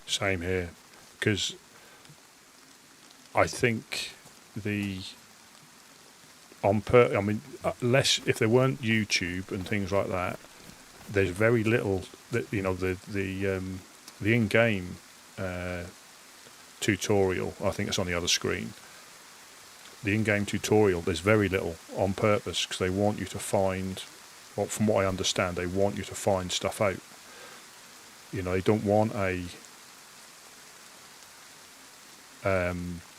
A: Same here, because I think less if there weren't YouTube and things like that, there's very little that the in-game tutorial. I think it's on the other screen. The in-game tutorial, there's very little on purpose because they want you to find. Well, from what I understand, they want you to find stuff out. They don't want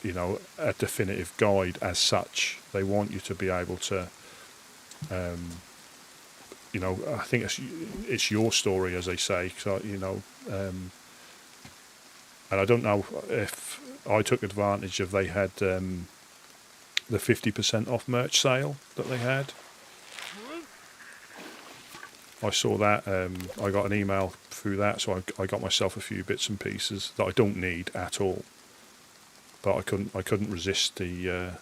A: you know, a definitive guide as such. They want you to be able to, you know, I think it's your story, as they say. So, you know, and I don't know if I took advantage of they had the 50% off merch sale that they had. I saw that. I got an email through that, so I got myself a few bits and pieces that I don't need at all. But I couldn't resist the.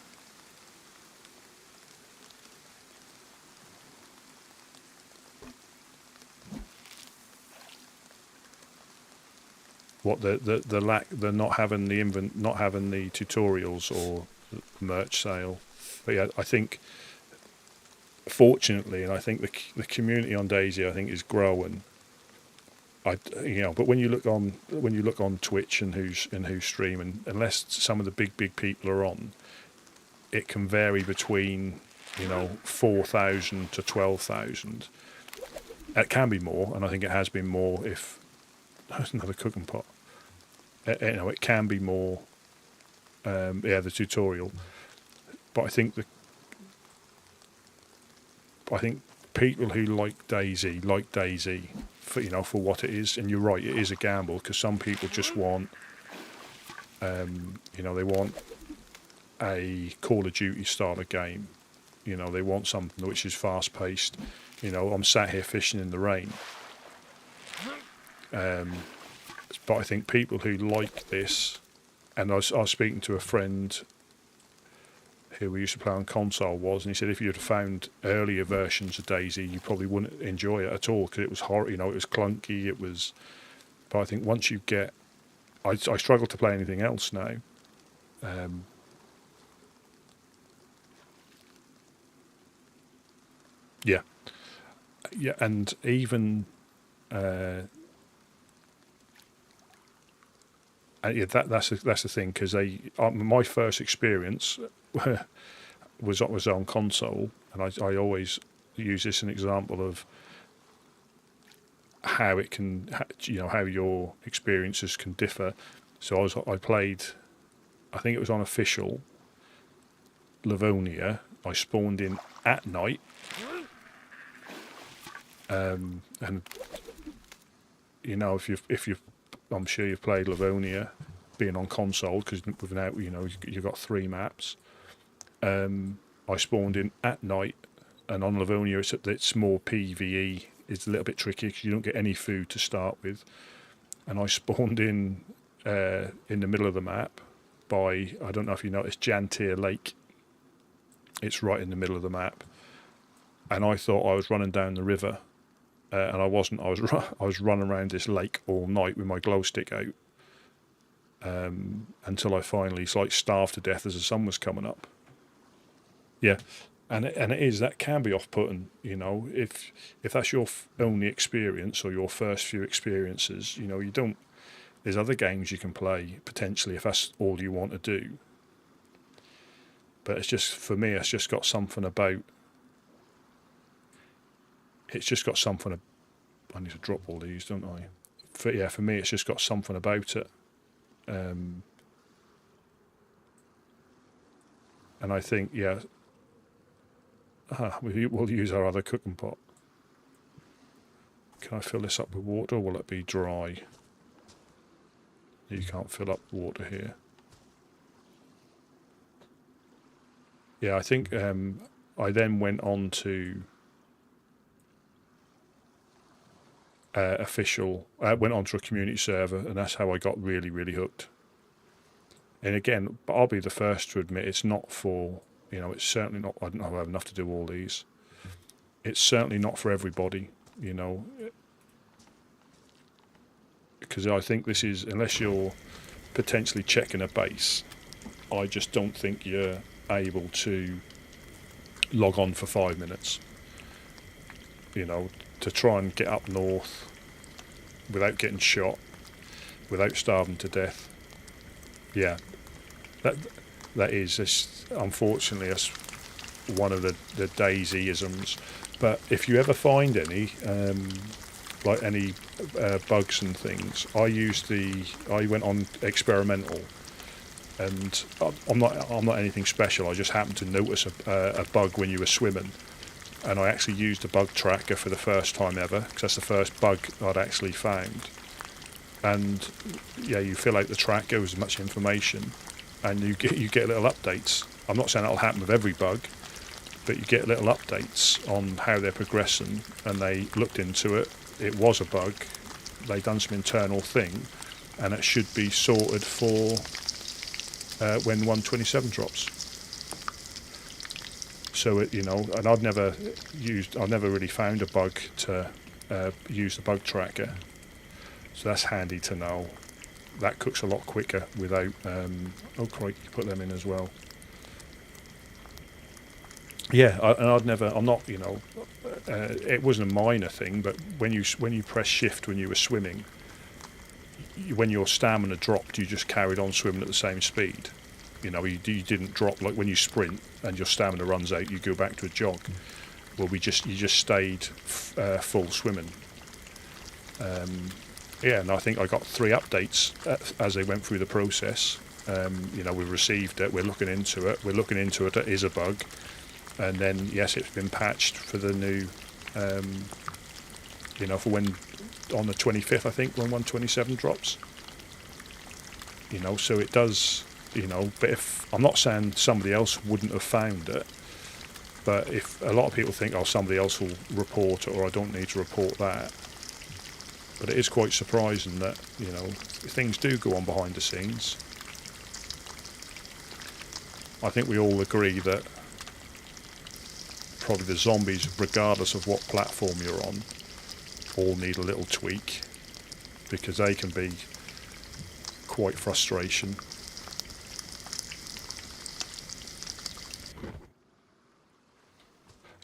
A: What the lack, the not having the not having the tutorials or the merch sale. But yeah, I think. Fortunately, and I think the community on DayZ, I think, is growing. You know, but when you look on Twitch and who's streaming, unless some of the big people are on, it can vary between, you know, 4,000 to 12,000. It can be more, and I think it has been more. If there's another cooking pot, you know, it can be more. Yeah, the tutorial, but I think people who like DayZ for, you know, for what it is. And you're right, it is a gamble, because some people just want, you know, they want a Call of Duty style of game. You know, they want something which is fast paced. You know, I'm sat here fishing in the rain. But I think people who like this, and I was speaking to a friend who we used to play on console and he said if you'd have found earlier versions of DayZ, you probably wouldn't enjoy it at all, because it was horrible. You know, it was clunky. It was, but I think once you get, I struggle to play anything else now. Yeah, and even yeah, that's the thing, because my first experience was on console, and I always use this as an example of how it can, you know, how your experiences can differ. So I played, I think it was on official Livonia. I spawned in at night, and you know, if you I'm sure you've played Livonia, being on console, because without, you know, you've got 3 maps. I spawned in at night, and on Livonia it's more PvE. It's a little bit tricky because you don't get any food to start with. And I spawned in the middle of the map by, I don't know if you noticed, Jantier Lake. It's right in the middle of the map, and I thought I was running down the river. And I wasn't. I was running around this lake all night with my glow stick out, until I finally starved to death as the sun was coming up. Yeah, and it is, that can be off-putting. You know, if that's your only experience or your first few experiences, you know, you don't. There's other games you can play potentially if that's all you want to do. But it's just, for me, it's just got something about. It's just got something. I need to drop all these, don't I? For me, it's just got something about it. And I think, yeah, we'll use our other cooking pot. Can I fill this up with water, or will it be dry? You can't fill up water here. Yeah, I think I then went on to went onto a community server, and that's how I got really, really hooked. And again, but I'll be the first to admit, it's not for, you know, it's certainly not, I don't have enough to do all these. It's certainly not for everybody, you know, because I think this is, unless you're potentially checking a base, I just don't think you're able to log on for 5 minutes, you know, to try and get up north without getting shot, without starving to death. Yeah, that is just, unfortunately, that's one of the DayZ-isms. But if you ever find any, like any bugs and things, I went on experimental, and I'm not anything special. I just happened to notice a bug when you were swimming, and I actually used a bug tracker for the first time ever, because that's the first bug I'd actually found. And yeah, you fill out the tracker with as much information, and you get little updates. I'm not saying that'll happen with every bug, but you get little updates on how they're progressing. And they looked into it. It was a bug. They done some internal thing, and it should be sorted for when 127 drops. So and I've never really found a bug to use the bug tracker. So that's handy to know. That cooks a lot quicker without. Oh, crikey, put them in as well. Yeah, I'm not. It wasn't a minor thing, but when you press shift when you were swimming, when your stamina dropped, you just carried on swimming at the same speed. You didn't drop like when you sprint and your stamina runs out, you go back to a jog. Well, you just stayed full swimming. Yeah, and I think I got 3 updates as they went through the process. We received it. We're looking into it. It is a bug, and then yes, it's been patched for the new. For when on the 25th, I think, when 127 drops. So it does. But if I'm not saying somebody else wouldn't have found it, but if a lot of people think, oh, somebody else will report it, or I don't need to report that. But it is quite surprising that, things do go on behind the scenes. I think we all agree that probably the zombies, regardless of what platform you're on, all need a little tweak, because they can be quite frustration.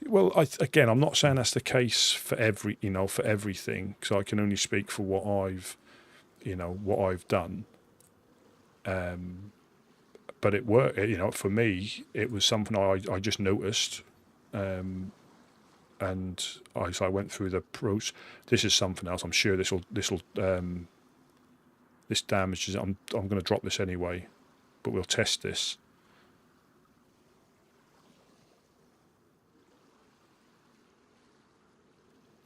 A: Well, I'm not saying that's the case for for everything, because I can only speak for what I've done. But it worked. For me, it was something I just noticed, and I went through the pros. This is something else. I'm sure this damages. I'm going to drop this anyway, but we'll test this.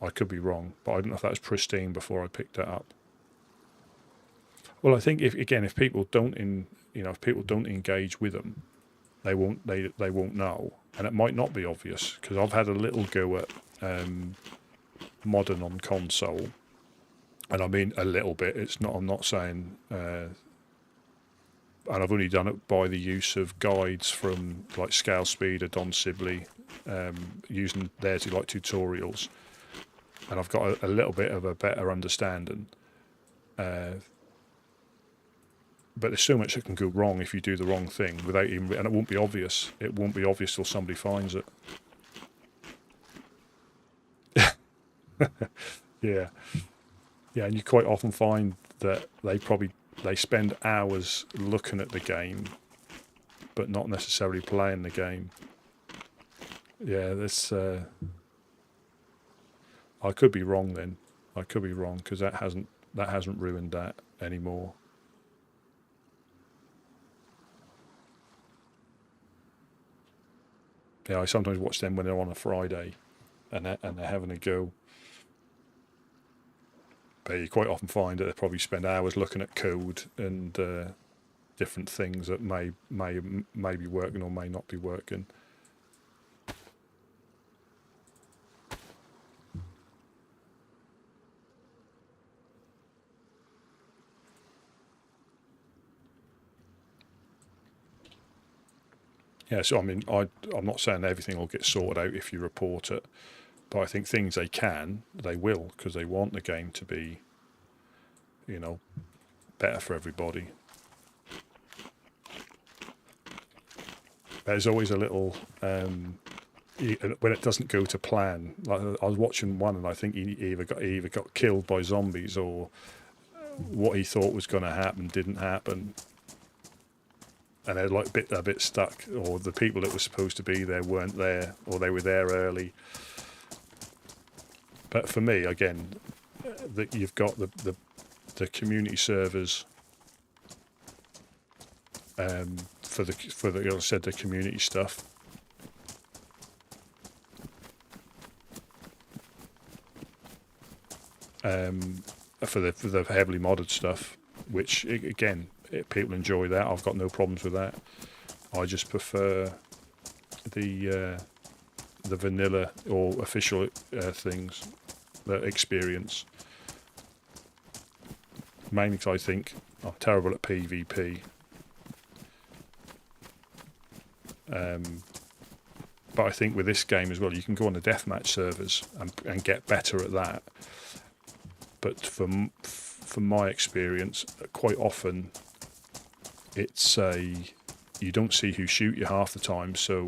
A: I could be wrong, but I don't know if that was pristine before I picked it up. Well, I think if people don't engage with them, they won't know, and it might not be obvious, because I've had a little go at modern on console, and I mean a little bit. I'm not saying, and I've only done it by the use of guides from like Scale Speeder, Don Sibley, using their tutorials. And I've got a little bit of a better understanding. But there's so much that can go wrong if you do the wrong thing and it won't be obvious. It won't be obvious till somebody finds it. Yeah, and you quite often find that they spend hours looking at the game, but not necessarily playing the game. Yeah, this. I could be wrong then. I could be wrong, because that hasn't ruined that anymore. Yeah, I sometimes watch them when they're on a Friday, and they're having a go. But you quite often find that they probably spend hours looking at code and different things that may be working or may not be working. Yeah, so I mean, I'm not saying everything will get sorted out if you report it, but I think things they will, because they want the game to be, better for everybody. There's always a little, when it doesn't go to plan. Like I was watching one, and I think he either got killed by zombies, or what he thought was going to happen didn't happen. And they're like a bit stuck, or the people that were supposed to be there weren't there, or they were there early. But for me, again, that you've got the community servers for the like I said, the community stuff. For the heavily modded stuff, which again, people enjoy that. I've got no problems with that. I just prefer the vanilla or official things, the experience. Mainly because I think I'm terrible at PvP. But I think with this game as well, you can go on the deathmatch servers and get better at that. But from my experience, quite often it's you don't see who shoot you half the time. So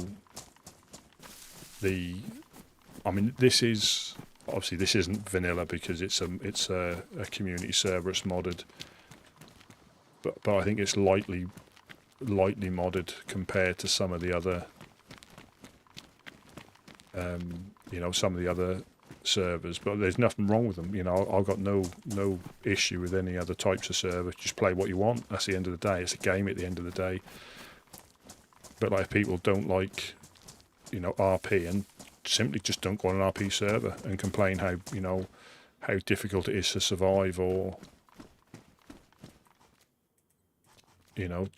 A: this is obviously this isn't vanilla because it's a community server. It's modded, but I think it's lightly modded compared to some of the other some of the other servers. But there's nothing wrong with them. I've got no issue with any other types of server. Just play what you want. That's the end of the day. It's a game at the end of the day. But like, if people don't like RP, and simply just don't go on an RP server and complain how difficult it is to survive, or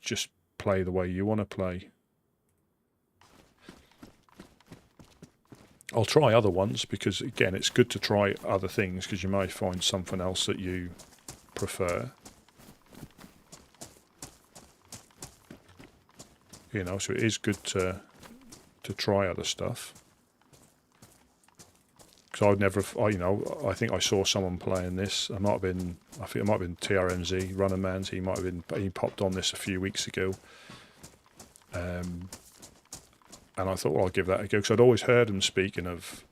A: just play the way you want to play. I'll try other ones because, again, it's good to try other things because you might find something else that you prefer. So it is good to try other stuff. Because I think I saw someone playing this. I think it might have been TRMZ, Running Man's. He popped on this a few weeks ago. And I thought, well, I'll give that a go, because I'd always heard him speaking of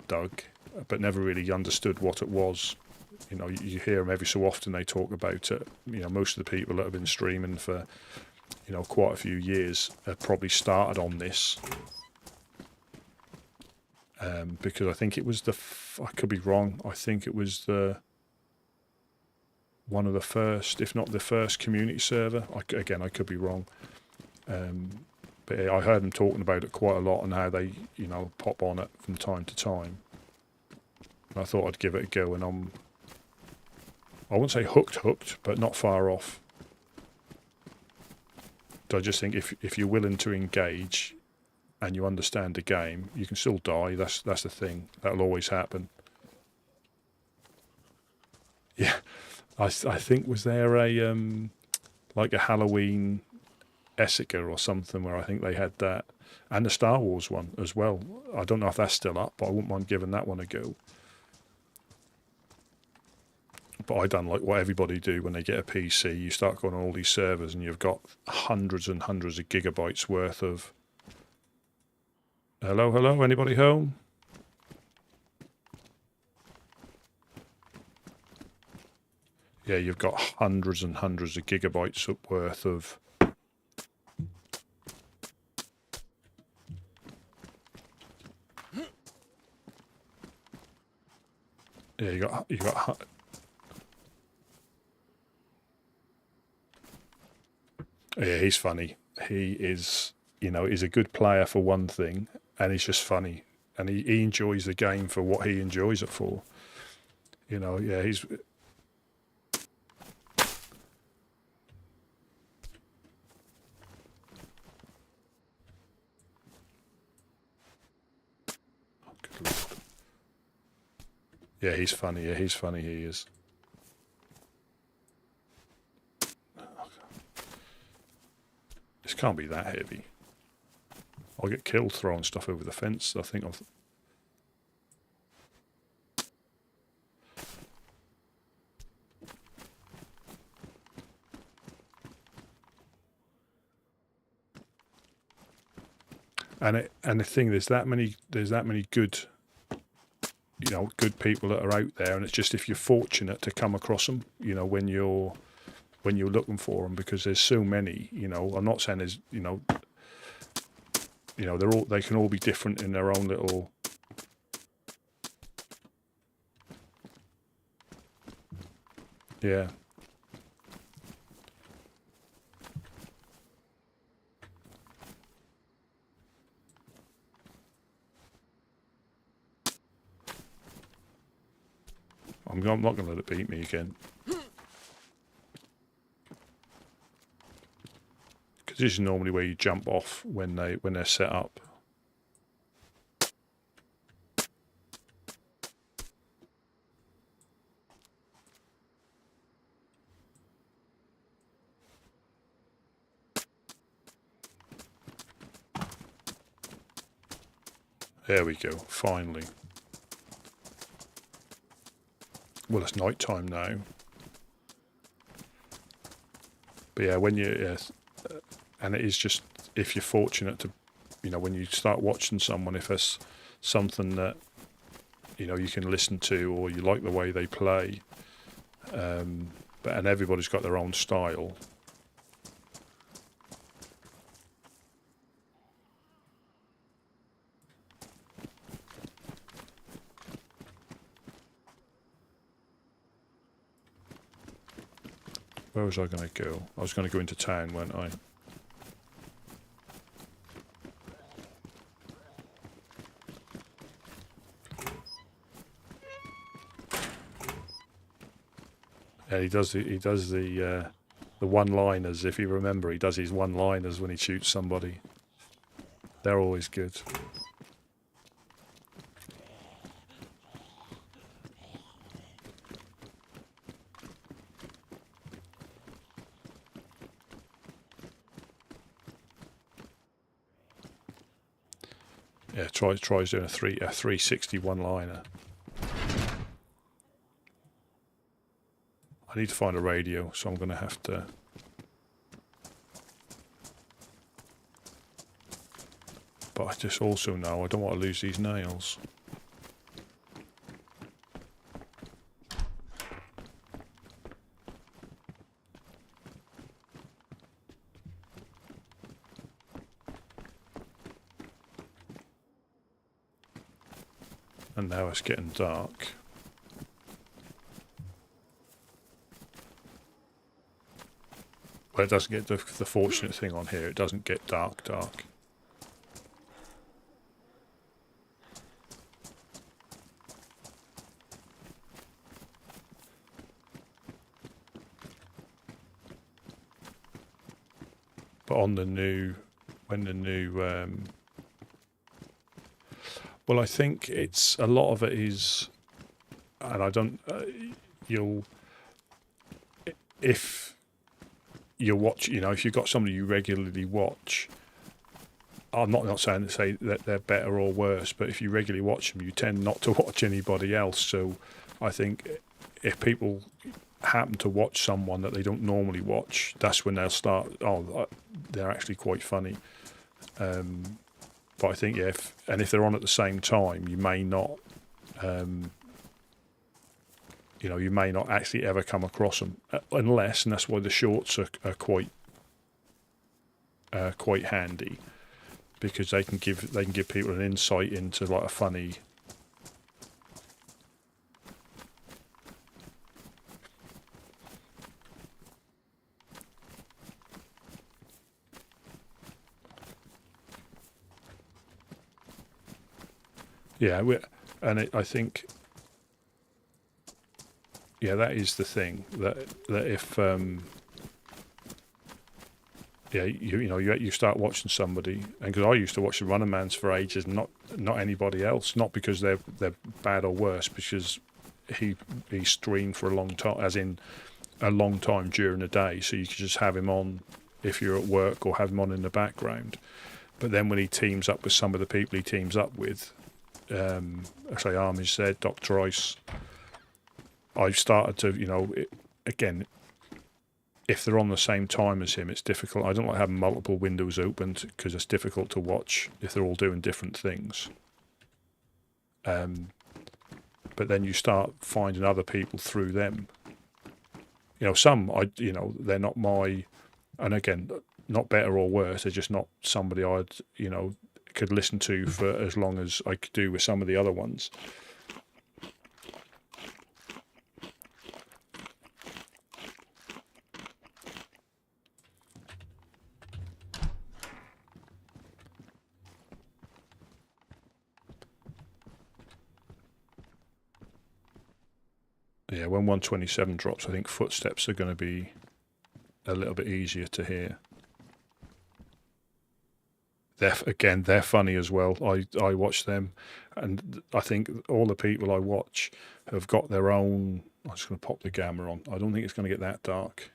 A: Doug, but never really understood what it was. You hear them every so often, they talk about it. Most of the people that have been streaming for, quite a few years have probably started on this. Because I think it was I could be wrong, I think it was one of the first, if not the first community server. Again, I could be wrong. But I heard them talking about it quite a lot and how they, pop on it from time to time. And I thought I'd give it a go, and I wouldn't say hooked, but not far off. So I just think if you're willing to engage and you understand the game, you can still die. That's the thing. That'll always happen. Yeah, I think, was there a like a Halloween Essica or something where I think they had that, and the Star Wars one as well. I don't know if that's still up, but I wouldn't mind giving that one a go. But I done like what everybody do when they get a PC. You start going on all these servers and you've got hundreds and hundreds of gigabytes worth of... Hello, anybody home? Yeah, you've got hundreds and hundreds of gigabytes worth of... Yeah, you got. Yeah, he's funny. He is, he's a good player for one thing, and he's just funny, and he enjoys the game for what he enjoys it for. Yeah, he's. Oh, good Lord. Yeah, he's funny. Yeah, he's funny. He is. This can't be that heavy. I'll get killed throwing stuff over the fence. I think I've... And the thing, there's that many good, good people that are out there, and it's just if you're fortunate to come across them, when you're looking for them, because there's so many. I'm not saying there's, they can all be different in their own little. Yeah. I'm not going to let it beat me again. Because this is normally where you jump off when they're set up. There we go, finally. Well, it's night time now. But yeah, when you, and it is just, if you're fortunate to, you know, when you start watching someone, if there's something that, you know, you can listen to or you like the way they play, and everybody's got their own style. Where was I going to go? I was going to go into town, weren't I? Yeah, he does the one-liners. If you remember, he does his one-liners when he shoots somebody. They're always good. Yeah, tries doing a 360 one-liner. I need to find a radio, so I'm going to have to. But I just also know I don't want to lose these nails. And now it's getting dark. Well, it doesn't get the fortunate thing on here. It doesn't get dark. But on the new, well, I think it's a lot of it is, and I don't, if you watch, you know, if you've got somebody you regularly watch, I'm not saying to say that they're better or worse, but if you regularly watch them, you tend not to watch anybody else. So I think if people happen to watch someone that they don't normally watch, that's when they'll start, they're actually quite funny. But I think if they're on at the same time, you may not, you may not actually ever come across them, unless, and that's why the shorts are quite handy, because they can give people an insight into like a funny. Yeah, I think, yeah, that is the thing, that if you start watching somebody, and because I used to watch the Running Mans for ages, not anybody else, not because they're bad or worse, because he streamed for a long time, as in a long time during the day, so you could just have him on if you're at work or have him on in the background. But then when he teams up with some of the people he teams up with, say Armish said, Dr. Ice, I've started to, again, if they're on the same time as him, it's difficult. I don't like having multiple windows opened because it's difficult to watch if they're all doing different things. But then you start finding other people through them. Some they're not my, and again, not better or worse. They're just not somebody I'd could listen to for as long as I could do with some of the other ones. Yeah, when 127 drops, I think footsteps are going to be a little bit easier to hear. They're funny as well. I watch them, and I think all the people I watch have got their own. I'm just going to pop the gamma on. I don't think it's going to get that dark.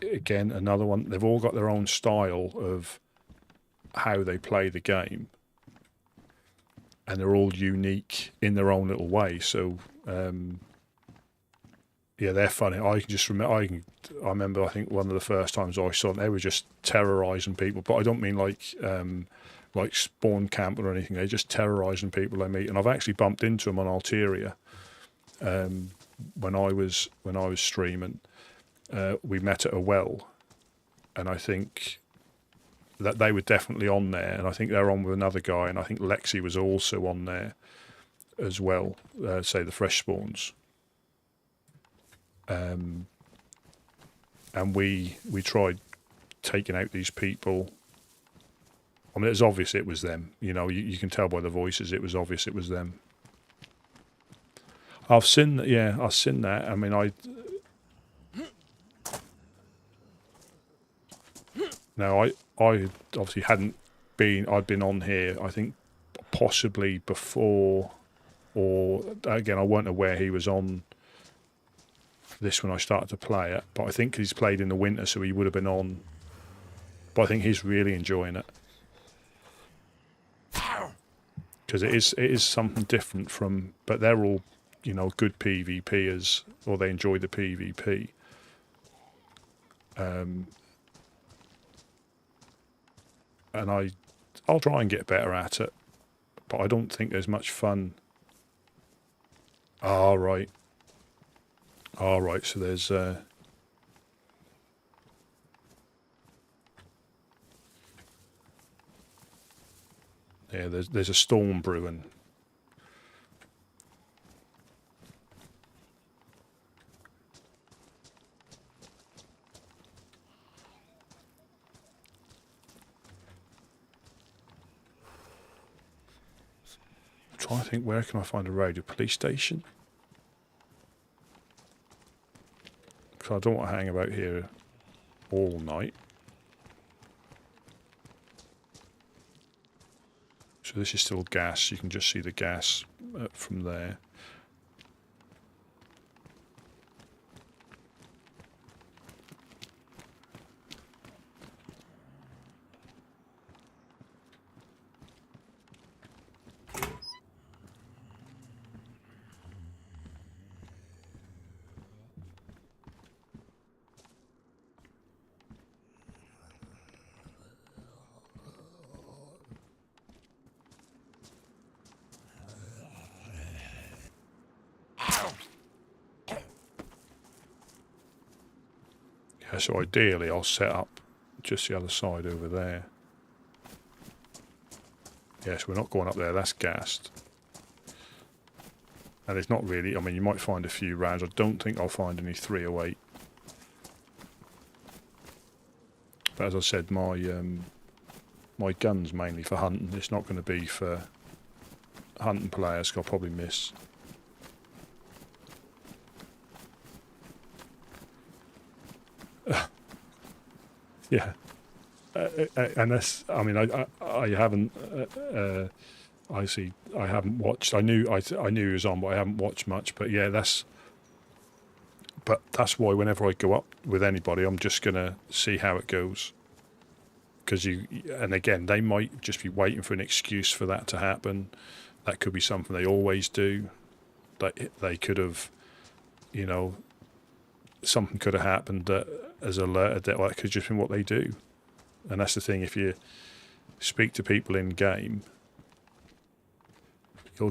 A: Again, another one. They've all got their own style of how they play the game, and they're all unique in their own little way. So, yeah, they're funny. I can just remember. I remember. I think one of the first times I saw them, they were just terrorizing people. But I don't mean like spawn camp or anything. They're just terrorizing people they meet. And I've actually bumped into them on Altaria when I was streaming. We met at a well, and I think that they were definitely on there. And I think they're on with another guy. And I think Lexi was also on there as well. Say the fresh spawns. And we tried taking out these people. I mean, it's obvious it was them. You know, you can tell by the voices. It was obvious it was them. I've seen that. Yeah, I've seen that. I mean, I obviously hadn't been. I'd been on here. I think possibly before, or again, I weren't aware he was on this when I started to play it, but I think he's played in the winter, so he would have been on. But I think he's really enjoying it because it is something different from. But they're all, you know, good PvPers, or they enjoy the PvP. And I'll try and get better at it, but I don't think there's much fun. All right. All right, so there's yeah, there's a storm brewing. I'm trying to think, where can I find a radio police station? Because I don't want to hang about here all night. So this is still gas. You can just see the gas from there. Yeah, so ideally I'll set up just the other side over there. Yes, we're not going up there, that's gassed. And it's not really, I mean, you might find a few rounds. I don't think I'll find any 308. But as I said, my gun's mainly for hunting. It's not going to be for hunting players, 'cause I'll probably miss. Yeah. And that's, I mean, I haven't, I see, I haven't watched. I knew he was on, but I haven't watched much. But yeah, that's why whenever I go up with anybody, I'm just gonna see how it goes. Because and again, they might just be waiting for an excuse for that to happen. That could be something they always do. They could have, you know, something could have happened that has alerted that. Well, that could have just been what they do. And that's the thing. If you speak to people in game, you'll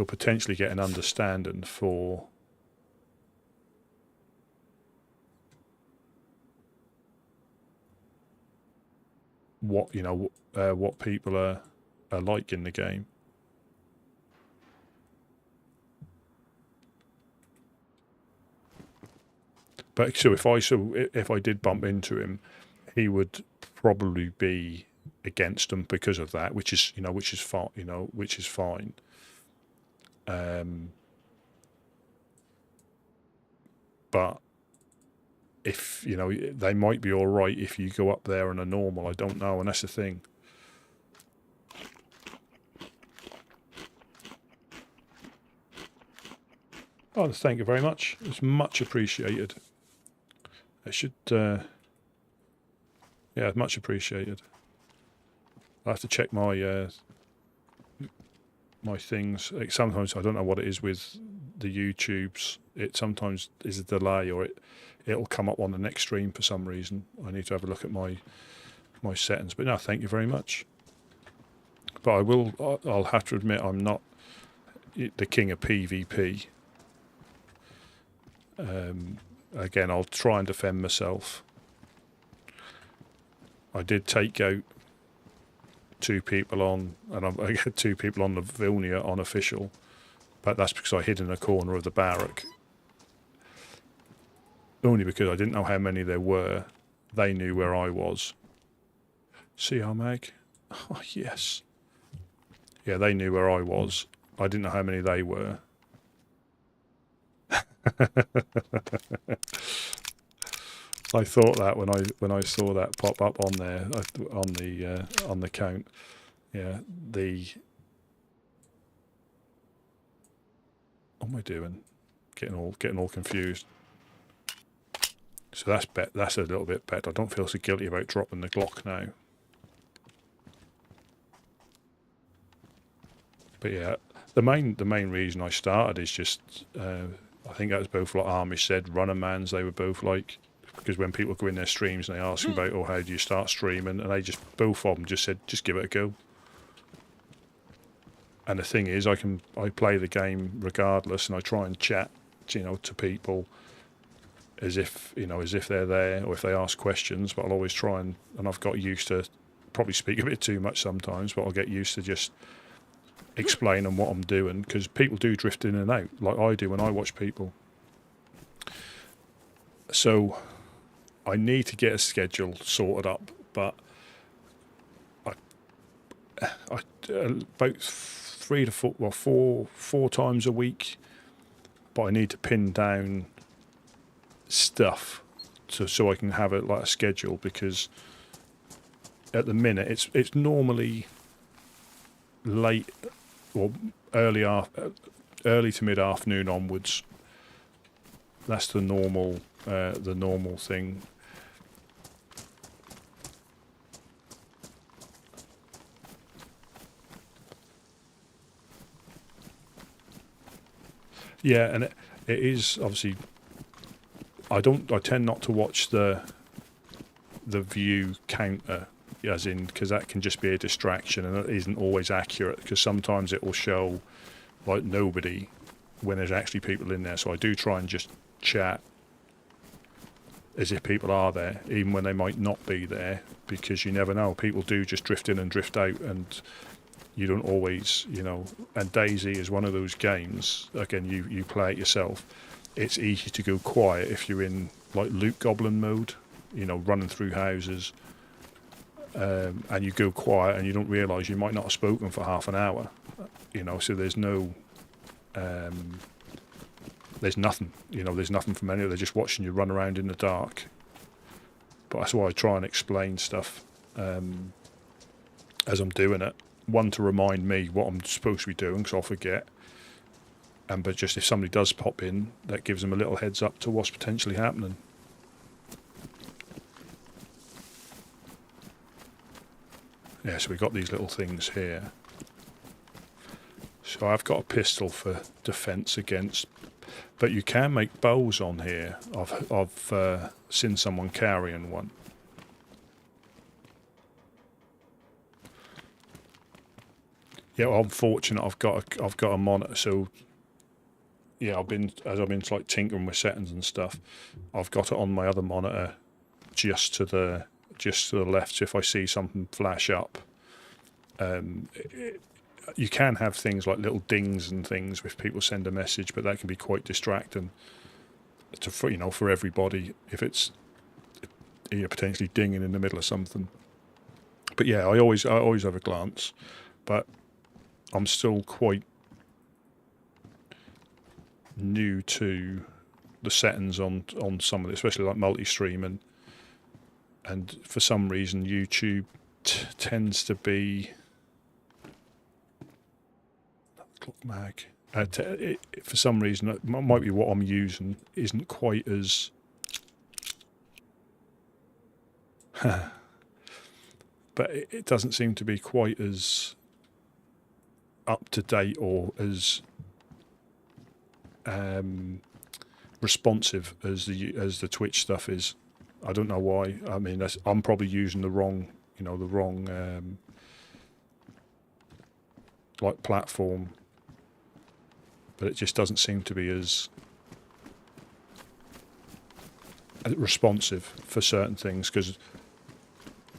A: potentially get an understanding for what, you know, what people are like in the game. But so if I did bump into him, he would probably be against them because of that, which is fine. But if, you know, they might be all right if you go up there and are normal. I don't know, and that's the thing. Oh, thank you very much. It's much appreciated. It should, yeah, much appreciated. I have to check my my things. Like, sometimes I don't know what it is with the YouTubes. It sometimes is a delay, or it'll come up on the next stream for some reason. I need to have a look at my settings. But no, thank you very much. But I'll have to admit, I'm not the king of PvP. Again, I'll try and defend myself. I did take out 2 people on, and I get 2 people on the Vilnia unofficial, but that's because I hid in a corner of the barrack. Only because I didn't know how many there were. They knew where I was. See how Meg? Oh, yes. Yeah, they knew where I was. I didn't know how many they were. I thought that when I saw that pop up on there on the count. Yeah, what am I doing? Getting all confused. So that's a little bit better. I don't feel so guilty about dropping the Glock now. But yeah, the main reason I started is just I think that was both like Amish said, runner mans. They were both like, because when people go in their streams and they ask them about, oh, how do you start streaming, and they just, both of them just said, just give it a go. And the thing is, I play the game regardless, and I try and chat, you know, to people as if they're there, or if they ask questions. But I'll always try and I've got used to probably speak a bit too much sometimes, but I'll get used to just explaining what I'm doing, because people do drift in and out like I do when I watch people. So I need to get a schedule sorted up, but I about 3 to 4, well, four times a week. But I need to pin down stuff so I can have it like a schedule, because at the minute it's normally late or early to mid afternoon onwards. That's the normal thing. Yeah, and it is obviously. I tend not to watch the view counter, as in, because that can just be a distraction, and it isn't always accurate, because sometimes it will show like nobody when there's actually people in there. So I do try and just chat as if people are there, even when they might not be there, because you never know. People do just drift in and drift out, and you don't always, you know. And DayZ is one of those games, again, you play it yourself, it's easy to go quiet if you're in like loot goblin mode, you know, running through houses, and you go quiet and you don't realise you might not have spoken for half an hour, you know. So there's no there's nothing, you know, there's nothing from any of. They're just watching you run around in the dark. But that's why I try and explain stuff as I'm doing it. One, to remind me what I'm supposed to be doing, because I'll forget. But just if somebody does pop in, that gives them a little heads up to what's potentially happening. Yeah, so we've got these little things here. So I've got a pistol for defence against, but you can make bows on here. I've seen someone carrying one. Yeah, well, I'm fortunate. I've got a monitor, so yeah, I've been like tinkering with settings and stuff. I've got it on my other monitor, just to the left. So if I see something flash up, you can have things like little dings and things if people send a message, but that can be quite distracting for everybody if it's, you know, potentially dinging in the middle of something. But yeah, I always have a glance, but I'm still quite new to the settings on some of it, especially like multi-stream, and for some reason YouTube tends to be clock mag. For some reason, it might be what I'm using isn't quite as but it doesn't seem to be quite as up to date or as responsive as the Twitch stuff is. I don't know why. I mean, I'm probably using the wrong, like platform, but it just doesn't seem to be as responsive for certain things. Because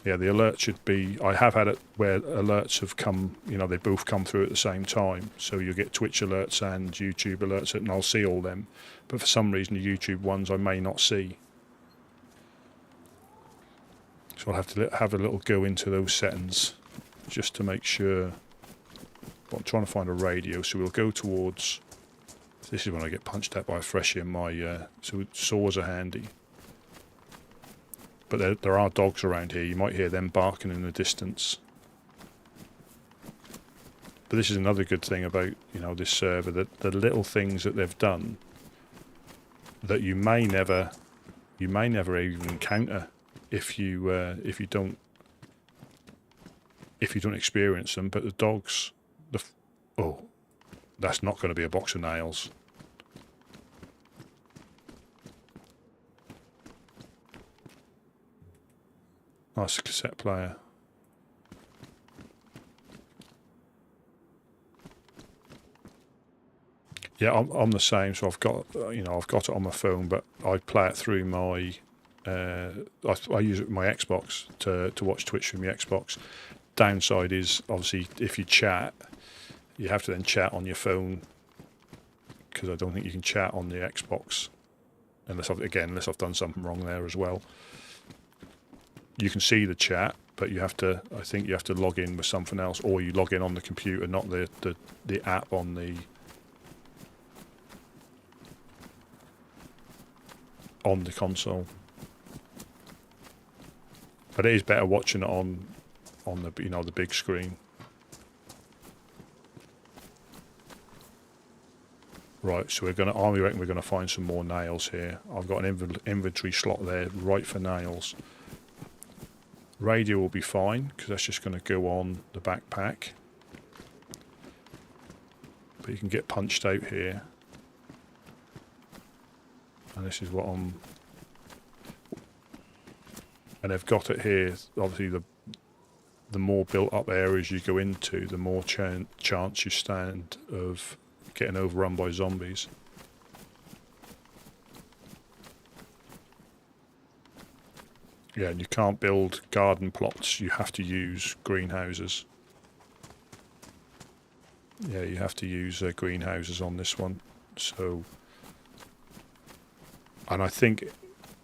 A: yeah, the alert should be. I have had it where alerts have come. They both come through at the same time. So you get Twitch alerts and YouTube alerts, and I'll see all them. But for some reason, the YouTube ones I may not see. So I'll have to have a little go into those settings just to make sure. But I'm trying to find a radio, so we'll go towards. This is when I get punched at by a freshie, and my so saws are handy. But there are dogs around here. You might hear them barking in the distance. But this is another good thing about this server, that the little things that they've done that you may never even encounter if you don't experience them. But the dogs, oh, that's not going to be a box of nails. Nice cassette player. Yeah, I'm the same. So I've got it on my phone, but I play it through my. I use it with my Xbox to watch Twitch from my Xbox. Downside is obviously if you chat, you have to then chat on your phone, because I don't think you can chat on the Xbox unless I've done something wrong there as well. You can see the chat, but I think you have to log in with something else, or you log in on the computer, not the app on the console. But it is better watching it on the the big screen. Right, so I reckon we're gonna find some more nails here. I've got an inventory slot there right for nails. Radio will be fine, because that's just going to go on the backpack. But you can get punched out here. And this is what I'm... And they've got it here. Obviously, the more built up areas you go into, the more chance you stand of getting overrun by zombies. Yeah, and you can't build garden plots. You have to use greenhouses. Yeah, you have to use greenhouses on this one. So, and I think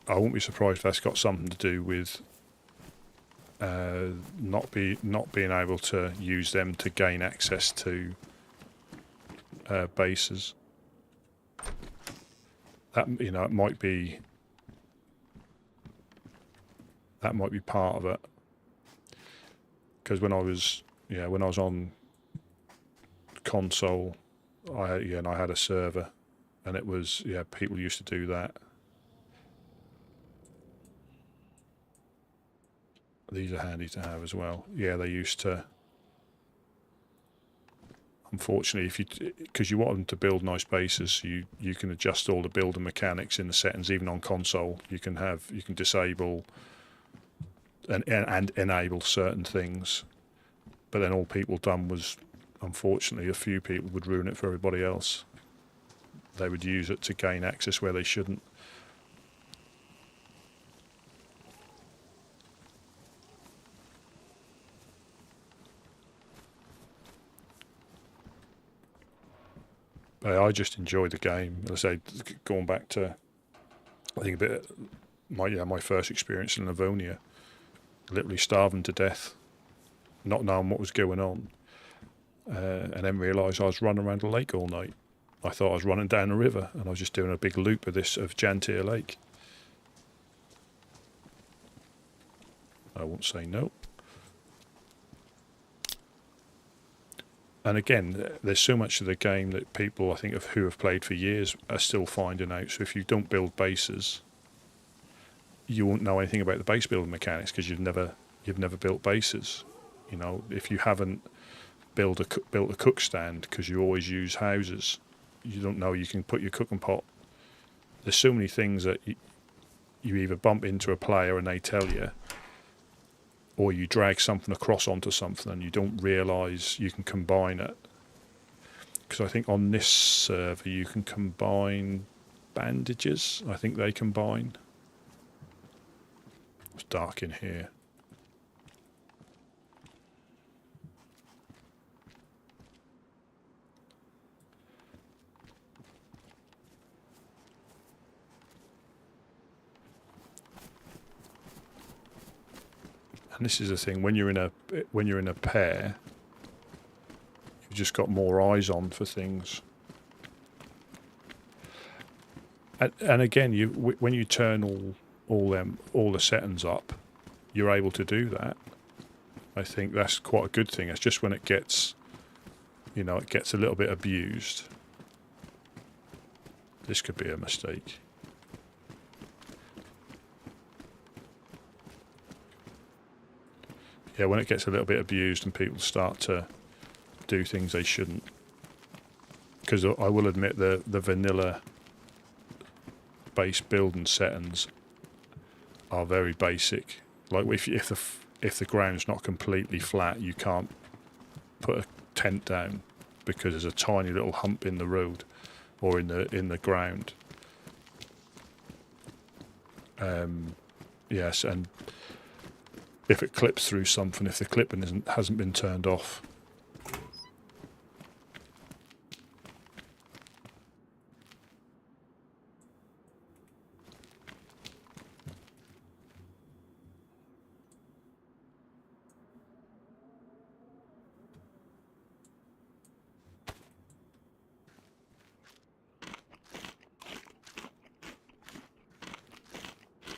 A: I won't be surprised if that's got something to do with not being able to use them to gain access to bases. That it might be. That might be part of it, because when I was on console, I had a server, and it was people used to do that. These are handy to have as well. Yeah, they used to. Unfortunately, because you want them to build nice bases, you can adjust all the building mechanics in the settings, even on console. You can disable and enable certain things, but then all people done was, unfortunately, a few people would ruin it for everybody else. They would use it to gain access where they shouldn't. But I just enjoy the game. As I say, going back to, I think a bit my first experience in Livonia. Literally starving to death, not knowing what was going on, and then realised I was running around the lake all night. I thought I was running down a river, and I was just doing a big loop of Jantier Lake. I won't say no. And again, there's so much of the game that people, I think, who have played for years are still finding out. So if you don't build bases, you won't know anything about the base building mechanics because you've never built bases. You know, if you haven't built a cook stand because you always use houses, you don't know you can put your cooking pot. There's so many things that you either bump into a player and they tell you, or you drag something across onto something and you don't realise you can combine it. Because I think on this server you can combine bandages. I think they combine. It's dark in here. And this is the thing, when you're in a pair, you've just got more eyes on for things. And again, when you turn all the settings up, you're able to do that. I think that's quite a good thing. It's just when it gets, it gets a little bit abused. This could be a mistake. Yeah, when it gets a little bit abused and people start to do things they shouldn't. Because I will admit the vanilla base building settings are very basic. Like if the ground's not completely flat, you can't put a tent down because there's a tiny little hump in the road or in the ground. Yes, and if it clips through something, if the clipping hasn't been turned off.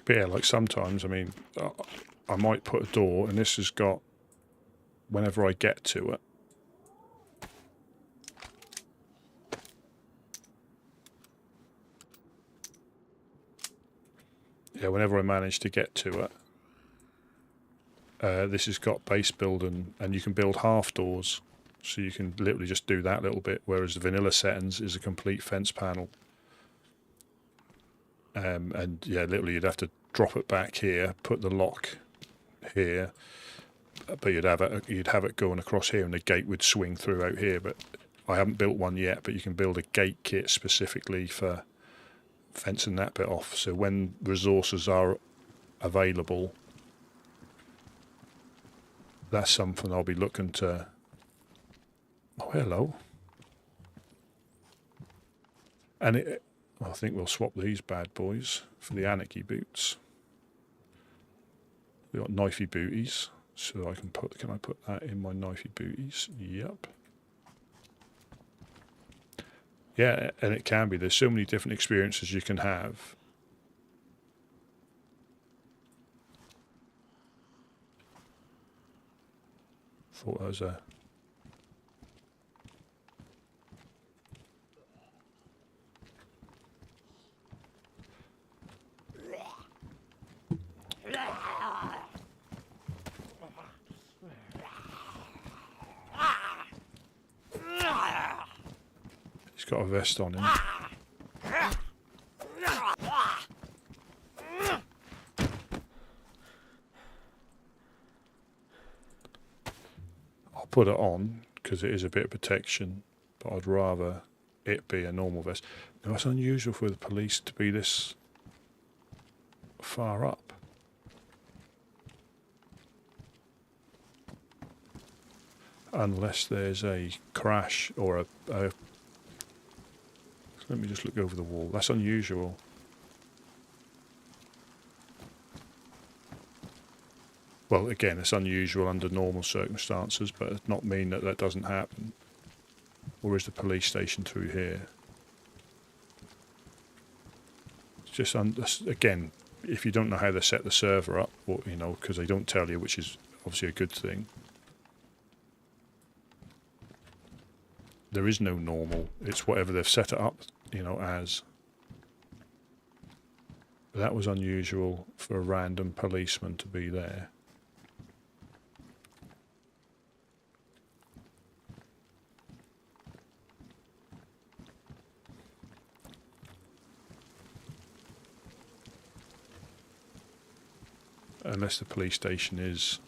A: But yeah, like sometimes, I mean, I might put a door, and this has got, whenever I get to it, yeah, whenever I manage to get to it, this has got base building, and you can build half doors, so you can literally just do that little bit, whereas the vanilla settings is a complete fence panel. And yeah, literally you'd have to drop it back here, put the lock here, but you'd have it going across here, and the gate would swing through out here. But I haven't built one yet, but you can build a gate kit specifically for fencing that bit off. So when resources are available, that's something I'll be looking to. Oh, hello. And I think we'll swap these bad boys for the anarchy boots. We've got knifey booties, so can I put that in my knifey booties? Yep. Yeah, and it can be. There's so many different experiences you can have. Thought that was a... He's got a vest on him. I'll put it on because it is a bit of protection, but I'd rather it be a normal vest. Now, it's unusual for the police to be this far up. Unless there's a crash or a... Let me just look over the wall. That's unusual. Well, again, it's unusual under normal circumstances, but it does not mean that that doesn't happen. Or is the police station through here? just again, if you don't know how to set the server up, or you know, because they don't tell you, which is obviously a good thing. There is no normal. It's whatever they've set it up, you know, as. That was unusual for a random policeman to be there. Unless the police station is...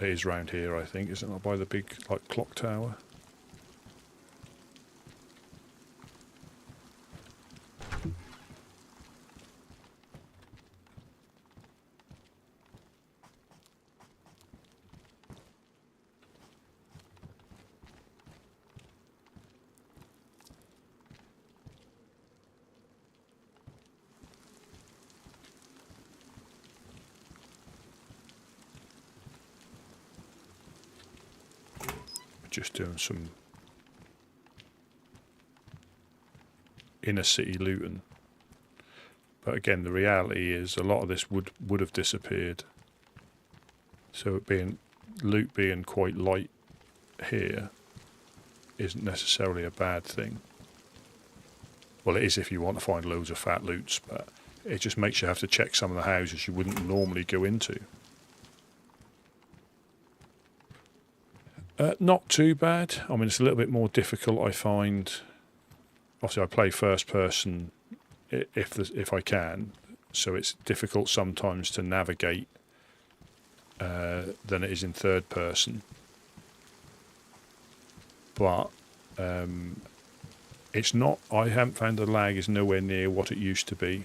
A: It is round here, I think. Isn't it by the big, like, clock tower? Just doing some inner city looting. But again, the reality is a lot of this would have disappeared. So loot being quite light here isn't necessarily a bad thing. Well, it is if you want to find loads of Phat Loots, but it just makes you have to check some of the houses you wouldn't normally go into. Not too bad. I mean, it's a little bit more difficult, I find. Obviously, I play first person if I can, so it's difficult sometimes to navigate than it is in third person. But it's not. I haven't found the lag is nowhere near what it used to be.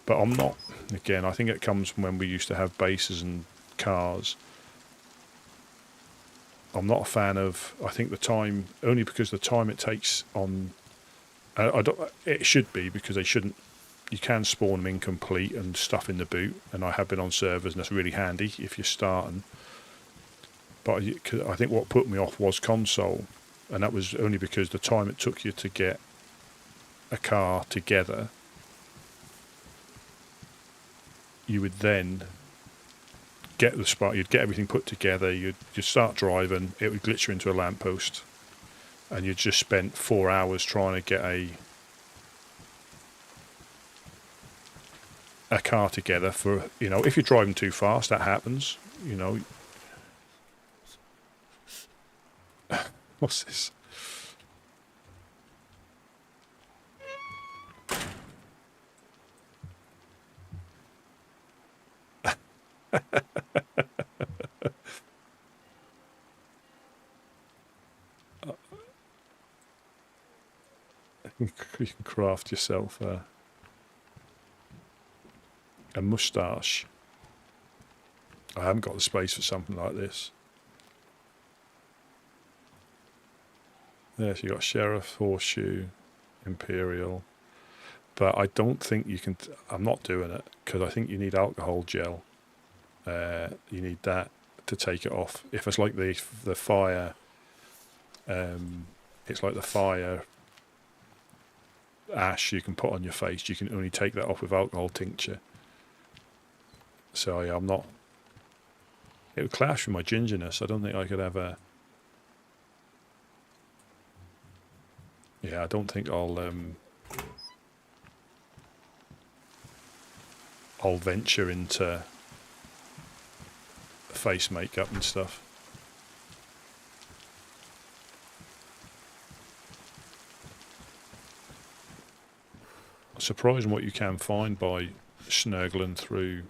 A: But I'm not, again, I think it comes from when we used to have bases and cars. I'm not a fan of, I think the time, only because the time it takes on, it should be because they shouldn't, you can spawn them incomplete and stuff in the boot, and I have been on servers and that's really handy if you're starting. But I think what put me off was console, and that was only because the time it took you to get a car together, you would then get the spot, you'd get everything put together, you'd start driving, it would glitch you into a lamppost, and you'd just spent 4 hours trying to get a car together for, you know, if you're driving too fast, that happens, you know. What's this? You can craft yourself a moustache. I haven't got the space for something like this. Yes, you got Sheriff, Horseshoe, Imperial. But I don't think you can... I'm not doing it, because I think you need alcohol gel. You need that to take it off. If it's like the fire... it's like the fire ash you can put on your face. You can only take that off with alcohol tincture. So yeah, I'm not... It would clash with my gingerness. I don't think I could have a... Yeah, I don't think I'll venture into face makeup and stuff. Surprising what you can find by snurgling through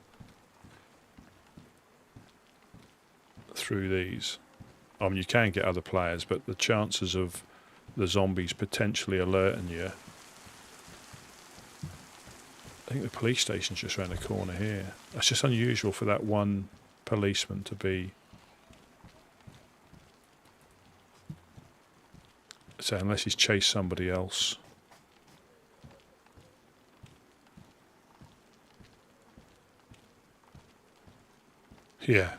A: these. I mean, you can get other players, but the chances of the zombies potentially alerting you. I think the police station's just around the corner here. That's just unusual for that one policeman to be... So unless he's chased somebody else. Yeah.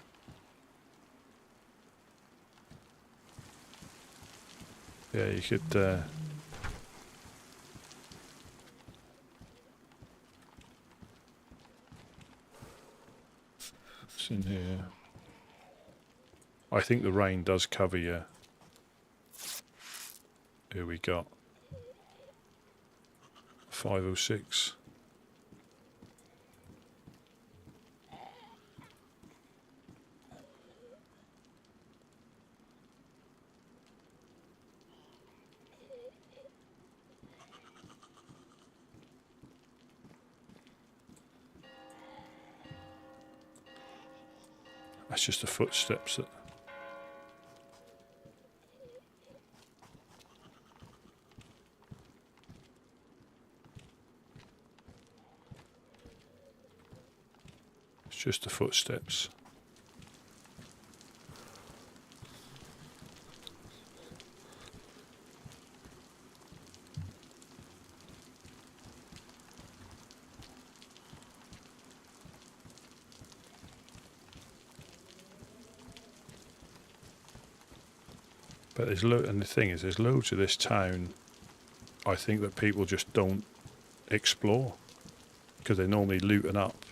A: Yeah, you could. What's in here? I think the rain does cover you. Here we got 506. That's just the footsteps that. It's just the footsteps. But there's and the thing is, there's loads of this town. I think that people just don't explore because they're normally looting up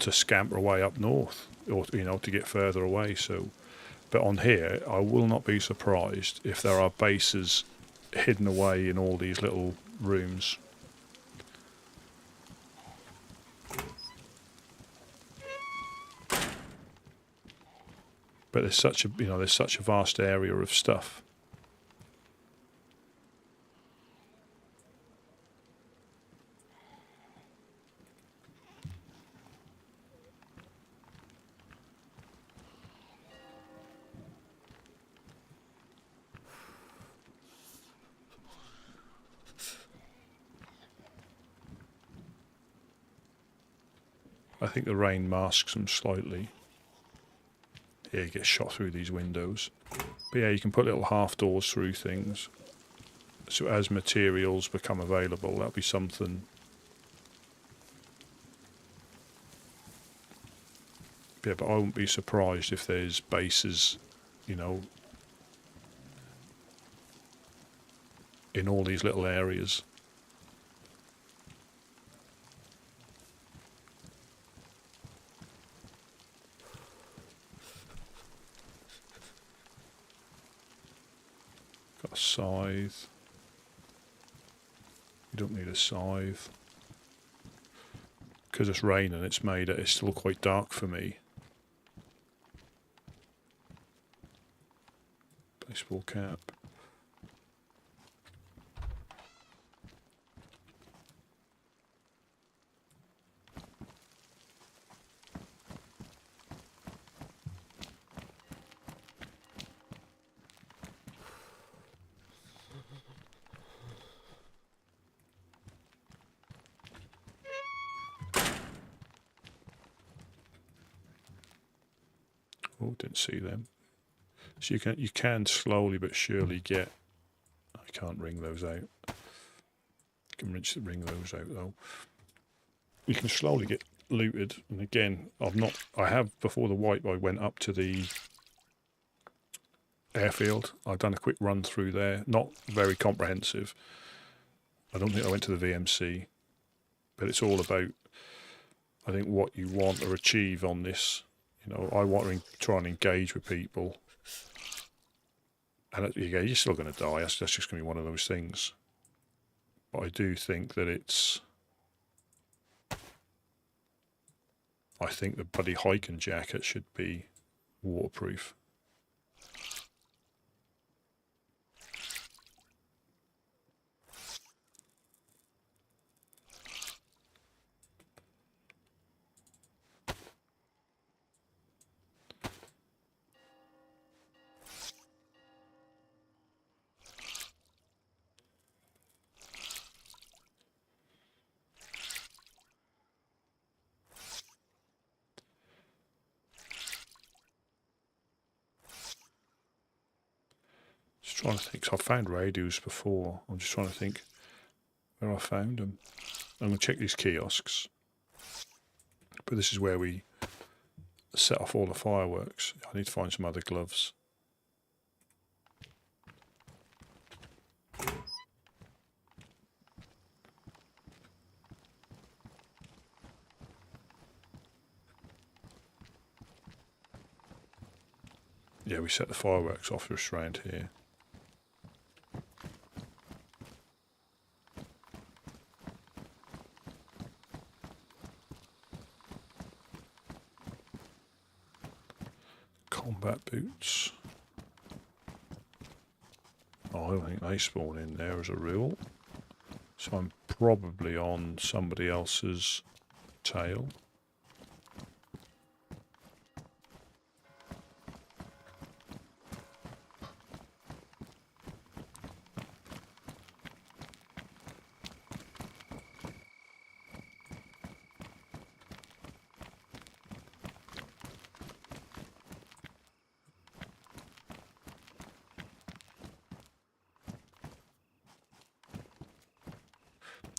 A: to scamper away up north, or to get further away. So, but on here, I will not be surprised if there are bases hidden away in all these little rooms. But there's such a vast area of stuff. I think the rain masks them slightly. Yeah, you get shot through these windows. But yeah, you can put little half doors through things. So as materials become available, that'll be something. Yeah, but I wouldn't be surprised if there's bases, in all these little areas. Got a scythe. You don't need a scythe. Because it's raining, it's still quite dark for me. Baseball cap. Oh, didn't see them. So you can slowly but surely get. I can't ring those out. You can ring those out though. You can slowly get looted, and again, I have before the wipe. I went up to the airfield. I've done a quick run through there, not very comprehensive. I don't think I went to the VMC, but it's all about, I think, what you want or achieve on this. I want to try and engage with people. And you're still going to die. That's just going to be one of those things. But I do think that I think the bloody hiking jacket should be waterproof. Trying to think. So I've found radios before. I'm just trying to think where I found them. I'm going to check these kiosks. But this is where we set off all the fireworks. I need to find some other gloves. Yeah, we set the fireworks off just around here. Combat boots. Oh, I don't think they spawn in there as a rule. So I'm probably on somebody else's tail.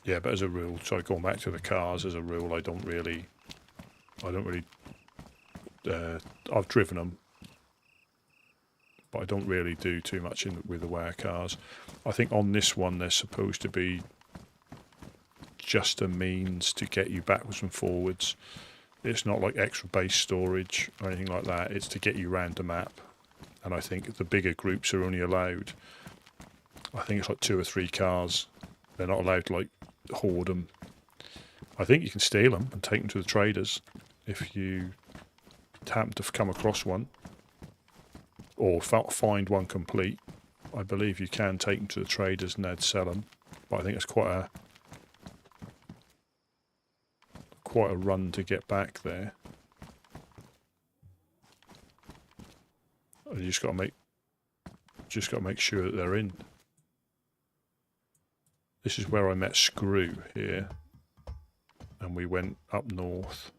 A: Yeah, but as a rule, so going back to the cars, as a rule, I don't really, I've driven them, but I don't really do too much with the wear cars. I think on this one, they're supposed to be just a means to get you backwards and forwards. It's not like extra base storage or anything like that. It's to get you around the map. And I think the bigger groups are only allowed, I think it's like 2 or 3 cars. They're not allowed to like hoard them. I think you can steal them and take them to the traders if you happen to come across one or find one complete. I believe you can take them to the traders and they'd sell them, but I think it's quite a run to get back there. You just got to make sure that they're in. This is where I met Screw here, and we went up north.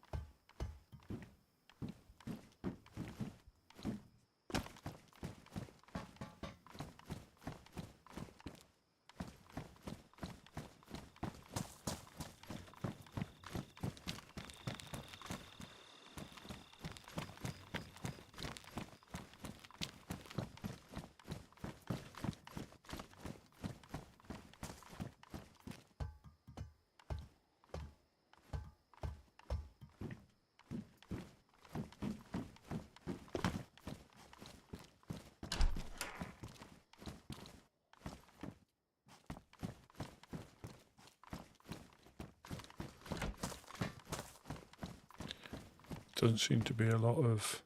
A: Doesn't seem to be a lot of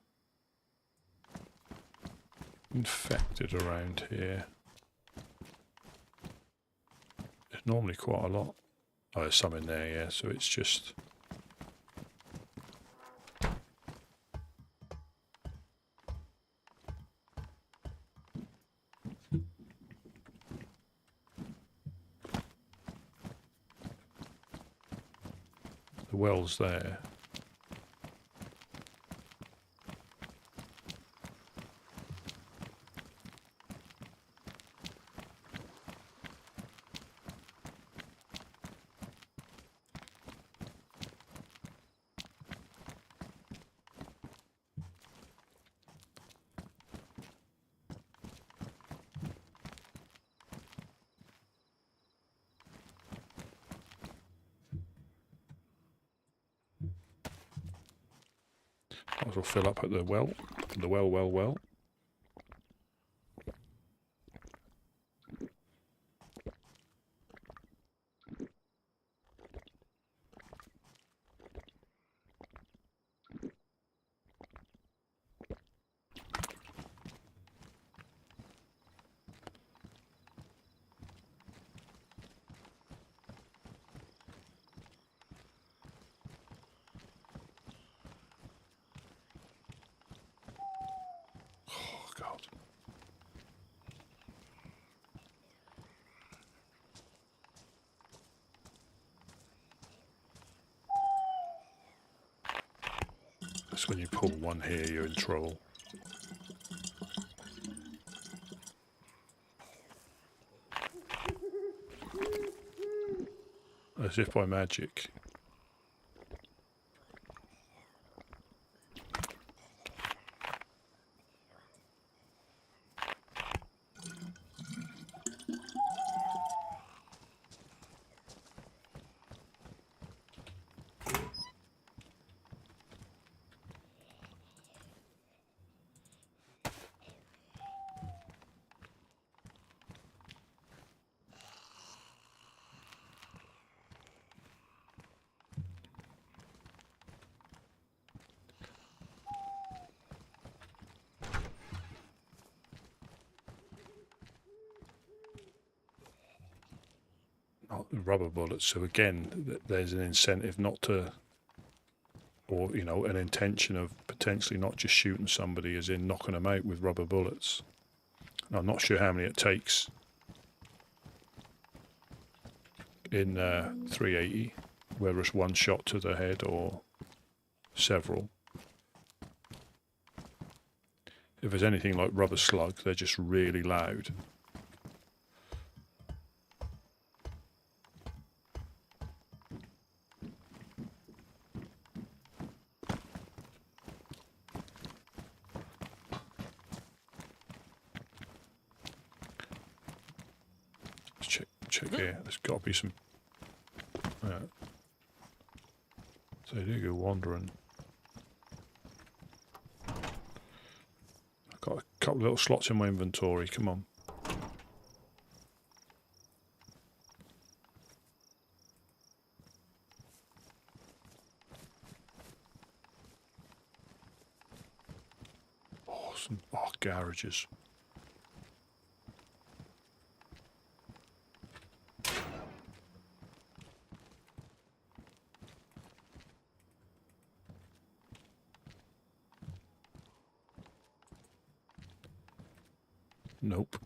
A: infected around here. There's normally quite a lot. Oh, there's some in there, yeah, so it's just... The well's there. Might as well fill up at the well. The well. Oh, God. That's when you pull one here, you're in trouble. As if by magic. rubber bullets. So again, there's an incentive not to, or you know, an intention of potentially not just shooting somebody, as in knocking them out with rubber bullets. I'm not sure how many it takes in 380, whether it's one shot to the head or several. If there's anything like rubber slug, they're just really loud. Let's check here. There's got to be some. So they do go wandering. Got a couple of little slots in my inventory, come on. Oh, garages. Nope.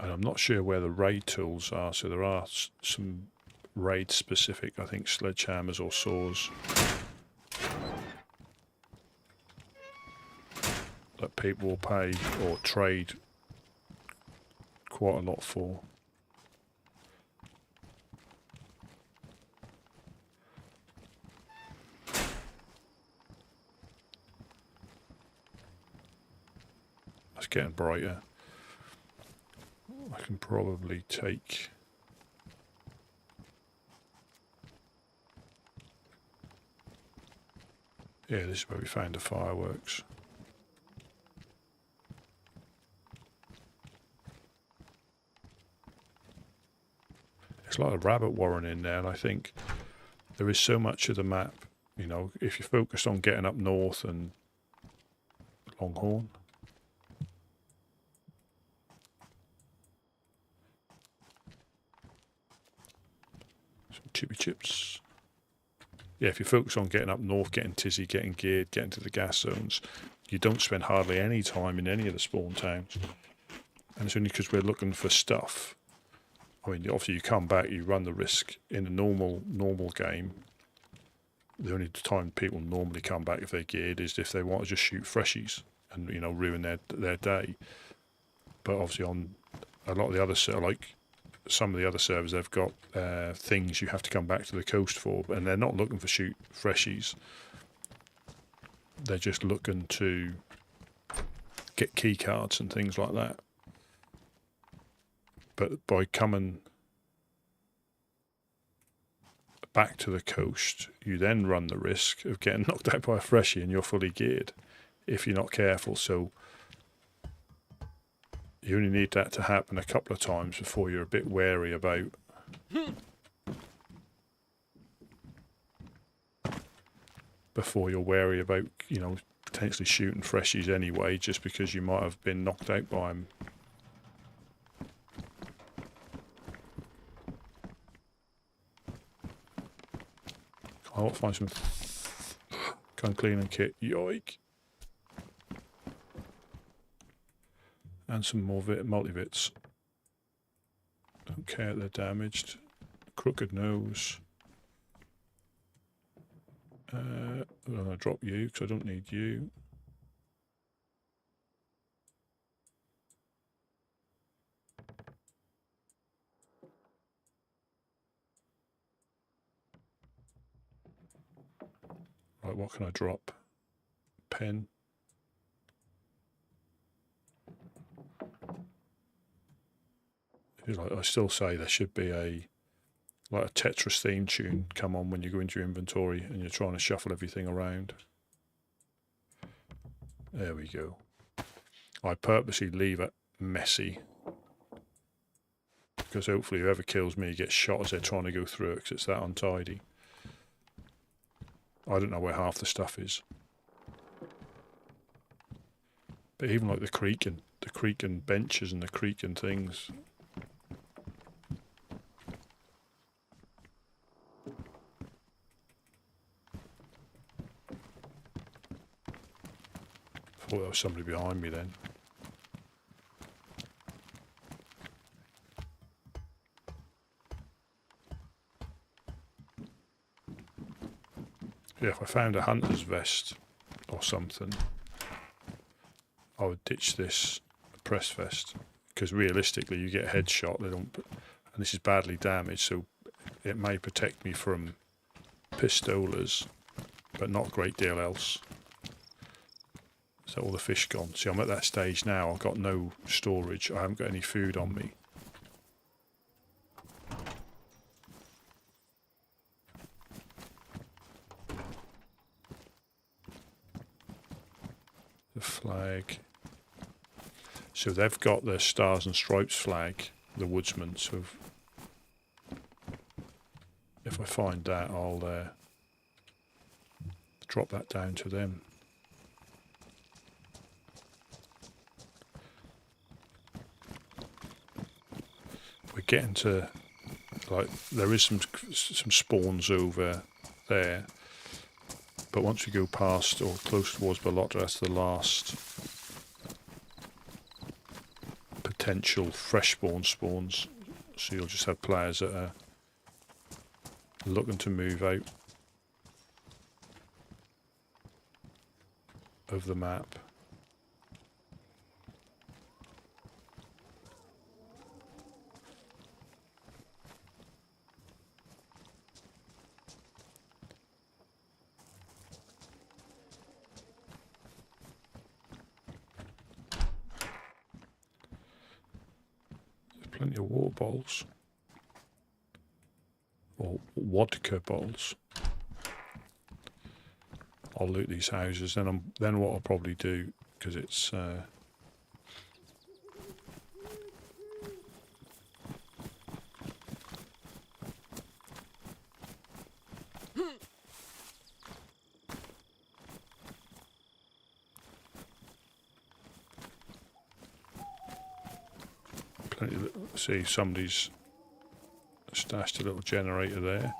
A: And I'm not sure where the raid tools are, so there are some raid specific, I think, sledgehammers or saws that people will pay or trade quite a lot for. It's getting brighter. I can probably take... Yeah, this is where we found the fireworks. It's like a rabbit warren in there, and I think there is so much of the map, you know, if you're focused on getting up north and Longhorn. Chippy chips. Yeah, if you focus on getting up north, getting tizzy, getting geared, getting to the gas zones, you don't spend hardly any time in any of the spawn towns. And it's only because we're looking for stuff. I mean, obviously you come back, you run the risk in a normal game. The only time people normally come back if they're geared is if they want to just shoot freshies and, you know, ruin their day. But obviously on a lot of the other, like some of the other servers, they've got things you have to come back to the coast for, and they're not looking for shoot freshies. They're just looking to get key cards and things like that. But by coming back to the coast, you then run the risk of getting knocked out by a freshie and you're fully geared if you're not careful. So you only need that to happen a couple of times before you're a bit wary about you know, potentially shooting freshies anyway, just because you might have been knocked out by them. I want to find some gun cleaning kit. Yoink. And some more multivits. Don't care, they're damaged. Crooked nose. I'm going to drop you because I don't need you. Right, what can I drop? Pen. Like I still say there should be a Tetris theme tune come on when you go into your inventory and you're trying to shuffle everything around. There we go. I purposely leave it messy because hopefully whoever kills me gets shot as they're trying to go through it because it's that untidy. I don't know where half the stuff is. But even like the creaking benches and the creaking things. Thought there was somebody behind me then. Yeah, if I found a hunter's vest or something, I would ditch this press vest, because realistically you get a headshot, they don't, and this is badly damaged, so it may protect me from pistolas, but not a great deal else. So all the fish gone. See, I'm at that stage now, I've got no storage, I haven't got any food on me. The flag. So they've got their Stars and Stripes flag, the woodsman, so if I find that, I'll drop that down to them. We're getting to, like, there is some spawns over there, but once we go past or close towards Balota, that's the last potential fresh spawns. So you'll just have players that are looking to move out of the map. Plenty of water bowls, or vodka bowls. I'll loot these houses, then what I'll probably do, because it's plenty of, see, somebody's stashed a little generator there.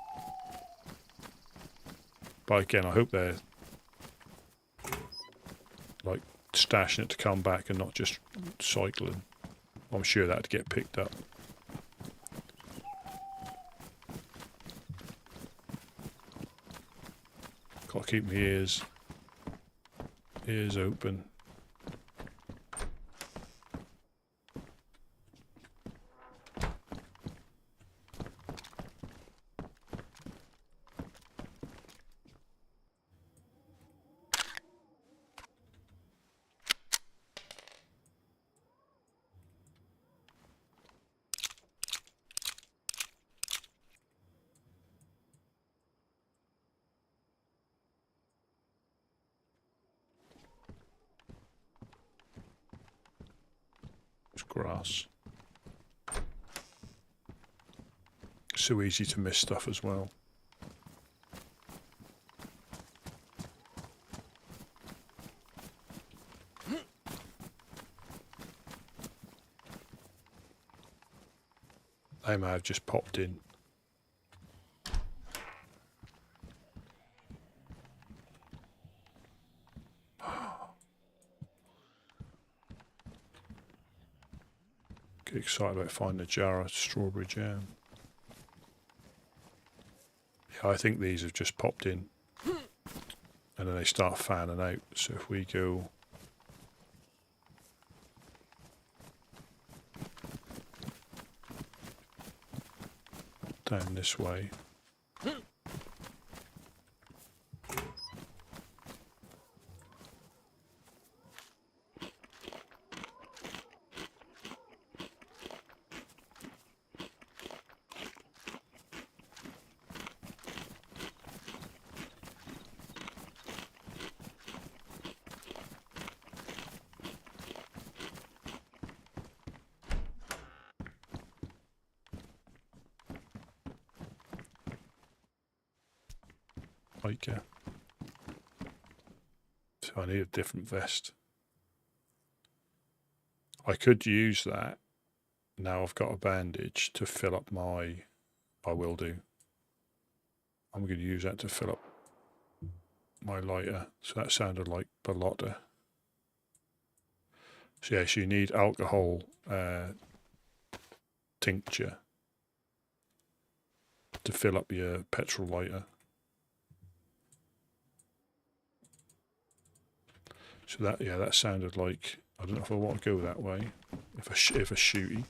A: But again, I hope they're like stashing it to come back and not just cycling. I'm sure that'd get picked up. Gotta keep my ears open. Grass. So easy to miss stuff as well. They may have just popped in. Get excited about finding a jar of strawberry jam. Yeah, I think these have just popped in. And then they start fanning out. So if we go down this way. Like, I need a different vest. I could use that. Now I've got a bandage to fill up my... I will do. I'm going to use that to fill up my lighter. So that sounded like Ballotta. So yes, you need alcohol tincture to fill up your petrol lighter. So that, yeah, that sounded like, I don't know if I want to go that way, if a shooty,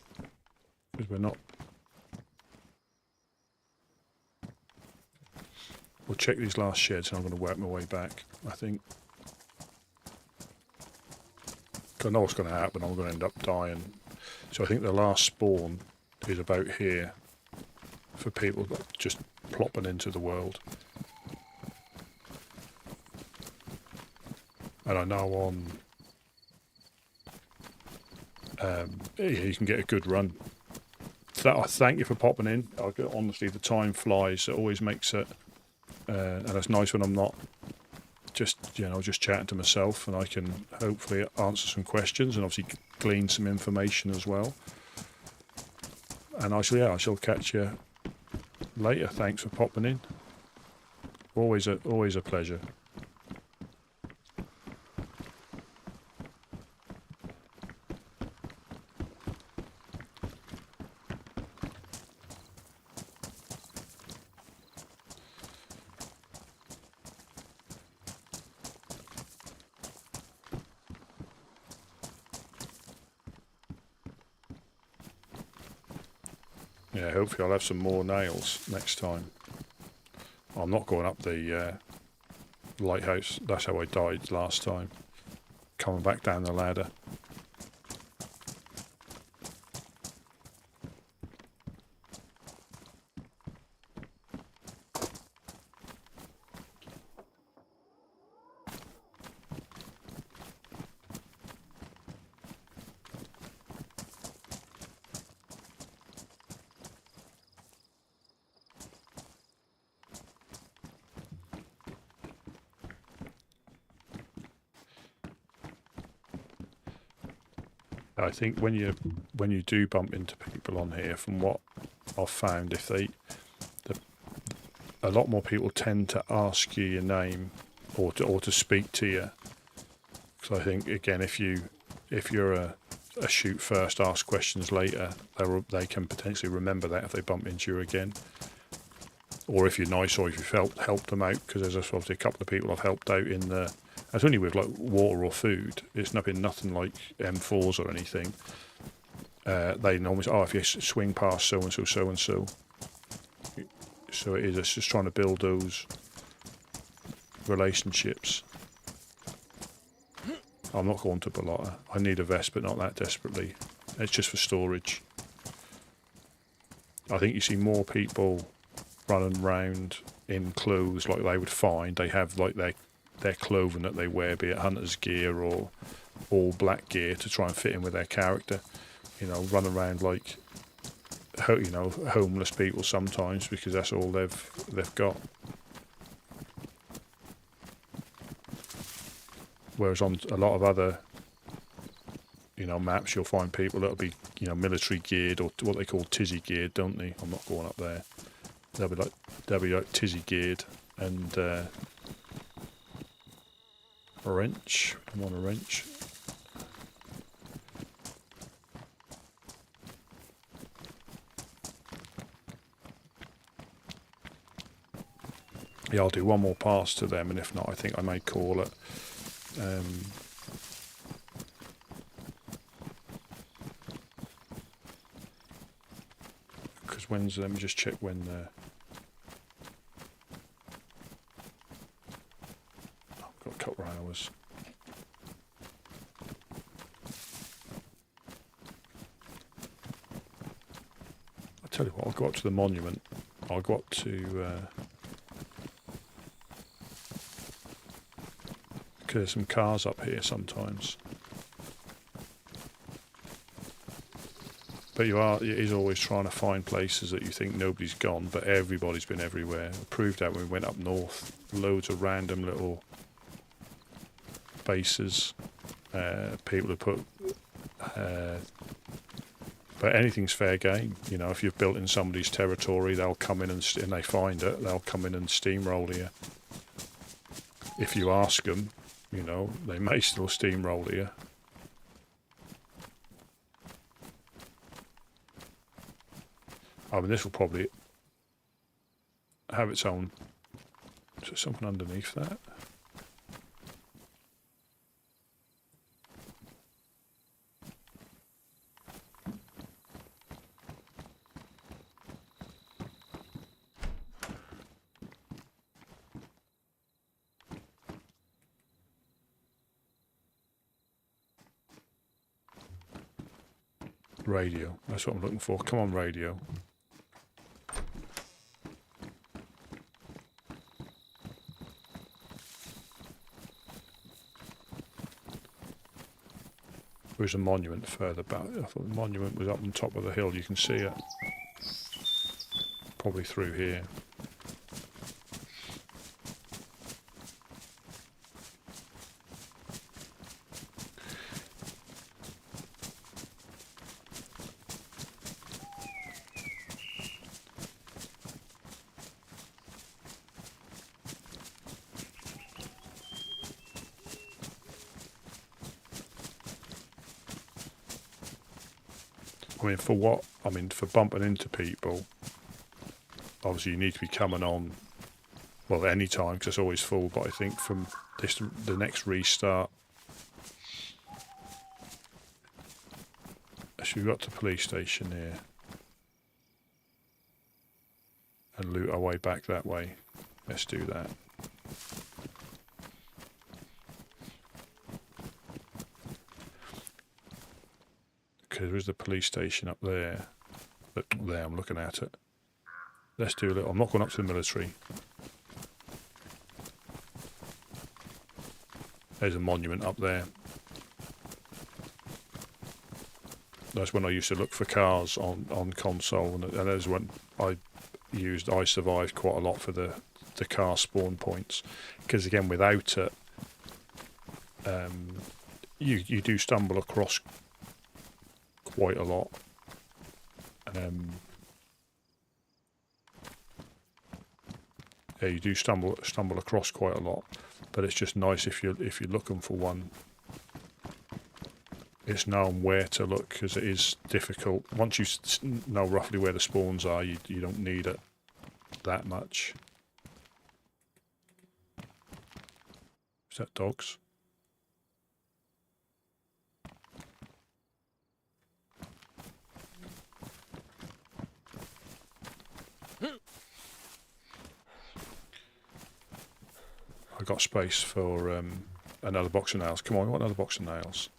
A: because we're not. We'll check these last sheds and I'm going to work my way back, I think. I know what's going to happen, I'm going to end up dying. So I think the last spawn is about here for people that just plopping into the world. And I know on you can get a good run. I thank you for popping in. Honestly, the time flies. It always makes it, and it's nice when I'm not just chatting to myself, and I can hopefully answer some questions and obviously glean some information as well. And I shall catch you later. Thanks for popping in. Always a pleasure. Yeah, hopefully I'll have some more nails next time. I'm not going up the lighthouse. That's how I died last time. Coming back down the ladder. I think when you do bump into people on here, from what I've found, a lot more people tend to ask you your name or to speak to you. Because I think again, if you're a shoot first, ask questions later, they can potentially remember that if they bump into you again. Or if you're nice, or if you've helped them out, because there's obviously a couple of people I've helped out in the. It's only with like water or food. It's nothing like M4s or anything. They normally say, if you swing past so and so, so and so. So it's just trying to build those relationships. I'm not going to Ballotta. I need a vest, but not that desperately. It's just for storage. I think you see more people running around in clothes like they would find. They have like their clothing that they wear, be it hunter's gear or all black gear, to try and fit in with their character. Run around like homeless people sometimes, because that's all they've got. Whereas on a lot of other maps, you'll find people that'll be military geared, or what they call tizzy geared, don't they? I'm not going up there. They'll be like tizzy geared and a wrench. I want a wrench. Yeah, I'll do one more pass to them, and if not, I think I may call it. Because let me just check when I've got a couple of hours. I'll tell you what, I'll go up to the monument. I'll go up to because there's some cars up here sometimes. But it is always trying to find places that you think nobody's gone, but everybody's been everywhere. I proved that when we went up north. Loads of random little bases, people who put... but anything's fair game. You know, if you've built in somebody's territory, they'll come in and they find it, they'll come in and steamroll you. If you ask them, you know, they may still steamroll you. I mean, this will probably have its own... Is there something underneath that? Radio. That's what I'm looking for. Come on, radio. There's a monument further back. I thought the monument was up on top of the hill. You can see it. Probably through here. I mean, for what? I mean, for bumping into people, obviously you need to be coming on, well, any time, because it's always full, but I think from this, the next restart, so we've got to the police station here, and loot our way back that way. Let's do that. There is the police station up there. There, I'm looking at it. Let's do a little... I'm not going up to the military. There's a monument up there. That's when I used to look for cars on console, and that's when I survived quite a lot for the car spawn points. Because again, without it, you do stumble across quite a lot. Yeah, you do stumble across quite a lot, but it's just nice if you're looking for one. It's knowing where to look, because it is difficult. Once you know roughly where the spawns are, you don't need it that much. Is that dogs? I got space for another box of nails. Come on, I want another box of nails.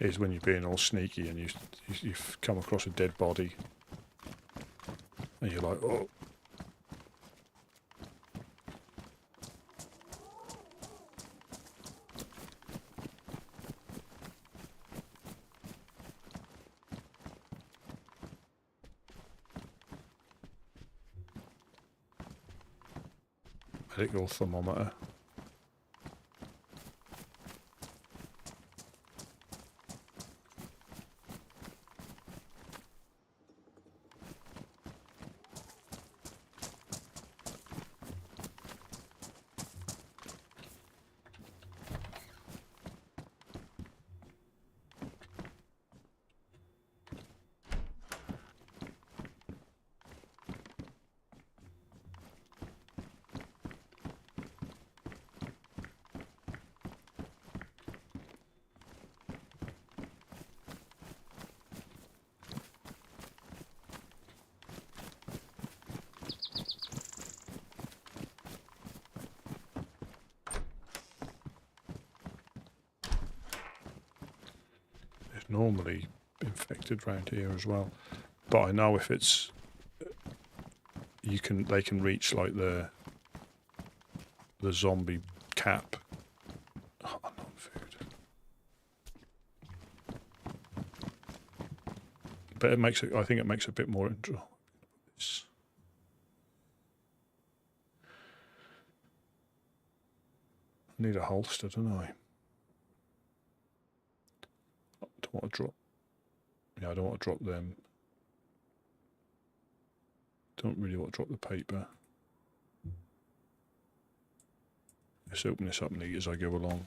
A: Is when you're being all sneaky and you've come across a dead body and you're like, oh. Medical thermometer. Normally infected round here as well. But I know if it's they can reach like the zombie cap. Oh, not food. But it makes it. I think it makes it a bit more interesting. I need a holster, don't I? I don't want to drop. Yeah, I don't want to drop them. Don't really want to drop the paper. Let's open this up neat as I go along.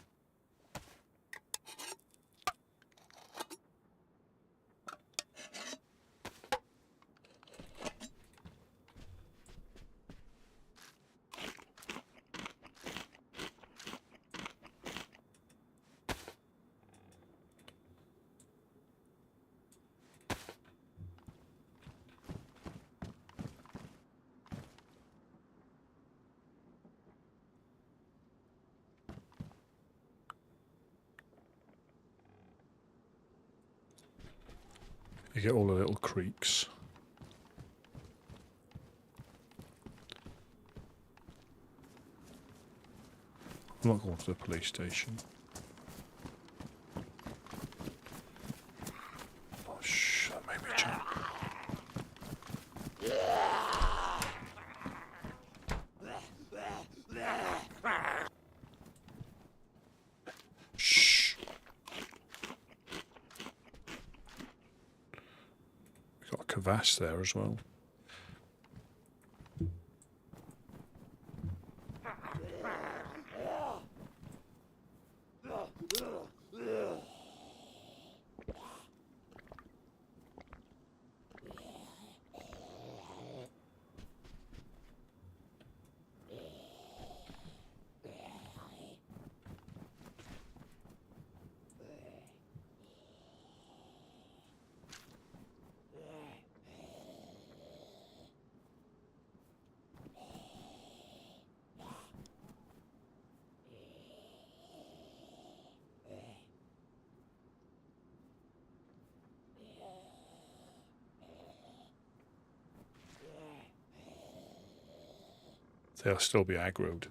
A: You get all the little creaks. I'm not going to the police station. Oh, shh, that made me jump. Shh. We've got a crevasse there as well. They'll still be aggroed.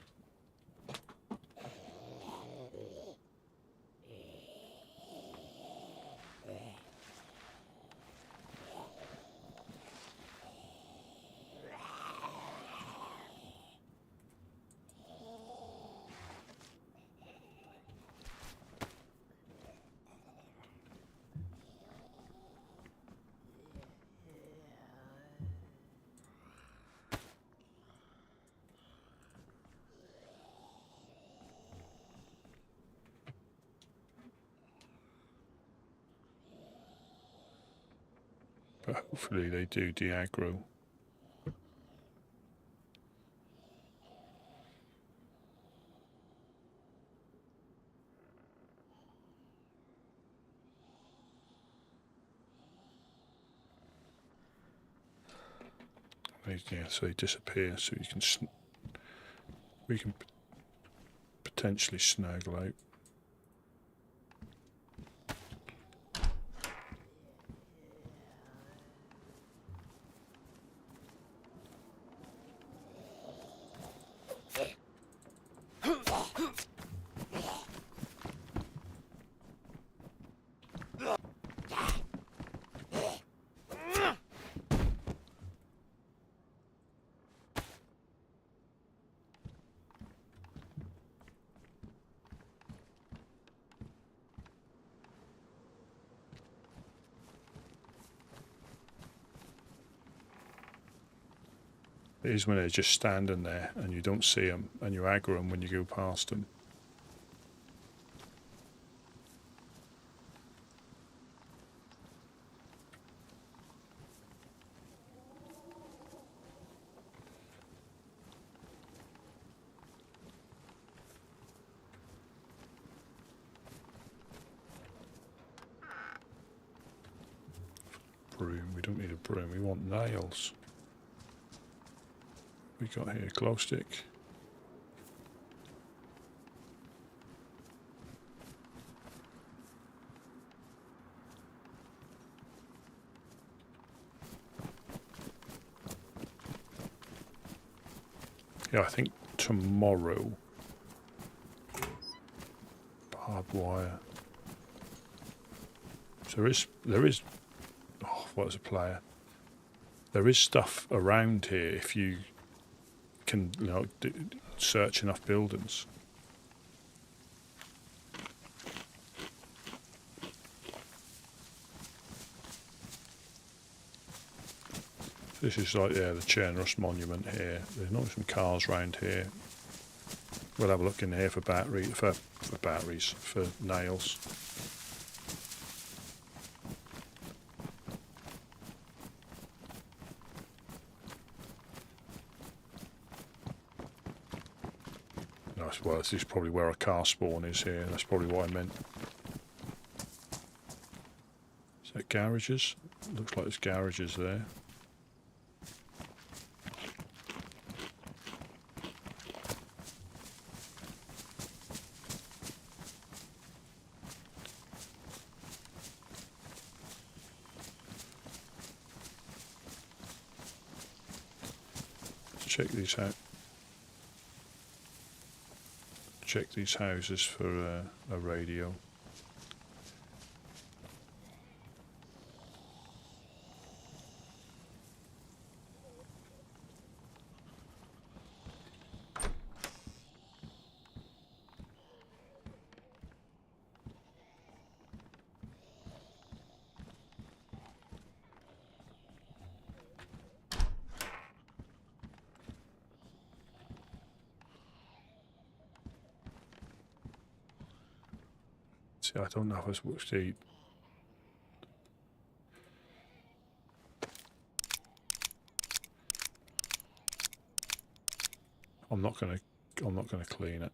A: But hopefully they do de-aggro. Yeah, so they disappear, so you can we can potentially snuggle out. It is when they're just standing there and you don't see them and you aggro them when you go past them. Broom, we don't need a broom, we want nails. We got here glow stick. Yeah, I think tomorrow. Barbed wire. So there is. Oh, what was a player? There is stuff around here if you can, search enough buildings. This is like, yeah, the Chernarus monument here. There's not some cars around here. We'll have a look in here for batteries, for nails. Nice. Well, this is probably where a car spawn is here. That's probably what I meant. Is that garages? Looks like there's garages there. Check these out. Check these houses for a radio. See, I don't know if it's what to eat. I'm not gonna clean it.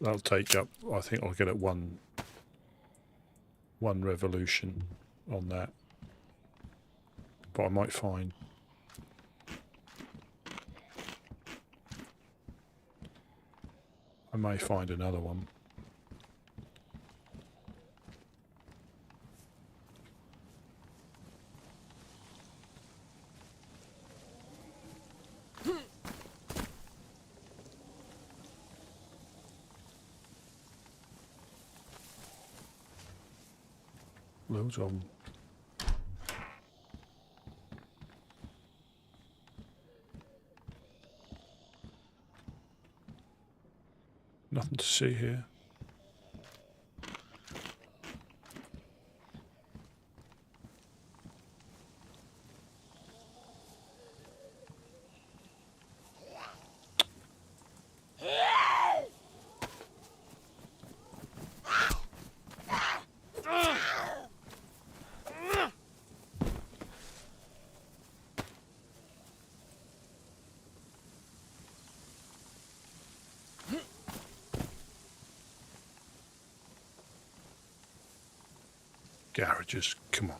A: That'll take up. I think I'll get it one revolution on that, but I might find. I may find another one. Loads of them. Nothing to see here. Garages, come on.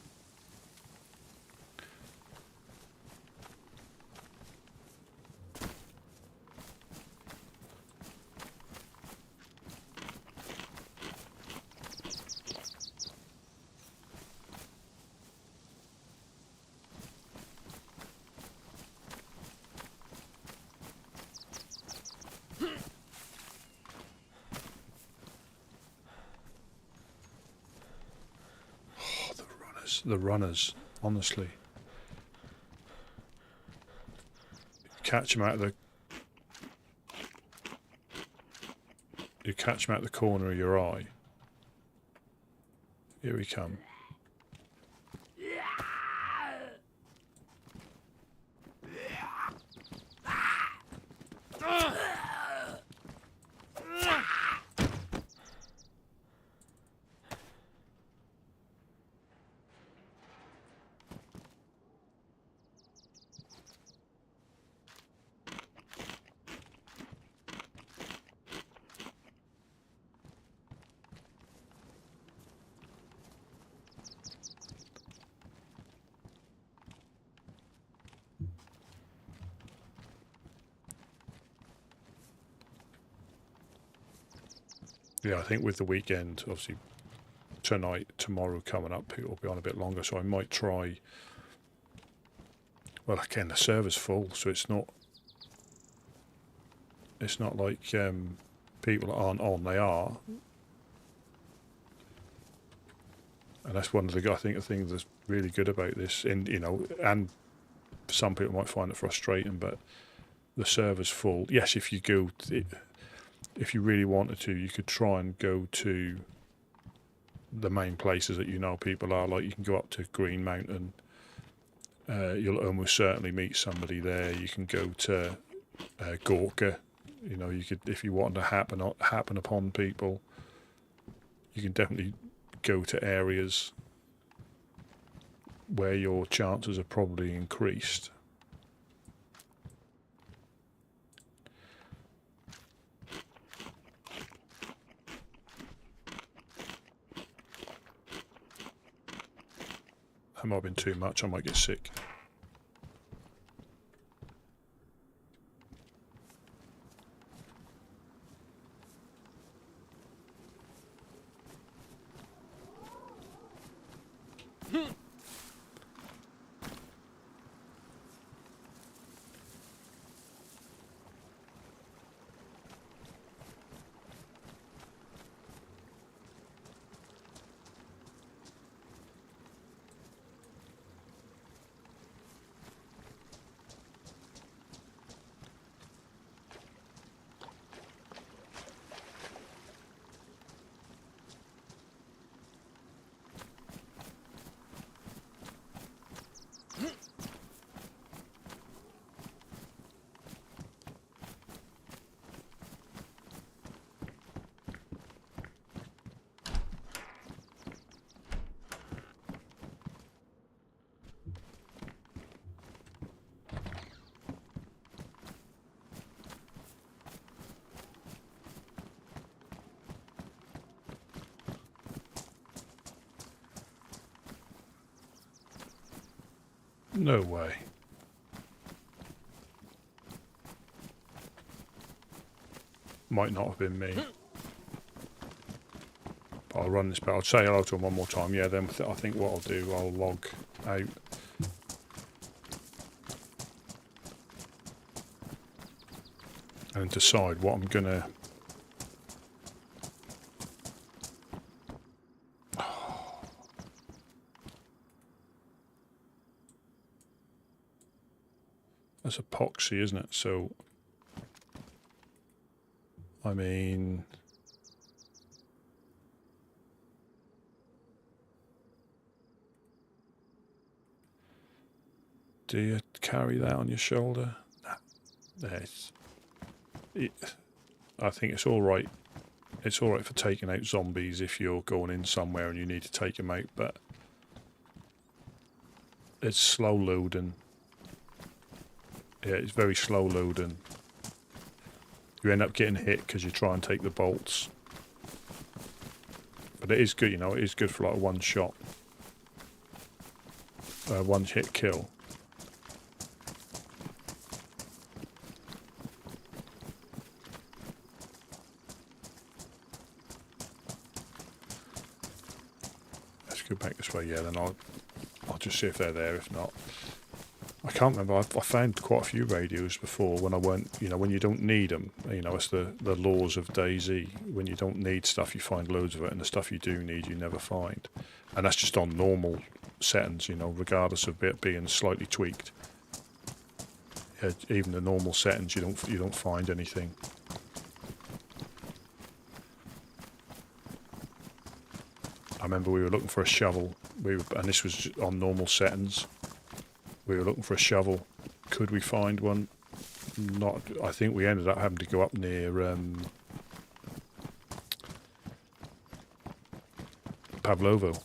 A: The runners, honestly. Catch them out of the. You catch them out the corner of your eye. Here we come. Yeah, I think with the weekend, obviously tomorrow coming up, it will be on a bit longer, so I might try, Well, again, the server's full, so it's not like people aren't on. They are, and that's one of the things that's really good about this. And and some people might find it frustrating, but the server's full. Yes, if you really wanted to, you could try and go to the main places that people are. Like you can go up to Green Mountain. You'll almost certainly meet somebody there. You can go to Gorka. You could, if you wanted to happen upon people, you can definitely go to areas where your chances are probably increased. That might have been too much. I might get sick. No way. Might not have been me. But I'll run this back. I'll say hello to him one more time. Yeah, then I think what I'll do, I'll log out. And decide what I'm gonna... That's epoxy, isn't it? So, I mean... Do you carry that on your shoulder? Nah. I think it's all right. It's all right for taking out zombies if you're going in somewhere and you need to take them out, but it's slow loading. Yeah, it's very slow loading. You end up getting hit because you try and take the bolts. But it is good, it is good for like one shot. One hit kill. Let's go back this way, yeah, then I'll just see if they're there, if not. I can't remember. I found quite a few radios before when I weren't, when you don't need them. It's the laws of DayZ. When you don't need stuff, you find loads of it, and the stuff you do need, you never find. And that's just on normal settings, regardless of it being slightly tweaked. Yeah, even the normal settings, you don't find anything. I remember we were looking for a shovel. And this was on normal settings. We were looking for a shovel. Could we find one? Not. I think we ended up having to go up near Pavlovo.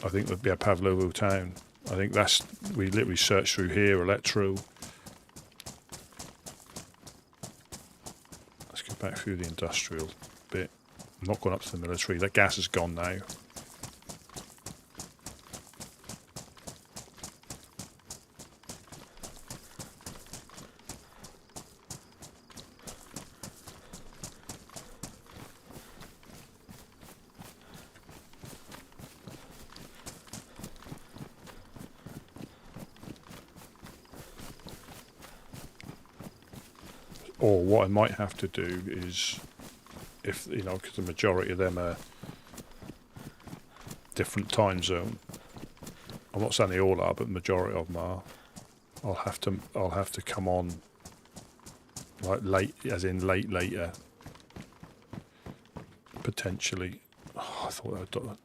A: I think Pavlovo town. I think we literally searched through here, Electro. Let's go back through the industrial bit. I'm not going up to the military. That gas is gone now. Or what I might have to do is, if you know, because the majority of them are different time zone. I'm not saying they all are, but the majority of them are. I'll have to come on like late, as in later, potentially. Oh, I thought I'd done that.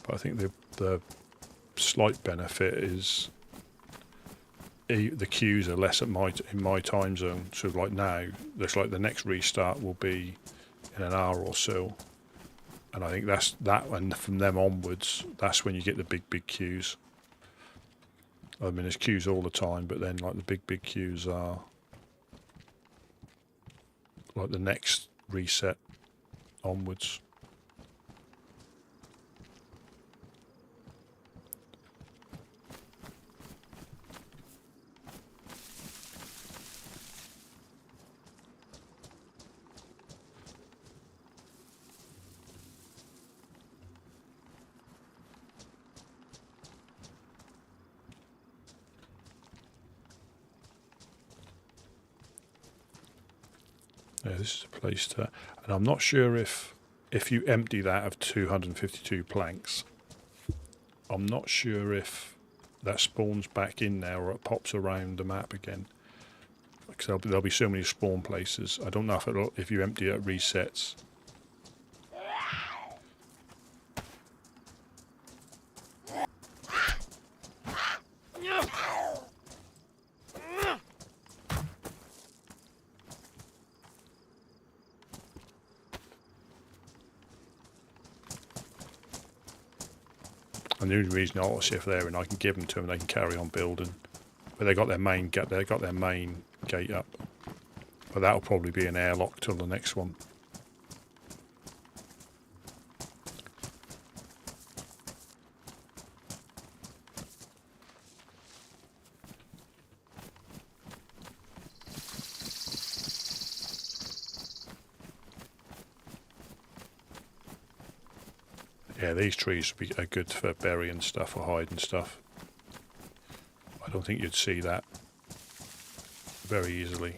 A: But I think the slight benefit is the queues are less in my time zone. So like now, looks like the next restart will be in an hour or so, and I think and from them onwards, that's when you get the big queues. I mean, there's queues all the time, but then like the big queues are like the next reset onwards. Yeah, this is a place to, and I'm not sure if you empty that of 252 planks, I'm not sure if that spawns back in there or it pops around the map again. Because there'll be so many spawn places. I don't know if you empty it resets. And the only reason I want to see if they're in, I can give them to them and they can carry on building. But they got their main gate. They got their main gate up. But that'll probably be an airlock till the next one. Yeah, these trees are good for burying stuff or hiding stuff. I don't think you'd see that very easily.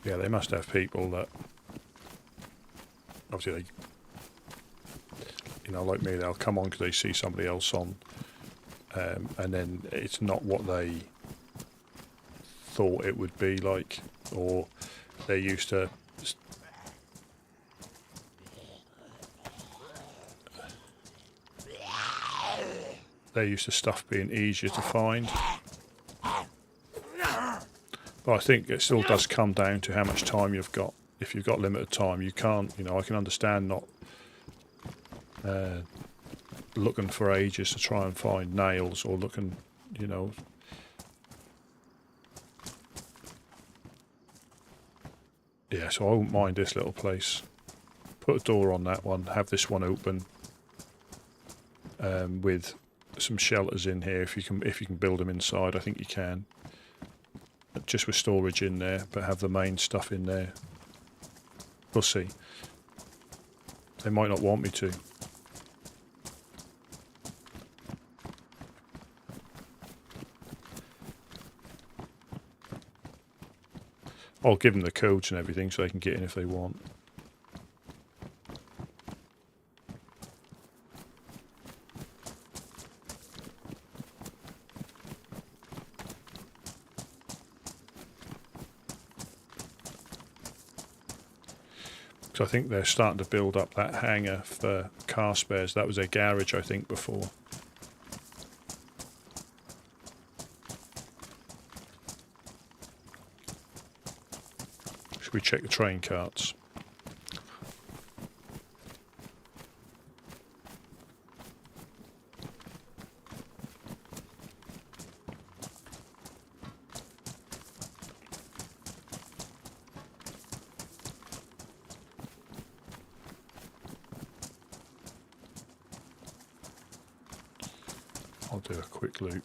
A: Yeah, they must have people that obviously they, like me, they'll come on because they see somebody else on, and then it's not what they thought it would be like, or they're used to stuff being easier to find. But I think it still does come down to how much time you've got. If you've got limited time, you can't, I can understand not looking for ages to try and find nails, or looking, Yeah, so I won't mind this little place. Put a door on that one, have this one open, with some shelters in here if you can build them inside. I think you can. Just with storage in there, but have the main stuff in there. We'll see. They might not want me to. I'll give them the codes and everything so they can get in if they want. I think they're starting to build up that hangar for car spares. That was their garage, I think, before. Should we check the train carts? I'll do a quick loop.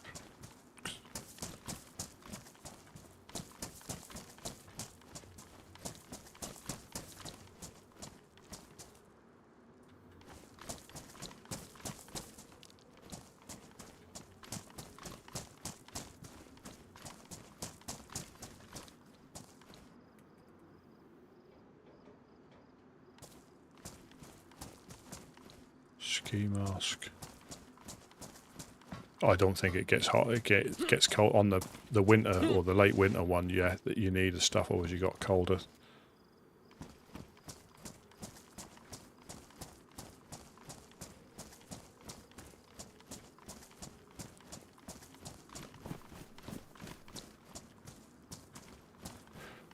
A: Ski mask. I don't think it gets hot. It gets cold on the winter or the late winter one. Yeah, that you need the stuff, or as you got colder.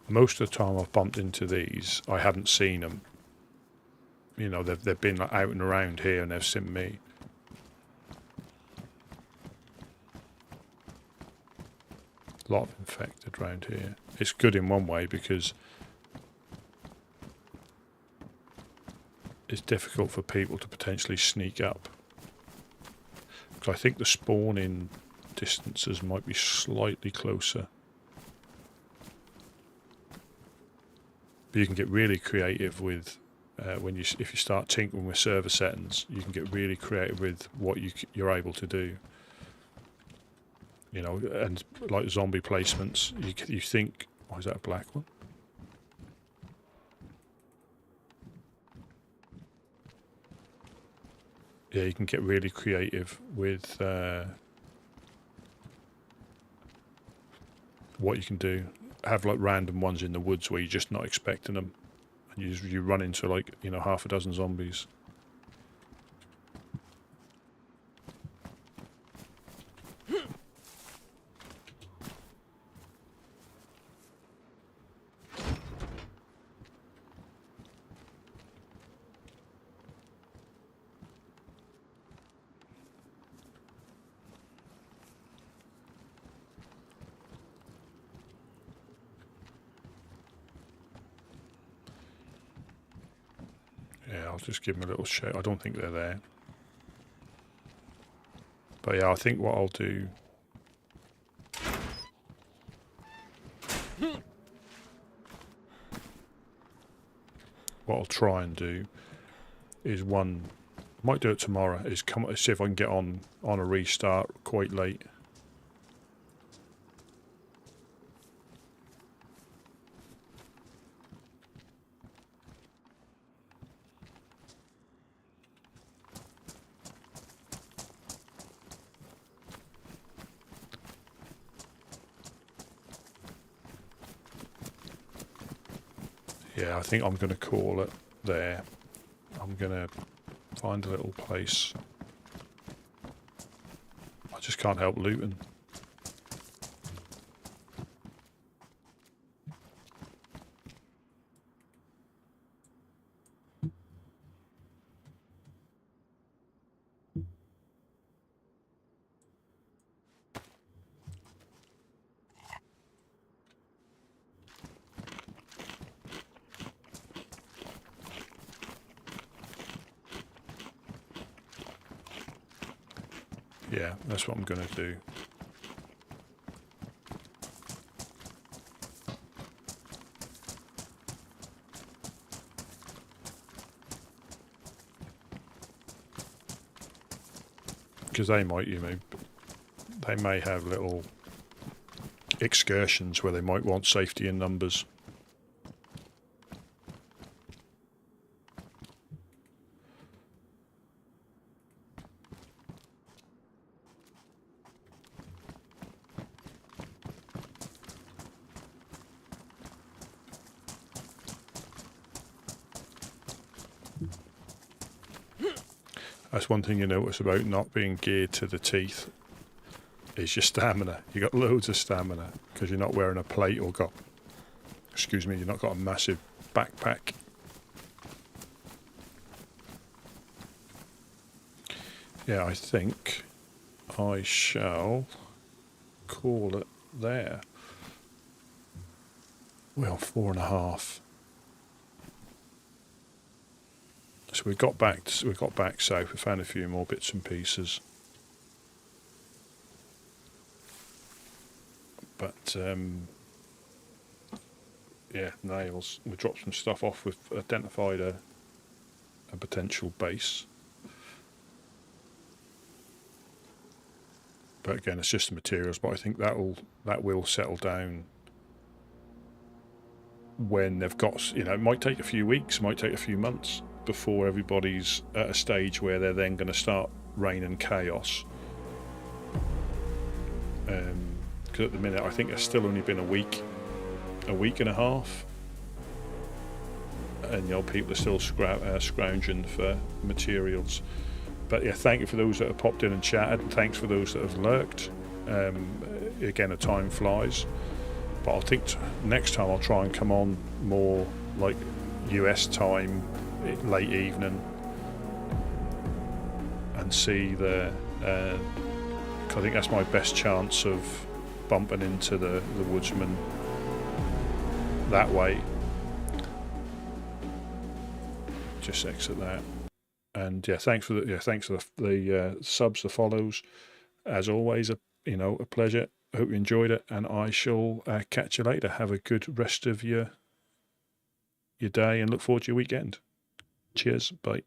A: Most of the time I've bumped into these, I haven't seen them. You know, they've been like out and around here and they've seen me. A lot of infected around here. It's good in one way because it's difficult for people to potentially sneak up. Because I think the spawning distances might be slightly closer. But you can get really creative with if you start tinkering with server settings. You can get really creative with what you're able to do. You know, and like zombie placements, you think, oh, is that a black one? Yeah, you can get really creative with what you can do. Have like random ones in the woods where you're just not expecting them, and you run into like, you know, half a dozen zombies. Yeah, I'll just give them a little shout. I don't think they're there. But yeah, I think what I'll do... What I'll try and do is might do it tomorrow, is see if I can get on a restart quite late. Yeah, I think I'm going to call it there. I'm going to find a little place. I just can't help looting. Yeah, that's what I'm going to do. Because they might, you know, they may have little excursions where they might want safety in numbers. That's one thing you notice about not being geared to the teeth, is your stamina. You got loads of stamina because you're not wearing a plate or got Excuse me, you've not got a massive backpack. Yeah, I think I shall call it there. Well, 4.5. So we got back south. We found a few more bits and pieces, but yeah, nails. We dropped some stuff off. We've identified a potential base, but again, it's just the materials. But I think that will settle down when they've got, you know, it might take a few weeks, it might take a few months before everybody's at a stage where they're then going to start raining chaos. Because at the minute, I think it's still only been a week and a half, and you know, people are still scrounging for materials. But yeah, thank you for those that have popped in and chatted, and thanks for those that have lurked. Again, the time flies, but I think next time I'll try and come on more like US time, late evening, and see the. I think that's my best chance of bumping into the woodsman that way. Just exit that, and yeah, thanks for the subs, the follows. As always, a pleasure. Hope you enjoyed it, and I shall catch you later. Have a good rest of your day, and look forward to your weekend. Cheers, bye.